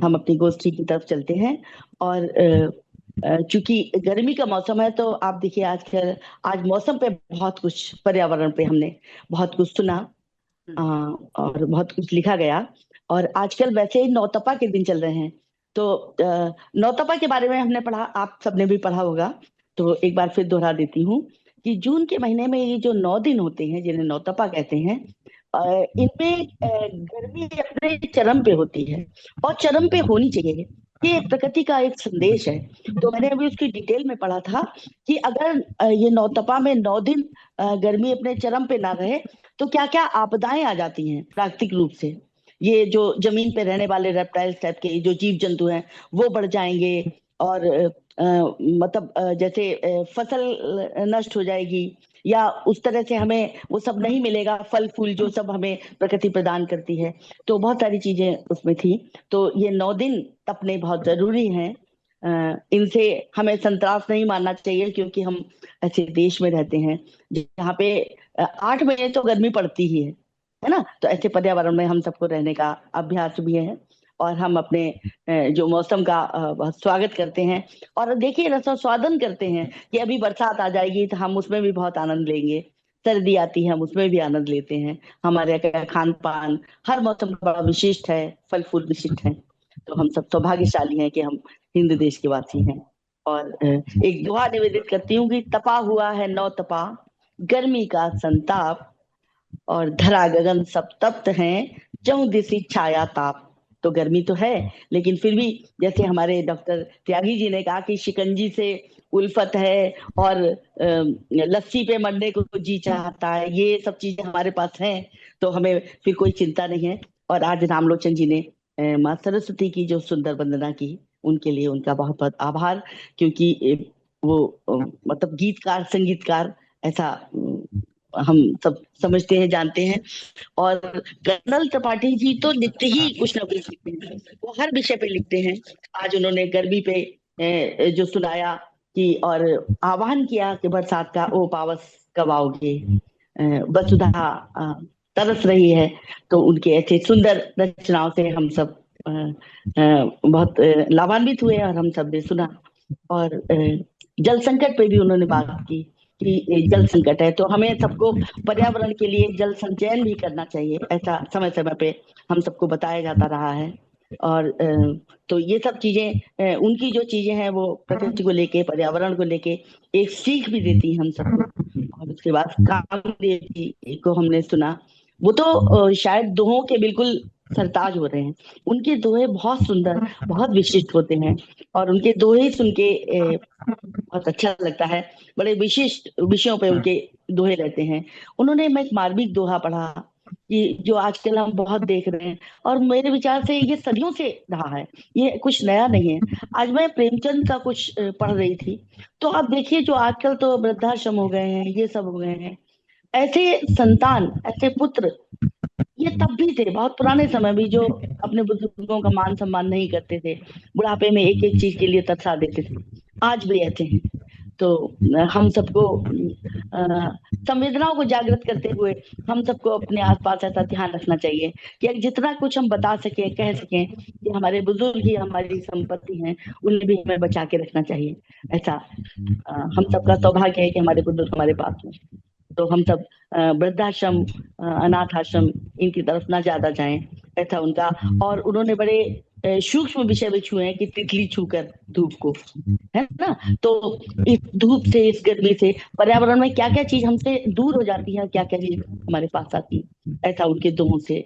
S11: हम अपनी गोष्ठी की तरफ चलते हैं। और चूंकि गर्मी का मौसम है तो आप देखिए आजकल आज मौसम पे बहुत कुछ, पर्यावरण पे हमने बहुत कुछ सुना और बहुत कुछ लिखा गया। और आजकल वैसे ही नौतपा के दिन चल रहे हैं, तो नौतपा के बारे में हमने पढ़ा, आप सबने भी पढ़ा होगा, तो एक बार फिर दोहरा देती हूँ कि जून के महीने में ये जो 9 दिन होते हैं जिन्हें नौतपा कहते हैं, इनमें गर्मी अपने चरम पे होती है और चरम पे होनी चाहिए। ये प्रकृति का एक संदेश है। तो मैंने अभी उसकी डिटेल में पढ़ा था कि अगर ये नौतपा में 9 दिन गर्मी अपने चरम पे ना रहे तो क्या क्या आपदाएं आ जाती हैं प्राकृतिक रूप से। ये जो जमीन पे रहने वाले रेप्टाइल्स टाइप के जो जीव जंतु हैं वो बढ़ जाएंगे, और मतलब जैसे फसल नष्ट हो जाएगी, या उस तरह से हमें वो सब नहीं मिलेगा, फल फूल जो सब हमें प्रकृति प्रदान करती है। तो बहुत सारी चीजें उसमें थी। तो ये 9 दिन तपने बहुत जरूरी हैं। इनसे हमें संतरास नहीं मानना चाहिए, क्योंकि हम ऐसे देश में रहते हैं जहाँ पे 8 महीने तो गर्मी पड़ती ही है ना। तो ऐसे पर्यावरण में हम सबको रहने का अभ्यास भी है, और हम अपने जो मौसम का बहुत स्वागत करते हैं। और देखिए रसोस्वादन करते हैं कि अभी बरसात आ जाएगी तो हम उसमें भी बहुत आनंद लेंगे, सर्दी आती है हम उसमें भी आनंद लेते हैं। हमारे यहाँ का खान पान हर मौसम का बड़ा विशिष्ट है, फल फूल विशिष्ट है। तो हम सब सौभाग्यशाली हैं कि हम हिंद देश के वासी हैं। और एक दुआ निवेदित करती हूँ कि तपा हुआ है नौ तपा, गर्मी का संताप, और धरा गगन सब तप्त हैं, चहुदिशि छाया ताप। तो गर्मी तो है, लेकिन फिर भी जैसे हमारे डॉक्टर त्यागी जी ने कहा कि शिकंजी से उल्फत है और लस्सी पे मरने को जी चाहता है, ये सब चीजें हमारे पास हैं, तो हमें फिर कोई चिंता नहीं है। और आज रामलोचन जी ने माँ सरस्वती की जो सुंदर वंदना की, उनके लिए उनका बहुत बहुत आभार, क्योंकि वो मतलब गीतकार संगीतकार ऐसा हम सब समझते हैं, जानते हैं। और कर्नल त्रिपाठी जी तो लिखते ही कुछ ना कुछ लिखते हैं, वो हर विषय पे लिखते हैं। आज उन्होंने गर्मी पे जो सुनाया कि और आह्वान किया कि बरसात का ओ पावस कब आओगे, वसुधा तरस रही है। तो उनके ऐसे सुंदर रचनाओं से हम सब बहुत लाभान्वित हुए, और हम सब ने सुना। और जल संकट पे भी उन्होंने बात की कि जल संकट है तो हमें सबको पर्यावरण के लिए जल संचयन भी करना चाहिए, ऐसा समय समय पे हम सबको बताया जाता रहा है। और तो ये सब चीजें, उनकी जो चीजें हैं वो प्रकृति को लेके, पर्यावरण को लेके एक सीख भी देती हैं हम सबको। और उसके बाद कामदेव जी को हमने सुना, वो तो शायद दोहों के बिल्कुल सरताज हो रहे हैं। उनके दोहे बहुत सुंदर, बहुत विशिष्ट होते हैं, और उनके दोहे सुन के बहुत अच्छा लगता है। बड़े विशिष्ट विषयों पे उनके दोहे रहते हैं। उन्होंने, मैं एक मार्मिक दोहा पढ़ा कि जो आजकल हम बहुत देख रहे हैं, और मेरे विचार से ये सदियों से रहा है, ये कुछ नया नहीं है। आज मैं प्रेमचंद का कुछ पढ़ रही थी, तो आप देखिए जो आजकल तो वृद्धाश्रम हो गए हैं, ये सब हो गए हैं, ऐसे संतान, ऐसे पुत्र ये तब भी थे, बहुत पुराने समय भी, जो अपने बुजुर्गों का मान सम्मान नहीं करते थे, बुढ़ापे में एक एक चीज के लिए तरसा देते थे, आज भी ऐसे हैं। तो हम सबको संवेदनाओं को जागृत करते हुए हम सबको अपने आसपास ऐसा ध्यान रखना चाहिए कि जितना कुछ हम बता सके, कह सकें कि हमारे बुजुर्ग ही हमारी संपत्ति हैं, उन्हें भी हमें बचा के रखना चाहिए। ऐसा हम सबका सौभाग्य है कि हमारे बुजुर्ग हमारे पास हैं। तो हम सब वृद्धाश्रम, अनाथ आश्रम, इनकी तरफ ना ज्यादा जाएं, ऐसा उनका। और उन्होंने बड़े सूक्ष्म विषय भी छुए हैं कि तितली छूकर धूप को, है ना। तो इस धूप से, इस गर्मी से पर्यावरण में क्या क्या चीज हमसे दूर हो जाती है, क्या क्या चीज हमारे पास आती है, ऐसा उनके दोहों से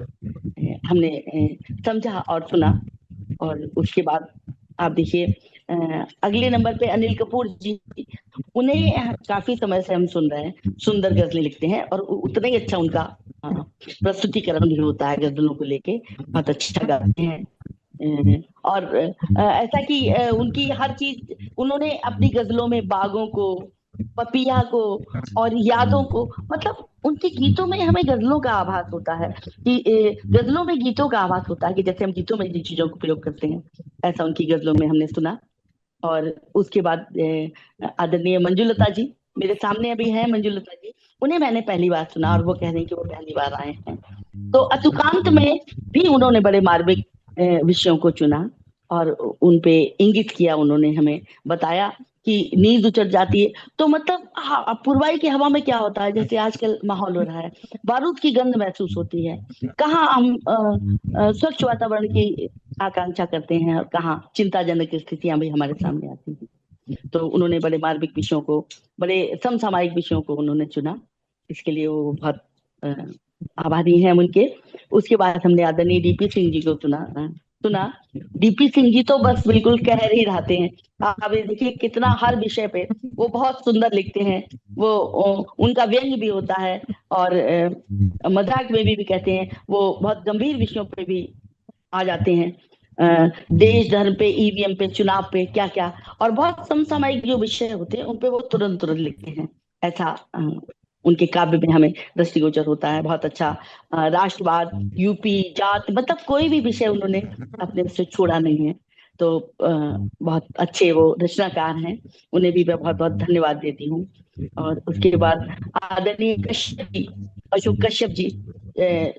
S11: हमने समझा और सुना। और उसके बाद आप देखिए अगले नंबर पे अनिल कपूर जी, उन्हें काफी समय से हम सुन रहे हैं, सुंदर गजलें लिखते हैं, और उतना ही अच्छा उनका प्रस्तुतिकरण भी होता है गजलों को लेके, बहुत अच्छा गाते हैं। और ऐसा कि उनकी हर चीज उन्होंने अपनी गजलों में बागों को, पपिया को और यादों को, मतलब उनके गीतों में हमें गजलों का आभास होता है कि गजलों में गीतों का आभास होता है कि जैसे हम गीतों में जिन चीजों को प्रयोग करते हैं, ऐसा उनकी गजलों में हमने सुना। और उसके बाद आदरणीय मंजुलता जी मेरे सामने अभी हैं, मंजुलता जी, उन्हें मैंने पहली बार सुना और वो कह रहे हैं कि वो पहली बार आए हैं। तो अतुकांत में भी उन्होंने बड़े मार्मिक विषयों को चुना और उन पे इंगित किया, उन्होंने हमें बताया कि नींद उचट जाती है। तो मतलब हाँ, पुरवाई की हवा में क्या होता है, जैसे आजकल माहौल हो रहा है, बारूद की गंध महसूस होती है। कहाँ हम स्वच्छ वातावरण की आकांक्षा करते हैं और कहाँ चिंताजनक स्थितियां भी हमारे सामने आती हैं। तो उन्होंने बड़े मार्मिक विषयों को, बड़े समसामयिक विषयों को उन्होंने चुना, इसके लिए वो बहुत आभारी हैं हम उनके। उसके बाद हमने आदरणीय डीपी सिंह जी को सुना। डीपी सिंह जी तो बस बिल्कुल कहर ही रहते हैं। आप ये देखिए कितना हर विषय पे वो बहुत सुंदर लिखते हैं। वो उनका व्यंग भी होता है और मजाक में भी कहते हैं। वो बहुत गंभीर विषयों पे भी आ जाते हैं, देश धर्म पे, ईवीएम पे, चुनाव पे, क्या क्या, और बहुत समसामयिक जो विषय होते हैं उन पे वो तुरंत तुरंत लिखते हैं। ऐसा उनके काव्य में हमें दृष्टिगोचर होता है। बहुत अच्छा राष्ट्रवाद, यूपी, जात, मतलब कोई भी विषय उन्होंने अपने से छोड़ा नहीं है। तो बहुत अच्छे वो रचनाकार हैं, उन्हें भी मैं बहुत बहुत धन्यवाद देती हूँ। और उसके बाद आदरणीय कश्यप जी, अशोक कश्यप जी,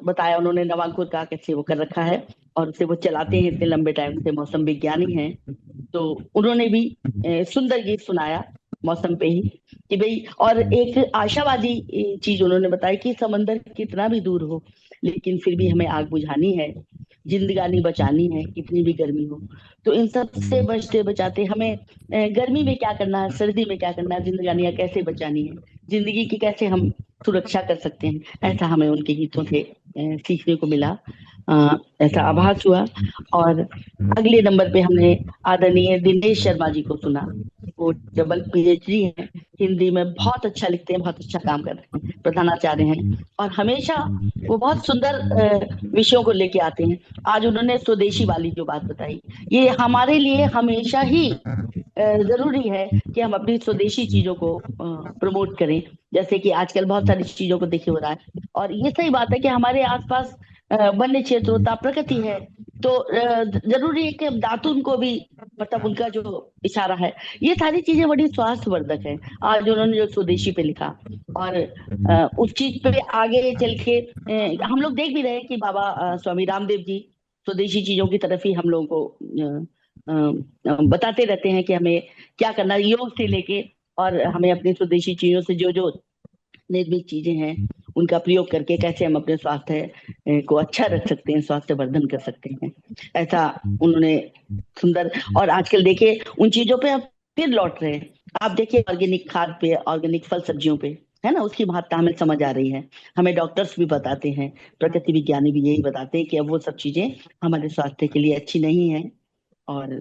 S11: बताया उन्होंने नवांकुर का कैसे वो कर रखा है और उसे वो चलाते हैं इतने लंबे टाइम से, मौसम विज्ञानी हैं। तो उन्होंने भी सुंदर गीत सुनाया मौसम पे ही कि भाई, और एक आशावादी चीज उन्होंने बताई कि समंदर कितना भी दूर हो लेकिन फिर भी हमें आग बुझानी है, जिंदगानी बचानी है, कितनी भी गर्मी हो। तो इन सब से बचते बचाते हमें गर्मी में क्या करना है, सर्दी में क्या करना है, जिंदगानियां कैसे बचानी है, जिंदगी की कैसे हम सुरक्षा कर सकते हैं, ऐसा हमें उनके गीतों से सीखने को मिला, ऐसा आभास हुआ। और अगले नंबर पे हमने आदरणीय दिनेश शर्मा जी को सुना। वो डबल पीएचडी हैं, हिंदी में बहुत अच्छा लिखते हैं, बहुत अच्छा काम कर रहे हैं, प्रधानाचार्य हैं और हमेशा वो बहुत सुंदर विषयों को लेके आते हैं। आज उन्होंने स्वदेशी वाली जो बात बताई, ये हमारे लिए हमेशा ही जरूरी है कि हम अपनी स्वदेशी चीजों को प्रमोट करें। जैसे कि आजकल बहुत सारी चीजों को देखिए हो रहा है, और ये सही बात है कि हमारे आसपास वन्य क्षेत्र होता, प्रकृति है, तो जरूरी है कि हम दातुन को भी, मतलब उनका जो इशारा है, ये सारी चीजें बड़ी स्वास्थ्यवर्धक है। आज उन्होंने जो स्वदेशी पे लिखा और उस चीज पे आगे चल के हम लोग देख भी रहे हैं कि बाबा स्वामी रामदेव जी स्वदेशी चीजों की तरफ ही हम लोगों को बताते रहते हैं कि हमें क्या करना है, योग से लेके, और हमें अपनी स्वदेशी चीजों से जो जो निर्मित चीजें हैं उनका प्रयोग करके कैसे हम अपने स्वास्थ्य को अच्छा रख सकते हैं, स्वास्थ्य वर्धन कर सकते हैं, ऐसा उन्होंने सुंदर। और आजकल देखिए उन चीजों पे अब फिर लौट रहे हैं। आप देखिए ऑर्गेनिक खाद पे, ऑर्गेनिक फल सब्जियों पे, है ना, उसकी महत्ता हमें समझ आ रही है। हमें डॉक्टर्स भी बताते हैं, प्रकृति विज्ञानी भी यही बताते हैं कि अब वो सब चीजें हमारे स्वास्थ्य के लिए अच्छी नहीं है। और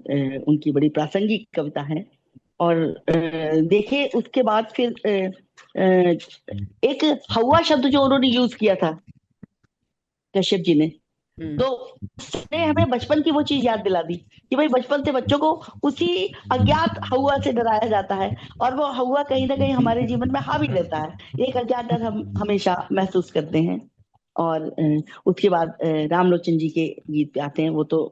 S11: उनकी बड़ी प्रासंगिक कविता है। और देखिए उसके बाद फिर एक हवा शब्द जो उन्होंने यूज किया था कश्यप जी ने, तो उसने हमें बचपन की वो चीज याद दिला दी कि भाई बचपन से बच्चों को उसी अज्ञात हवा से डराया जाता है, और वो हवा कहीं ना कहीं हमारे जीवन में हावी रहता है, एक अज्ञात डर हम हमेशा महसूस करते हैं। और उसके बाद रामलोचन जी के गीत पे आते हैं। वो तो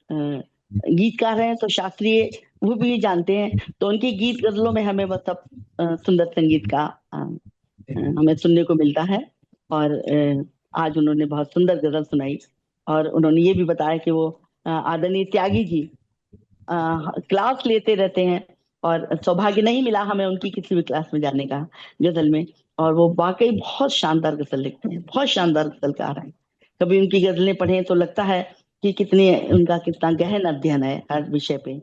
S11: गीतकार हैं तो शास्त्रीय वो भी जानते हैं, तो उनके गीत गजलों में हमें मतलब सुंदर संगीत का हमें सुनने को मिलता है। और आज उन्होंने बहुत सुंदर गजल सुनाई, और उन्होंने ये भी बताया कि वो आदरणीय त्यागी जी क्लास लेते रहते हैं, और सौभाग्य नहीं मिला हमें उनकी किसी भी क्लास में जाने का गजल में, और वो वाकई बहुत शानदार गजल लिखते हैं, बहुत शानदार गजलकार हैं। कभी उनकी गजलें पढ़ें तो लगता है कि उनका कितना गहन अध्ययन है हर विषय पे,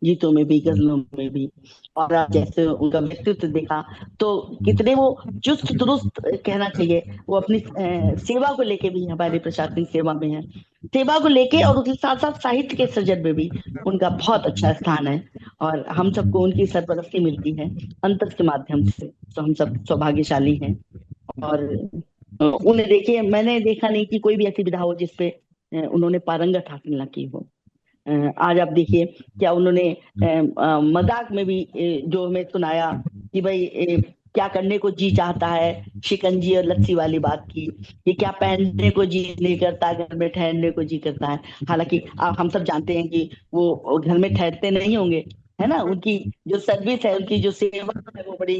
S11: गीतों में भी, गजलों में भी। और आप जैसे उनका व्यक्तित्व देखा तो कितने वो चुस्त दुरुस्त कहना चाहिए, वो अपनी सेवा को लेके भी हमारी प्रशासनिक सेवा में है, सेवा को लेके, और उसके साथ साथ साहित्य के सृजन में भी उनका बहुत अच्छा स्थान है। और हम सबको उनकी सरपरस्ती मिलती है अंतर के माध्यम से, तो हम सब सौभाग्यशाली हैं। और उन्हें देखिए, मैंने देखा नहीं कि कोई भी ऐसी विधा हो जिसपे उन्होंने पारंगत हासिल न की हो। आज आप देखिए क्या उन्होंने मजाक में भी जो हमें सुनाया कि भाई क्या करने को जी चाहता है, शिकंजी और लस्सी वाली बात की। ये क्या पहनने को जी नहीं करता, घर में ठहरने को जी करता है। हालांकि हम सब जानते हैं कि वो घर में ठहरते नहीं होंगे, है ना। उनकी जो सर्विस है, उनकी जो सेवा है, वो बड़ी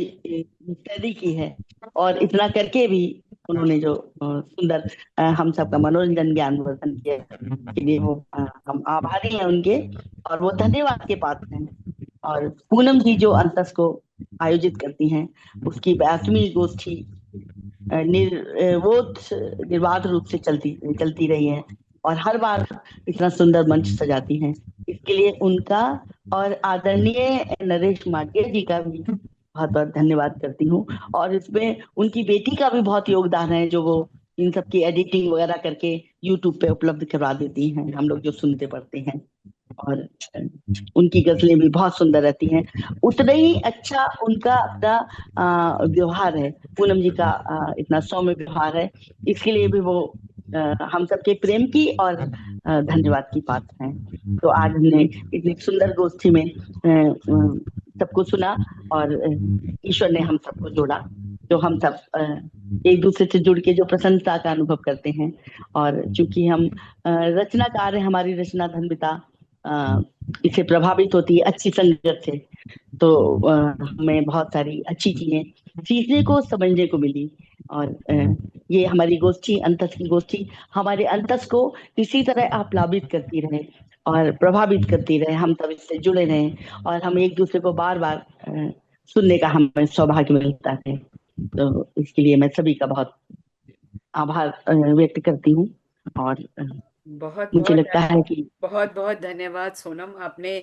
S11: मुस्तैदी की है। और इतना करके भी उन्होंने जो सुंदर हम सबका मनोरंजन ज्ञानवर्धन किया, के लिए वो हम आभारी हैं उनके, और वो धन्यवाद के पात्र हैं। और पूनम जी जो अंतस को आयोजित करती हैं, उसकी 82वीं गोष्ठी निर्बाध रूप से चलती रही है, और हर बार इतना सुंदर मंच सजाती हैं। इसके लिए उनका और आदरणीय नरेश माटिया जी का भी बहुत बहुत धन्यवाद करती हूँ। और इसमें उनकी बेटी का भी बहुत योगदान है, जो वो इन सब की एडिटिंग वगैरह करके यूट्यूब पे उपलब्ध करवा देती हैं, हम लोग जो सुनते पढ़ते हैं। और उनकी गजलें भी बहुत सुंदर रहती हैं। उतना ही अच्छा उनका अपना व्यवहार है, पूनम जी का इतना सौम्य व्यवहार है। इसके लिए भी वो हम सबके प्रेम की और धन्यवाद की पात्र हैं। तो आज हमने इतनी सुंदर गोष्ठी में सबको सुना, और ईश्वर ने हम सबको जोड़ा, जो हम सब एक दूसरे से जुड़ के जो प्रसन्नता का अनुभव करते हैं। और चूंकि हम रचनाकार हैं, हमारी रचना धन्यता इससे प्रभावित होती है अच्छी संगत से, तो हमें बहुत सारी अच्छी चीजें सीखने को, समझने को मिली। और ये हमारी गोष्ठी, अंतस की गोष्ठी, हमारे अंतस को इसी तरह आप्लावित करती रहे और प्रभावित करती रहे, हम सब इससे जुड़े रहे, और हम एक दूसरे को बार बार सुनने का हमें सौभाग्य मिलता है। तो इसके लिए मैं सभी का बहुत आभार व्यक्त करती हूँ। और
S1: बहुत
S11: मुझे
S1: बहुत
S11: लगता है कि
S1: बहुत बहुत धन्यवाद सोनम। आपने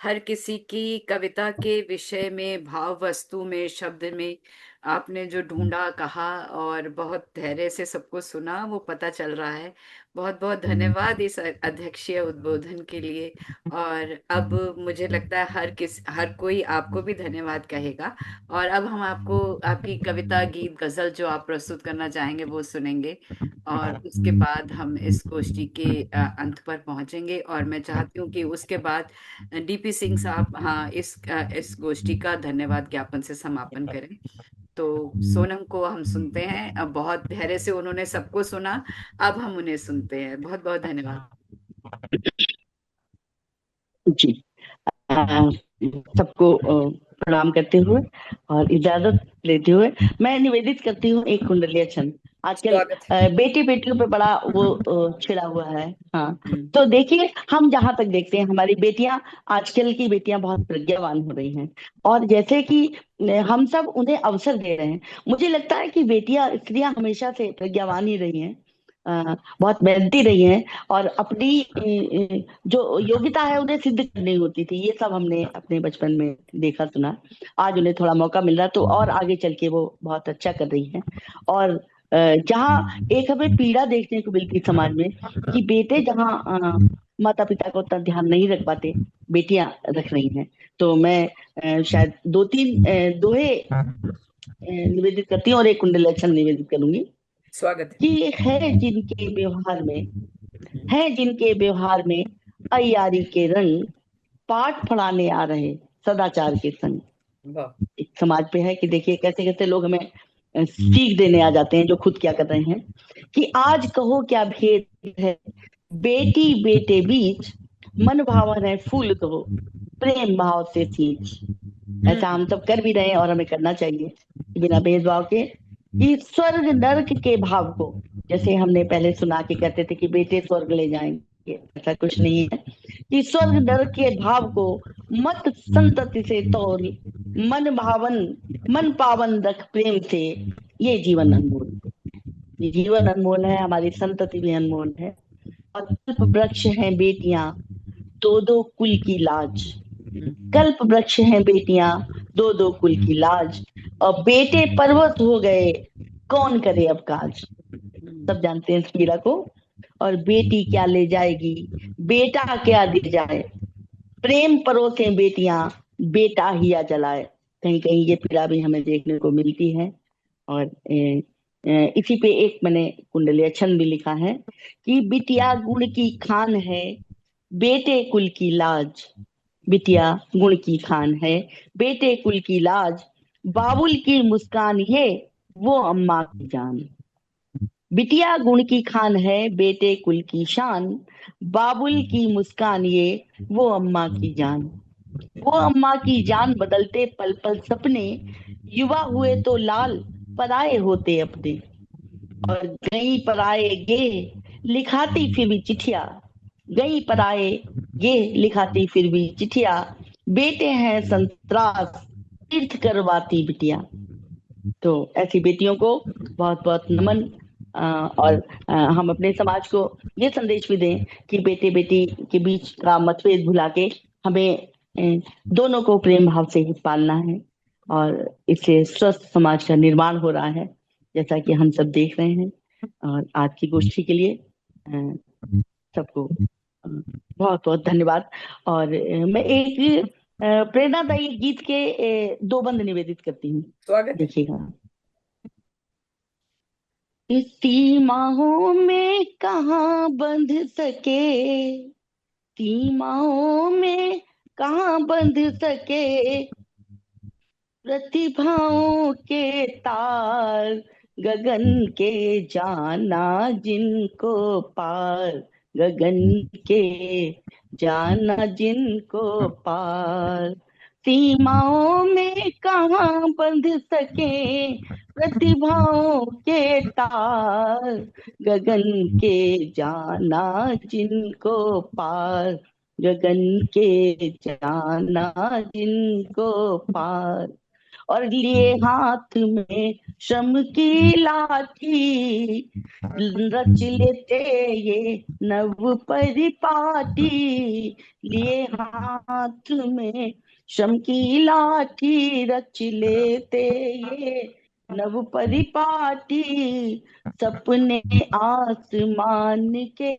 S1: हर किसी की कविता के विषय में, भाव वस्तु में, शब्द में आपने जो ढूंढा, कहा, और बहुत धैर्य से सबको सुना, वो पता चल रहा है। बहुत बहुत धन्यवाद इस अध्यक्षीय उद्बोधन के लिए। और अब मुझे लगता है हर कोई आपको भी धन्यवाद कहेगा। और अब हम आपको आपकी कविता, गीत, गजल जो आप प्रस्तुत करना चाहेंगे वो सुनेंगे, और उसके बाद हम इस गोष्ठी के अंत पर पहुंचेंगे। और मैं चाहती हूँ कि उसके बाद डीपी सिंह साहब, हाँ, इस गोष्ठी का धन्यवाद ज्ञापन से समापन करें। तो सोनम को हम सुनते हैं। अब बहुत धैर्य से उन्होंने सबको सुना, अब हम उन्हें सुनते हैं। बहुत बहुत धन्यवाद
S11: जी। सबको प्रणाम करते हुए और इजाजत लेते हुए मैं निवेदित करती हूँ एक कुंडलिया छंद। आजकल
S1: स्वागत है।
S11: बेटी बेटियों पे बड़ा वो छिड़ा हुआ है। हाँ, तो देखिए, हम जहां तक देखते हैं, हमारी बेटियां, आजकल की बेटियां बहुत प्रज्ञावान हो रही हैं, और जैसे कि हम सब उन्हें अवसर दे रहे हैं। मुझे लगता है कि स्त्रियां हमेशा से प्रज्ञावान ही रही हैं, बहुत मेहनती रही हैं, और अपनी जो योग्यता है उन्हें सिद्ध करनी होती थी। ये सब हमने अपने बचपन में देखा सुना। आज उन्हें थोड़ा मौका मिल रहा, तो और आगे चल के वो बहुत अच्छा कर रही हैं। और जहाँ एक हमें पीड़ा देखने को मिलती समाज में कि बेटे जहाँ माता पिता को उतना ध्यान नहीं रख पाते, बेटियां रख रही हैं। तो मैं शायद दो तीन दोहे निवेदित करती हूँ और एक कुंडलाचरण निवेदित करूंगी।
S1: स्वागत है।
S11: कि है जिनके व्यवहार में अय्यारी के रंग, पाठ पढ़ाने आ रहे सदाचार के संग।
S1: वाह।
S11: एक समाज पे है कि देखिए कैसे कैसे लोग हमें सीख देने आ जाते हैं, जो खुद क्या कर रहे हैं। कि आज कहो क्या भेद है बेटी बेटे बीच, मन भावन है फूल कहो प्रेम भाव से सींच। ऐसा हम सब कर भी रहे हैं, और हमें करना चाहिए बिना भेदभाव के। कि स्वर्ग नरक के भाव को, जैसे हमने पहले सुना के कहते थे कि बेटे स्वर्ग ले जाएंगे, ऐसा कुछ नहीं है। कि स्वर्ग नरक के भाव को मत संतति से तोड़, मन पावन रख प्रेम से, ये जीवन अनमोल। ये जीवन अनमोल है, हमारी संतति भी अनमोल है। और कल्प वृक्ष हैं बेटियां, दो दो कुल की लाज। कल्प वृक्ष हैं बेटियां, दो दो कुल की लाज। और बेटे पर्वत हो गए, कौन करे अब काज। सब जानते हैं इस पीड़ा को। और बेटी क्या ले जाएगी, बेटा क्या दे जाए, प्रेम परोसे बेटियां, बेटा हिया जलाए। कहीं कहीं ये पीड़ा भी हमें देखने को मिलती है। और इसी पे एक मैंने कुंडली छंद भी लिखा है कि बिटिया गुड़ की खान है, बेटे कुल की लाज। बिटिया गुण की खान है, बेटे कुल की लाज। बाबुल की मुस्कान ये, वो अम्मा की जान। बिटिया गुण की खान है, बेटे कुल की शान। बाबुल की मुस्कान ये, वो अम्मा की जान। वो अम्मा की जान बदलते पल पल सपने। युवा हुए तो लाल, पराए होते अपने। और गई पराए गे, लिखाती फिर भी चिट्ठिया। गई पराए गे, लिखाती फिर भी चिट्ठिया। बेटे हैं संतरास, तीर्थ करवाती बिटिया। तो ऐसी बेटियों को बहुत बहुत नमन। और हम अपने समाज को ये संदेश भी दें कि बेटे बेटी के बीच का मतभेद भुला के हमें दोनों को प्रेम भाव से ही पालना है। और इससे स्वस्थ समाज का निर्माण हो रहा है, जैसा कि हम सब देख रहे हैं। और आज की गोष्ठी के लिए सबको बहुत बहुत धन्यवाद। और मैं एक प्रेरणादायी गीत के 2 बंद निवेदित करती हूँ।
S1: स्वागत है।
S11: देखिएगा। इस सीमाओं में कहाँ बंध सके, सीमाओं में कहाँ बंध सके। प्रतिभाओं के तार, गगन के जाना जिनको पार। गगन के जाना जिनको पार। सीमाओं में कहाँ बंध सके, प्रतिभाओं के तार। गगन के जाना जिनको पार। गगन के जाना जिनको पार। और लिए हाथ में श्रम की लाठी, रच लेते ये नव परिपाटी। लिए हाथ में श्रम की लाठी, रच लेते ये नव परिपाटी। सपने आसमान के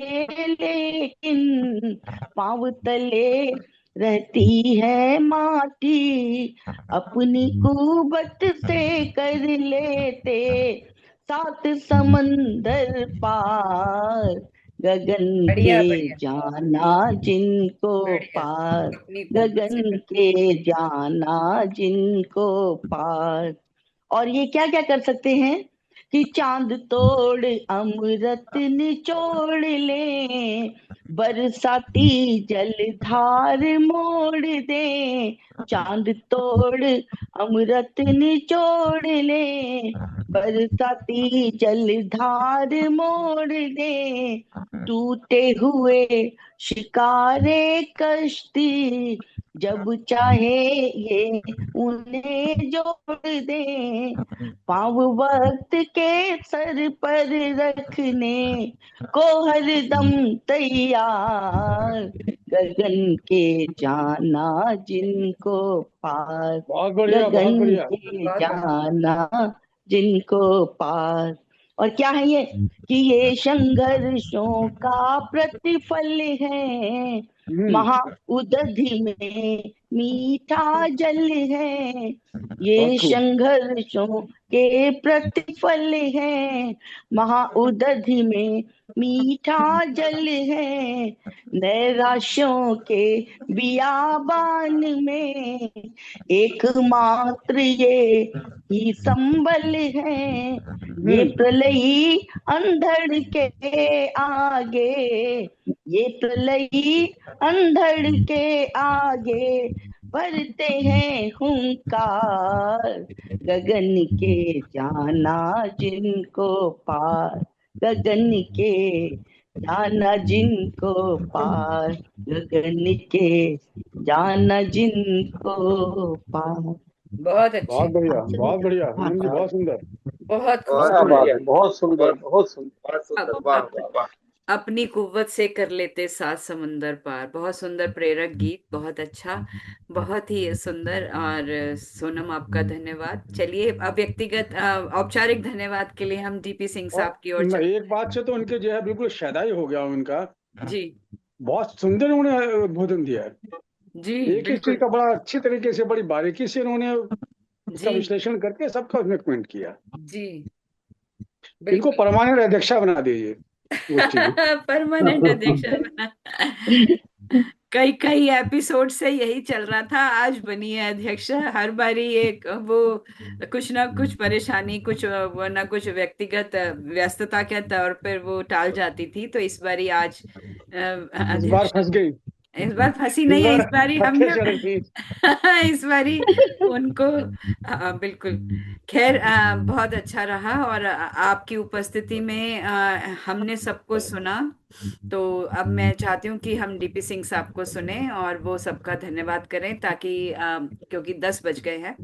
S11: लेकिन पाँव तले रहती है माटी। अपनी कुबत से कर लेते 7 समंदर पार। गगन
S1: बढ़िया
S11: के
S1: बढ़िया
S11: जाना जिनको
S1: बढ़िया।
S11: पार।
S1: अपनी कुवत से
S11: गगन के जाना जिनको पार। और ये क्या क्या कर सकते हैं कि चांद तोड़ अमृत निचोड़ ले, बरसाती जलधार मोड़ दे। चांद तोड़ अमृत निचोड़ ले, बरसाती जलधार मोड़ दे। टूटे हुए शिकारे कश्ती, जब चाहे ये उन्हें जोड़ दे। पाँव वक्त के सर पर रखने को हरदम तैयार। गगन के जाना जिनको पार।
S6: बहुत बढ़िया, बहुत
S11: गगन
S6: बढ़िया।
S11: के
S1: बहुत
S11: जाना जिनको पार। और क्या है ये कि ये संघर्षों का प्रतिफल है, महा उदधि में मीठा जल है। ये
S6: बहुत खूब।
S11: संघर्षों के प्रतिफल है, महा उदधि में मीठा जल है। नैराश्यों के बियाबान में एकमात्र ये ही संबल है। ये प्रलयी अंधड़ के आगे, ये प्रलयी अंधड़ के आगे भरते हैं हुंकार। गगन के जाना जिनको पार। गगन के जाना जिनको पार। गगन के जाना जिनको पार।
S1: बहुत अच्छे।
S6: बहुत बढ़िया, बहुत बढ़िया आनंद जी, बहुत सुंदर।
S1: बहुत
S2: बहुत
S9: क्या बात
S2: बढ़िया,
S9: है, बहुत सुंदर, बहुत सुंदर।
S2: बहुत सुंदर,
S1: अब
S2: वाह वाह वाह।
S1: अपनी कुव्वत से कर लेते 7 समंदर पार। बहुत सुंदर प्रेरक गीत, बहुत अच्छा, बहुत ही सुंदर। और सोनम आपका धन्यवाद। चलिए अब व्यक्तिगत औपचारिक धन्यवाद के लिए हम डीपी सिंह
S6: और
S1: साहब की ओर चलते
S6: एक बात से तो उनके जो है बिल्कुल शैदाई हो गया उनका।
S1: हैं। जी
S6: बहुत सुंदर उन्होंने उद्बोधन दिया है।
S1: जी
S6: एक एक चीज
S1: बिल्कुल
S6: का बड़ा अच्छी तरीके से, बड़ी बारीकी से उन्होंने उसका
S1: जी
S6: विश्लेषण करके सबका उसमें कमेंट किया।
S1: जी
S6: इनको
S1: बिल्कुल।
S6: परमानेंट अध्यक्षा बना दीजिए गोष्ठी की।
S1: परमानेंट अध्यक्ष बना। कई कई एपिसोड से यही चल रहा था, आज बनी है अध्यक्ष। हर बारी एक वो कुछ ना कुछ परेशानी, कुछ वो ना कुछ व्यक्तिगत व्यस्तता के तौर पर वो टाल जाती थी, तो इस बारी आज
S6: इस बार
S1: अध्यक्ष,
S6: फंस गई।
S1: इस बार फंसी
S6: इस
S1: नहीं है,
S6: बार
S1: इस बारी
S6: धक्के
S1: हमने
S6: चल रही थी।
S1: इस बारी उनको बिल्कुल। खैर, बहुत अच्छा रहा, और आपकी उपस्थिति में हमने सबको सुना। तो अब मैं चाहती हूँ कि हम डीपी सिंह साहब को सुने और वो सबका धन्यवाद करें, ताकि क्योंकि 10 बज गए हैं।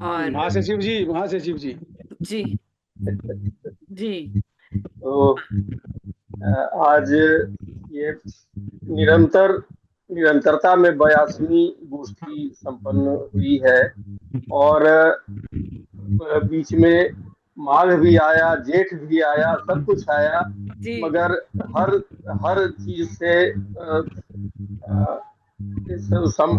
S1: और
S6: महासचिव जी, महासचिव जी।
S1: जी जी
S9: तो आज ये निरंतरता में 82वीं गोष्ठी संपन्न हुई है, और बीच में माघ भी आया, जेठ भी आया, सब कुछ आया,
S1: जी
S9: मगर हर चीज से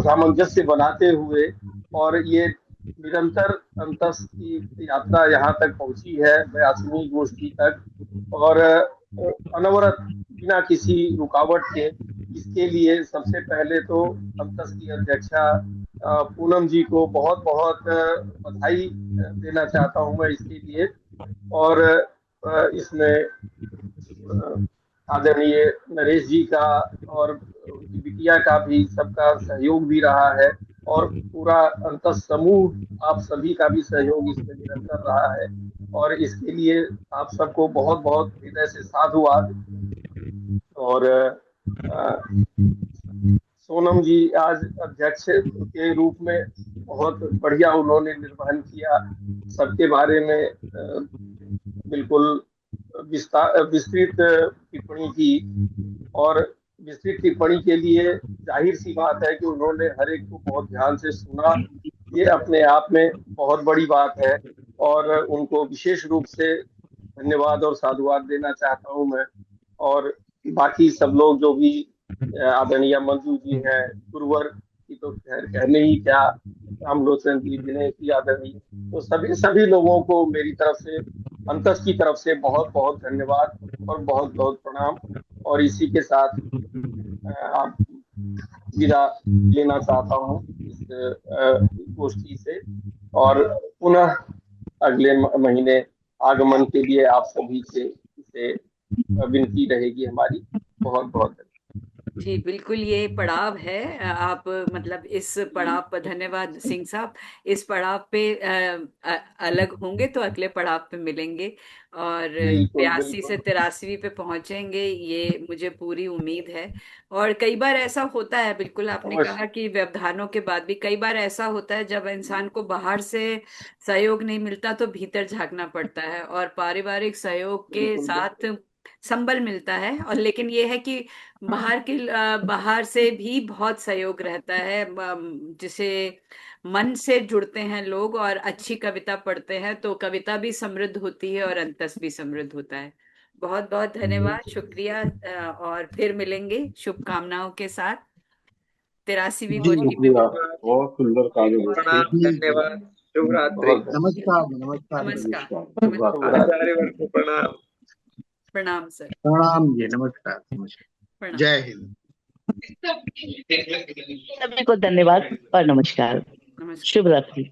S9: सामंजस्य बनाते हुए, और ये निरंतर अंतस की यात्रा यहाँ तक पहुंची है 82वीं गोष्ठी तक, और अनवरत बिना किसी रुकावट के। इसके लिए सबसे पहले तो अंतस की अध्यक्षा पूनम जी को बहुत बहुत बधाई देना चाहता हूं मैं इसके लिए। और इसमें आदरणीय नरेश जी का और उनकी बिटिया का भी, सबका सहयोग भी रहा है, और पूरा अंतस समूह आप सभी का भी सहयोग इसमें निरंतर रहा है, और इसके लिए आप सबको बहुत बहुत हृदय से साधुवाद। और सोनम जी आज अध्यक्ष के रूप में बहुत बढ़िया उन्होंने निर्वहन किया, सबके बारे में बिल्कुल विस्तृत टिप्पणी की, और विस्तृत टिप्पणी के लिए जाहिर सी बात है कि उन्होंने हर एक को बहुत ध्यान से सुना। ये अपने आप में बहुत बड़ी बात है, और उनको विशेष रूप से धन्यवाद और साधुवाद देना चाहता हूं मैं। और बाकी सब लोग जो भी, आदरणीय मंजू जी हैं, गुरुवर की तो खैर कहने ही क्या, रामलोचन जी, विनय जी आदरणीय, तो सभी लोगों को मेरी तरफ से, अंतस की तरफ से बहुत बहुत धन्यवाद और बहुत बहुत प्रणाम। और इसी के साथ आप विदा लेना चाहता हूँ इस गोष्ठी से, और पुनः अगले महीने आगमन के लिए आप सभी से इसे विनती रहेगी हमारी। बहुत बहुत
S1: जी, बिल्कुल ये पड़ाव है। आप मतलब इस पड़ाव पर, धन्यवाद सिंह साहब, इस पड़ाव पे अलग होंगे तो अगले पड़ाव पे मिलेंगे, और
S9: बिल्कुल
S1: 82 से
S9: बिल्कुल
S1: 83 पे पहुंचेंगे, ये मुझे पूरी उम्मीद है। और कई बार ऐसा होता है, बिल्कुल आपने
S9: अवश्य।
S1: कहा कि व्यवधानों के बाद भी कई बार ऐसा होता है, जब इंसान को बाहर से सहयोग नहीं मिलता तो भीतर झांकना पड़ता है, और पारिवारिक सहयोग के
S9: बिल्कुल
S1: साथ
S9: बिल्कुल
S1: संबल मिलता है। और लेकिन ये है कि बाहर से भी बहुत सहयोग रहता है, जिसे मन से जुड़ते हैं लोग और अच्छी कविता पढ़ते हैं, तो कविता भी समृद्ध होती है और अंतस भी समृद्ध होता है। बहुत बहुत धन्यवाद, शुक्रिया, और फिर मिलेंगे शुभकामनाओं के साथ 83वीं
S3: जी
S1: गोष्ठी में।
S7: शुक्रिया, बहुत सुंदर कार्यगोष्ठी।
S2: प्रणाम, धन्यवाद, शुभ रात्रि।
S7: बहुत
S3: नमस्कार नमस्कार
S1: नमस्कार।
S7: नमस्कार, शुभ
S1: नमस्कार,
S7: रात्रि।
S2: आचार्यवर्ग को प्रणाम।
S1: प्रणाम सर,
S3: प्रणाम जी, नमस्कार नमस्कार,
S1: प्रणाम।
S3: जय हिंद।
S11: सभी को धन्यवाद और नमस्कार,
S1: नमस्कार।
S11: शुभ रात्रि।